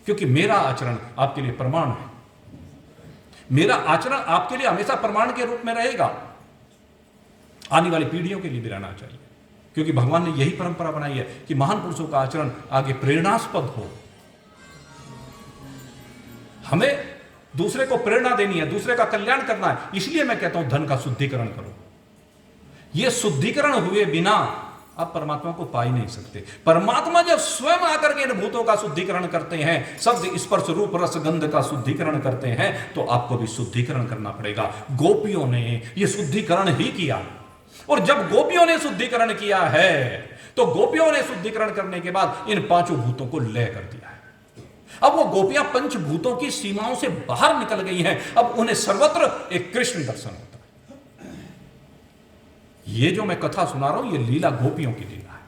क्योंकि मेरा आचरण आपके लिए प्रमाण है। मेरा आचरण आपके लिए हमेशा प्रमाण के रूप में रहेगा, आने वाली पीढ़ियों के लिए भी रहना चाहिए, क्योंकि भगवान ने यही परंपरा बनाई है कि महान पुरुषों का आचरण आगे प्रेरणास्पद हो। हमें दूसरे को प्रेरणा देनी है, दूसरे का कल्याण करना है। इसलिए मैं कहता हूं धन का शुद्धिकरण करो। यह शुद्धिकरण हुए बिना आप परमात्मा को पा ही नहीं सकते। परमात्मा जब स्वयं आकर के इन भूतों का शुद्धिकरण करते हैं, शब्द स्पर्श रूप रस गंध का शुद्धिकरण करते हैं, तो आपको भी शुद्धिकरण करना पड़ेगा। गोपियों ने यह शुद्धिकरण ही किया, और जब गोपियों ने शुद्धिकरण किया है, तो गोपियों ने शुद्धिकरण करने के बाद इन पांचों भूतों को लय कर दिया है। अब वो गोपियां पंचभूतों की सीमाओं से बाहर निकल गई हैं। अब उन्हें सर्वत्र एक कृष्ण दर्शन होता है। ये जो मैं कथा सुना रहा हूं, ये लीला गोपियों की लीला है।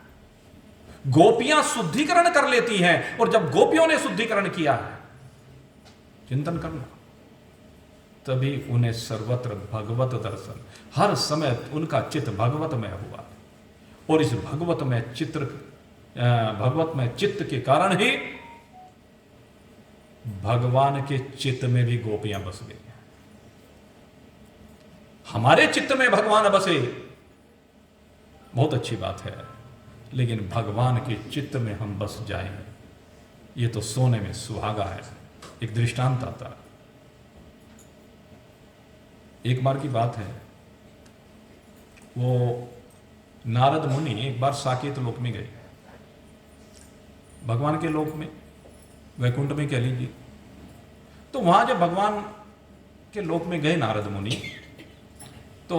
गोपियां शुद्धिकरण कर लेती हैं, और जब गोपियों ने शुद्धिकरण किया है, चिंतन करना, तभी उन्हें सर्वत्र भगवत दर्शन, हर समय उनका चित्त भगवतमय हुआ, और इस भगवतमय चित्त के कारण ही भगवान के चित्त में भी गोपियां बस गई। हमारे चित्त में भगवान बसे, बहुत अच्छी बात है, लेकिन भगवान के चित्त में हम बस जाएंगे, ये तो सोने में सुहागा है। एक दृष्टांत आता है। एक बार की बात है, वो नारद मुनि एक बार साकेत लोक में गए, भगवान के लोक में, वैकुंठ में कह लीजिए। तो वहां जब भगवान के लोक में गए नारद मुनि, तो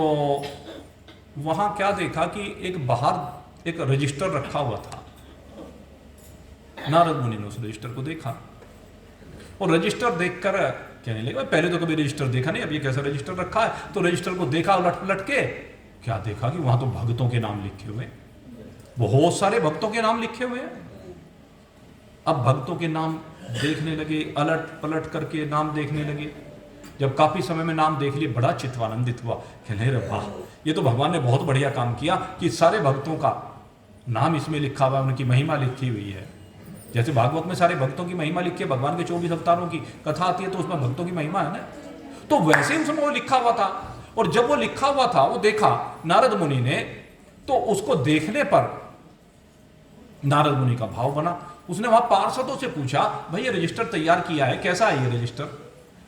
वहां क्या देखा कि एक बाहर एक रजिस्टर रखा हुआ था। नारद मुनि ने उस रजिस्टर को देखा, और रजिस्टर देखकर कहने लगे, पहले तो कभी रजिस्टर देखा नहीं, अब ये कैसा रजिस्टर रखा है। तो रजिस्टर को देखा उलट पलट के, क्या देखा कि वहां तो भक्तों के नाम लिखे हुए, बहुत सारे भक्तों के नाम लिखे हुए हैं। अब भक्तों के नाम देखने लगे, अलट पलट करके नाम देखने लगे। जब काफी समय में नाम देख लिए, बड़ा चित्तानंदित हुआ, कहने लगे वाह, ये तो भगवान ने बहुत बढ़िया काम किया कि सारे भक्तों का नाम इसमें लिखा हुआ है, उनकी महिमा लिखी हुई है। जैसे भागवत में सारे भक्तों की महिमा लिखी है, भगवान के 24 अवतारों की कथा आती है, तो उसमें भक्तों की महिमा है ना। तो वैसे ही उसमें वो लिखा हुआ था, और जब वो लिखा हुआ था, वो देखा नारद मुनि ने, तो उसको देखने पर नारद मुनि का भाव बना। उसने वहां पार्षदों से पूछा, भाई ये रजिस्टर तैयार किया है, कैसा है ये रजिस्टर?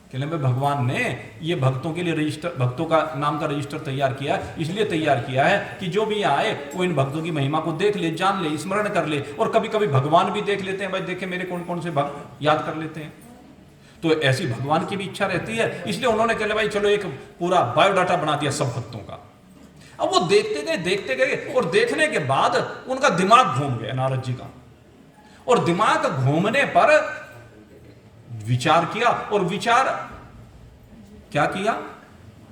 कहने में भगवान ने ये भक्तों के लिए रजिस्टर, भक्तों का नाम का रजिस्टर तैयार किया है, इसलिए तैयार किया है कि जो भी आए वो इन भक्तों की महिमा को देख ले, जान ले, स्मरण कर ले, और कभी कभी भगवान भी देख लेते हैं, भाई देखे मेरे कौन कौन से भक्त, याद कर लेते हैं। तो ऐसी भगवान की भी इच्छा रहती है, इसलिए उन्होंने कहा भाई चलो एक पूरा बायोडाटा बना दिया सब भक्तों का। अब वो देखते गए, और देखने के बाद उनका दिमाग घूम गया नारद जी का, और दिमाग घूमने पर विचार किया, और विचार क्या किया,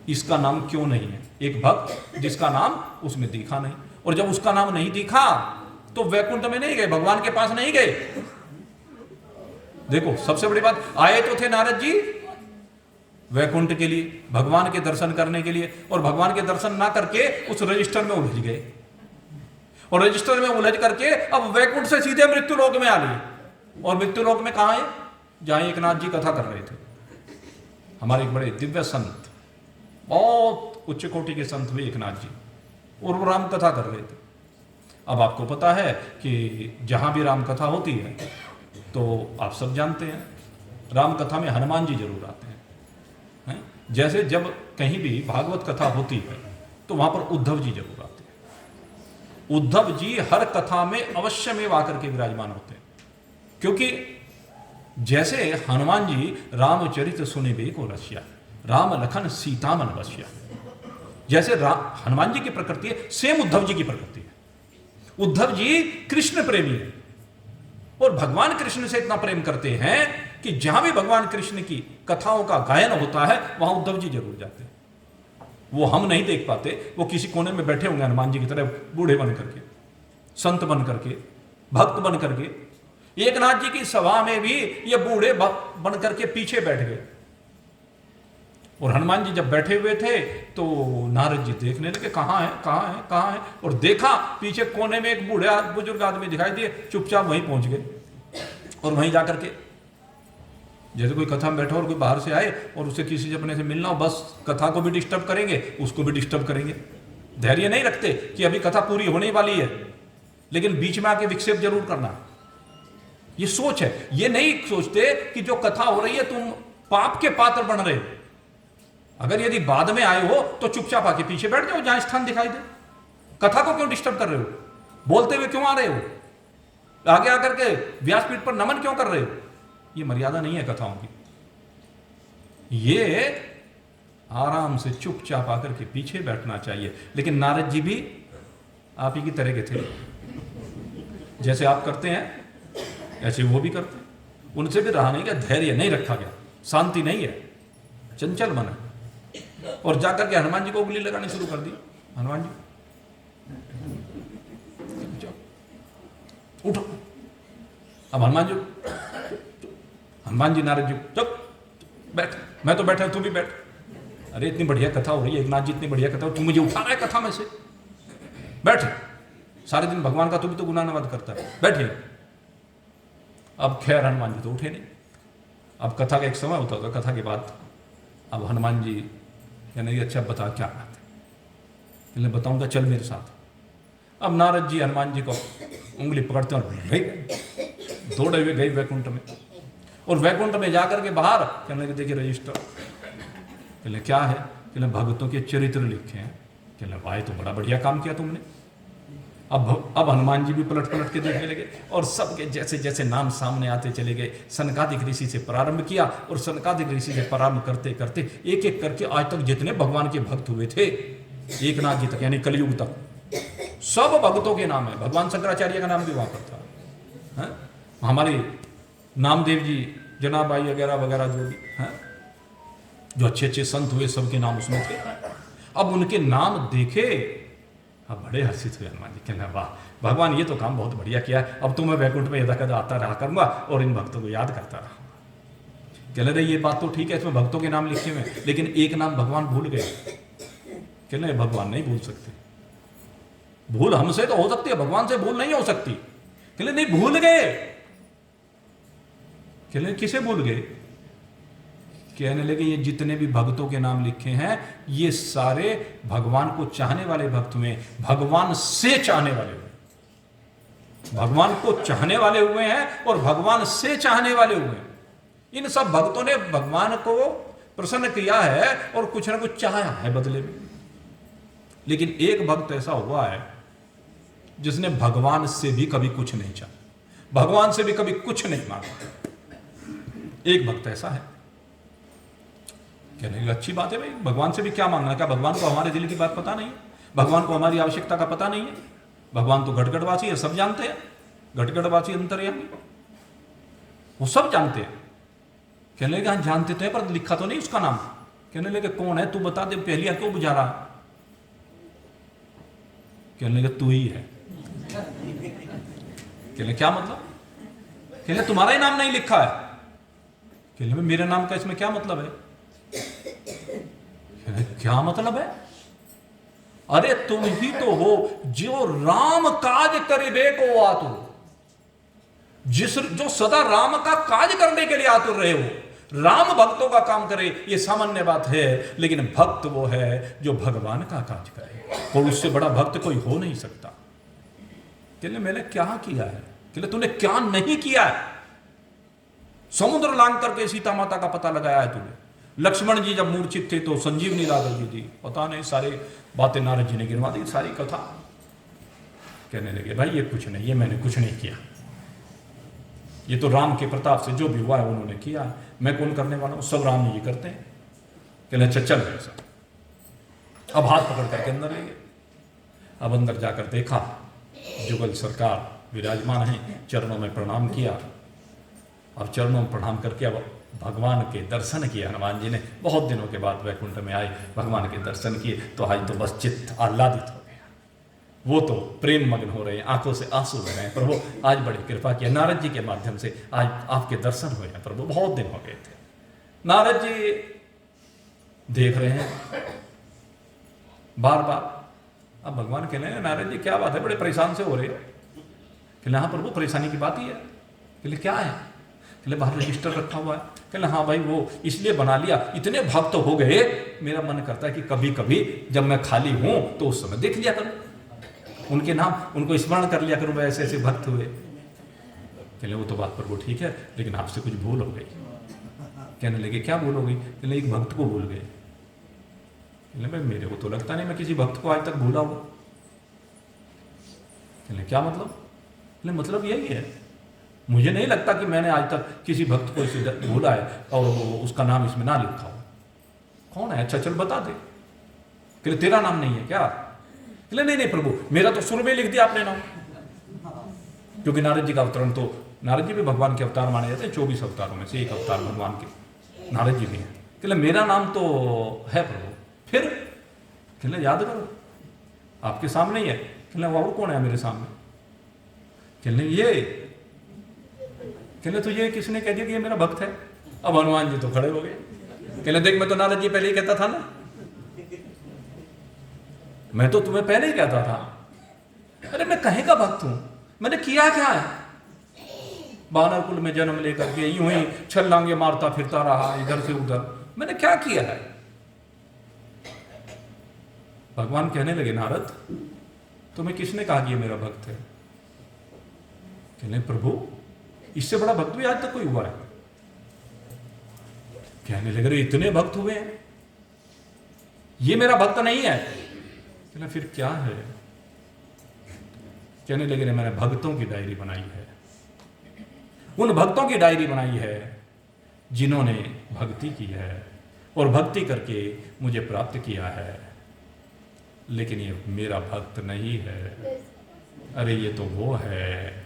इसका नाम क्यों नहीं है? एक भक्त जिसका नाम उसमें दिखा नहीं, और जब उसका नाम नहीं दिखा तो वैकुंठ में नहीं गए, भगवान के पास नहीं गए। देखो सबसे बड़ी बात, आए तो थे नारद जी वैकुंठ के लिए, भगवान के दर्शन करने के लिए, और भगवान के दर्शन ना करके उस रजिस्टर में उलझ गए, और रजिस्टर में उलझ करके अब वैकुंठ से सीधे मृत्यु लोक में आ लिए। और मृत्यु लोक में कहां है? जहां एक नाथ जी कथा कर रहे थे, हमारे एक बड़े दिव्य संत, बहुत उच्च कोटि के संत हुए एक नाथ जी, और वो राम कथा कर रहे थे। अब आपको पता है कि जहां भी राम कथा होती है, तो आप सब जानते हैं राम कथा में हनुमान जी जरूर आते हैं। जैसे जब कहीं भी भागवत कथा होती है, तो वहां पर उद्धव जी जरूर आते हैं। उद्धव जी हर कथा में अवश्य में आकर के विराजमान होते हैं, क्योंकि जैसे हनुमान जी रामचरित सुनिबे को रसिया, राम लखन सीता मन बसिया। जैसे हनुमान जी की प्रकृति है, सेम उद्धव जी की प्रकृति है। उद्धव जी कृष्ण प्रेमी है और भगवान कृष्ण से इतना प्रेम करते हैं कि जहां भी भगवान कृष्ण की कथाओं का गायन होता है वहां उद्धव जी जरूर जाते हैं। वो हम नहीं देख पाते, वो किसी कोने में बैठे होंगे हनुमान जी की तरह, बूढ़े बन करके, संत बन करके, भक्त बन करके। एकनाथ जी की सभा में भी ये बूढ़े बन करके पीछे बैठ गए और हनुमान जी जब बैठे हुए थे तो नारद जी देखने लगे कहाँ है कहाँ है कहाँ है, और देखा पीछे कोने में एक बूढ़े बुजुर्ग आदमी दिखाई दिए, चुपचाप वहीं पहुंच गए और वहीं जाकर के, जैसे कोई कथा में बैठा और कोई बाहर से आए और उसे किसी से अपने से मिलना हो, बस कथा को भी डिस्टर्ब करेंगे, उसको भी डिस्टर्ब करेंगे। धैर्य नहीं रखते कि अभी कथा पूरी होने वाली है, लेकिन बीच में आके विक्षेप जरूर करना। ये सोच है, ये नहीं सोचते कि जो कथा हो रही है तुम पाप के पात्र बन रहे हो। अगर यदि बाद में आए हो तो चुपचाप आके पीछे बैठ जाओ जहां स्थान दिखाई दे। कथा को क्यों डिस्टर्ब कर रहे हो? बोलते हुए क्यों आ रहे हो? आगे आकर के व्यासपीठ पर नमन क्यों कर रहे हो? ये मर्यादा नहीं है कथाओं की। ये आराम से चुपचाप आकर के पीछे बैठना चाहिए। लेकिन नारद जी भी आप ही की तरह के थे, जैसे आप करते हैं ऐसे वो भी करते हैं। उनसे भी रहा नहीं गया, धैर्य नहीं रखा गया, शांति नहीं है, चंचल मन है। और जाकर के हनुमान जी को उंगली लगानी शुरू कर दी। हनुमान जी उठो। अब हनुमान जी नारद जी चुप बैठ, मैं तो बैठा, तू भी बैठ। अरे इतनी बढ़िया कथा हो रही है, एकनाथ जी इतनी बढ़िया कथा, तू मुझे उठा रहा है कथा में से? बैठ, सारे दिन भगवान का तू भी तो गुनाहनवाद करता है, बैठिए। अब खैर हनुमान जी तो उठे नहीं। अब कथा का एक समय होता था, कथा के बाद अब हनुमान जी कहने अच्छा बता क्या बात है? बताऊंगा, चल मेरे साथ। अब नारद जी हनुमान जी को उंगली पकड़ते और दौड़े हुए गए वैकुंठ में। और वैकुंठ में जाकर के बाहर कहने लगे देखिए रजिस्टर। कहले क्या है? कहले भगतों के चरित्र लिखे हैं। कहले भाई तो बड़ा बढ़िया काम किया तुमने। अब हनुमान जी भी पलट पलट के देखने लगे और सबके जैसे जैसे नाम सामने आते चले गए। सनकादिक ऋषि से प्रारंभ किया और सनकादिक ऋषि से प्रारंभ करते करते एक एक करके आज तक जितने भगवान के भक्त हुए थे, एकनाथ जी तक यानी कलयुग तक, सब भक्तों के नाम है। भगवान शंकराचार्य का नाम भी वहां पर था। है? हमारे नामदेव जी, जनाबाई वगैरह वगैरह जो भी हैं, जो अच्छे अच्छे संत हुए, सबके नाम उसमें थे। अब उनके नाम देखे, अब बड़े हर्षित हुए हनुमान जी। कहना वाह भगवान, ये तो काम बहुत बढ़िया किया है। अब तो मैं वैकुंठ में यदा कदा आता रहा करूंगा और इन भक्तों को याद करता रहूंगा। कह रहे ये बात तो ठीक है, इसमें भक्तों के नाम लिखे हुए, लेकिन एक नाम भगवान भूल गए। कह रहे भगवान नहीं भूल सकते। भूल हमसे तो हो सकती है, भगवान से भूल नहीं हो सकती। कह रहे नहीं, भूल गए। कह रहे किसे भूल गए? कहने लगे ये जितने भी भक्तों के नाम लिखे हैं ये सारे भगवान को चाहने वाले भक्त हुए, भगवान से चाहने वाले हुए, भगवान को चाहने वाले हुए हैं और भगवान से चाहने वाले हुए हैं। इन सब भक्तों ने भगवान को प्रसन्न किया है और कुछ ना कुछ चाहा है बदले में। लेकिन एक भक्त ऐसा हुआ है जिसने भगवान से भी कभी कुछ नहीं चाहा, भगवान से भी कभी कुछ नहीं मांगा। एक भक्त ऐसा है। कहने अच्छी बात है भाई, भगवान से भी क्या मांगना? क्या भगवान को हमारे दिल की बात पता नहीं है? भगवान को हमारी आवश्यकता का पता नहीं है? भगवान तो घटघटवासी है, सब जानते हैं। घटघटवासी अंतर्यामी, वो सब जानते हैं। कहने लगे जानते तो है पर लिखा तो नहीं उसका नाम। कहने लगे कौन है? तू बता दे, पहलिया क्यों बुझा रहा? कहने लगे तू ही है। कहने क्या मतलब? कहने तुम्हारा ही नाम नहीं लिखा है। कहने मेरे नाम का इसमें क्या मतलब है? क्या मतलब है? अरे तुम ही तो हो जो राम काज करिबे को आतुर, जो सदा राम का काज करने के लिए आतुर रहे हो। राम भक्तों का काम करे ये सामान्य बात है, लेकिन भक्त वो है जो भगवान का काज करे, और उससे बड़ा भक्त कोई हो नहीं सकता। कहले मैंने क्या किया है? कहले तूने क्या नहीं किया है? समुद्र लांग करके सीता माता का पता लगाया है तूने। लक्ष्मण जी जब मूर्छित थे तो संजीवनी ला कर दी, पता नहीं सारे बातें नारद जी ने गिनवा दी, सारी कथा। कहने लगे भाई ये कुछ नहीं, ये मैंने कुछ नहीं किया। ये तो राम के प्रताप से जो भी हुआ है उन्होंने किया, मैं कौन करने वाला हूं, सब राम जी करते हैं। कहले अच्छा चल ऐसा। अब हाथ पकड़ करके अंदर ले गए। अब अंदर जाकर देखा जुगल सरकार विराजमान है, चरणों में प्रणाम किया। अब चरणों में प्रणाम करके अब भगवान के दर्शन किए हनुमान जी ने। बहुत दिनों के बाद वैकुंठ में आए, भगवान के दर्शन किए तो आज तो बस चित्त आह्लादित हो गया। वो तो प्रेम मग्न हो रहे हैं, आंखों से आंसू बह रहे हैं। प्रभु आज बड़ी कृपा की, नारद जी के माध्यम से आज आपके दर्शन हुए हैं प्रभु, बहुत दिन हो गए थे। नारद जी देख रहे हैं बार बार। अब भगवान कह रहे हैं नारद जी क्या बात है, बड़े परेशान से हो रहे हो। कहले हाँ प्रभु परेशानी की बात ही है। कहले क्या है। कहले बाहर रजिस्टर रखा हुआ है। कहले हाँ भाई वो इसलिए बना लिया, इतने भक्त हो गए, मेरा मन करता है कि कभी कभी जब मैं खाली हूं तो उस समय देख लिया करूं, उनके नाम उनको स्मरण कर लिया करूं, ऐसे ऐसे भक्त हुए। कहले वो तो बात प्रभु ठीक है, लेकिन आपसे कुछ भूल हो गई। कहने लगे क्या भूल हो गई। कहले एक भक्त को भूल गए। कहले भाई मेरे को तो लगता नहीं मैं किसी भक्त को आज तक भूला हूं। कहले क्या मतलब। कहले मतलब यही है, मुझे नहीं लगता कि मैंने आज तक किसी भक्त को इसे भूला है और उसका नाम इसमें ना लिखा हो। कौन है, अच्छा चल बता दे। कहले तेरा नाम नहीं है क्या। कहले नहीं नहीं प्रभु मेरा तो शुरू में लिख दिया आपने नाम। क्योंकि नारद जी का अवतरण तो, नारद जी भी भगवान के अवतार माने जाते हैं, 24 अवतारों में से एक अवतार भगवान के नारद जी भी हैं। कहले मेरा नाम तो है प्रभु। फिर कहले याद करो आपके सामने ही है। कहले और कौन है मेरे सामने। कहले ये। कहले तो ये किसने कह दिया कि ये मेरा भक्त है। अब हनुमान जी तो खड़े हो गए। कहले देख मैं तो नारद जी पहले ही कहता था ना, मैं तो तुम्हें पहले ही कहता था। अरे मैं कहीं का भक्त हूं, मैंने किया क्या है। बानर कुल में जन्म लेकर के यूं ही छलांगे मारता फिरता रहा इधर से उधर, मैंने क्या किया है। भगवान कहने लगे नारद तुम्हें किसने कहा कि ये मेरा भक्त है। कहने प्रभु इससे बड़ा भक्त भी आज तक कोई हुआ है। कहने लगे इतने भक्त हुए हैं, ये मेरा भक्त नहीं है। कहने फिर क्या है। कहने लगे मैंने भक्तों की डायरी बनाई है, उन भक्तों की डायरी बनाई है जिन्होंने भक्ति की है और भक्ति करके मुझे प्राप्त किया है, लेकिन ये मेरा भक्त नहीं है। अरे ये तो वो है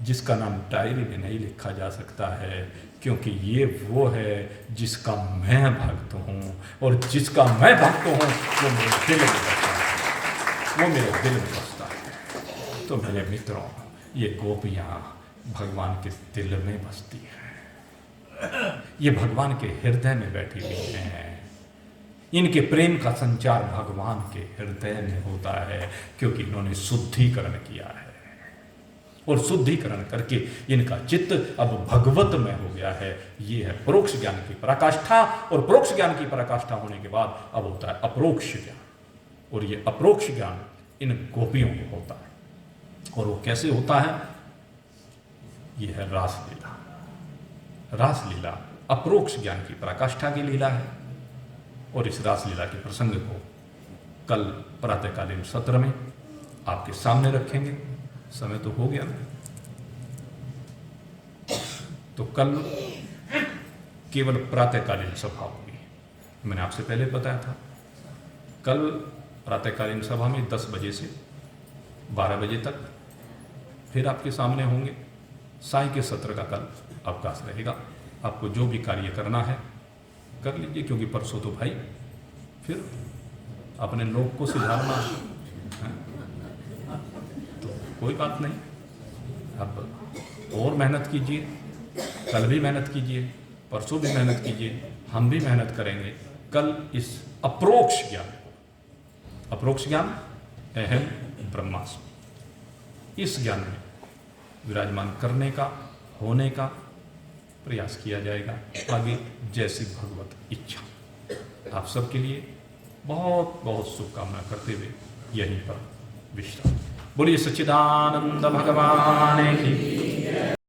जिसका नाम डायरी में नहीं लिखा जा सकता है, क्योंकि ये वो है जिसका मैं भक्त हूँ, और जिसका मैं भक्त हूँ वो मेरे दिल में बसता है, वो मेरे दिल में बसता है। तो मेरे मित्रों ये गोपियाँ भगवान के दिल में बसती हैं, ये भगवान के हृदय में बैठी हुई हैं। इनके प्रेम का संचार भगवान के हृदय में होता है, क्योंकि इन्होंने शुद्धिकरण किया है, और शुद्धिकरण करके इनका चित्त अब भगवत में हो गया है। ये है परोक्ष ज्ञान की पराकाष्ठा, और परोक्ष ज्ञान की पराकाष्ठा होने के बाद अब होता है अपरोक्ष ज्ञान, और ये अपरोक्ष ज्ञान इन गोपियों को होता है। और वो कैसे होता है, ये है रासलीला। रासलीला अपरोक्ष ज्ञान की पराकाष्ठा की लीला है, और इस रासलीला के प्रसंग को कल प्रातःकालीन सत्र में आपके सामने रखेंगे। समय तो हो गया ना, तो कल केवल प्रातःकालीन सभा होगी। मैंने आपसे पहले बताया था, कल प्रातःकालीन सभा में 10 बजे से 12 बजे तक फिर आपके सामने होंगे। साय के सत्र का कल अवकाश रहेगा। आपको जो भी कार्य करना है कर लीजिए, क्योंकि परसों तो भाई फिर अपने लोग को सुधारना है, तो कोई बात नहीं, अब और मेहनत कीजिए। कल भी मेहनत कीजिए, परसों भी मेहनत कीजिए, हम भी मेहनत करेंगे। कल इस अप्रोक्ष ज्ञान को, अप्रोक्ष ज्ञान अहम ब्रह्मास्मि, इस ज्ञान में विराजमान करने का, होने का प्रयास किया जाएगा। आगे जैसी भगवत इच्छा। आप सबके लिए बहुत बहुत शुभकामना करते हुए यहीं पर विश्राम। बोलिए सच्चिदानंद भगवान की।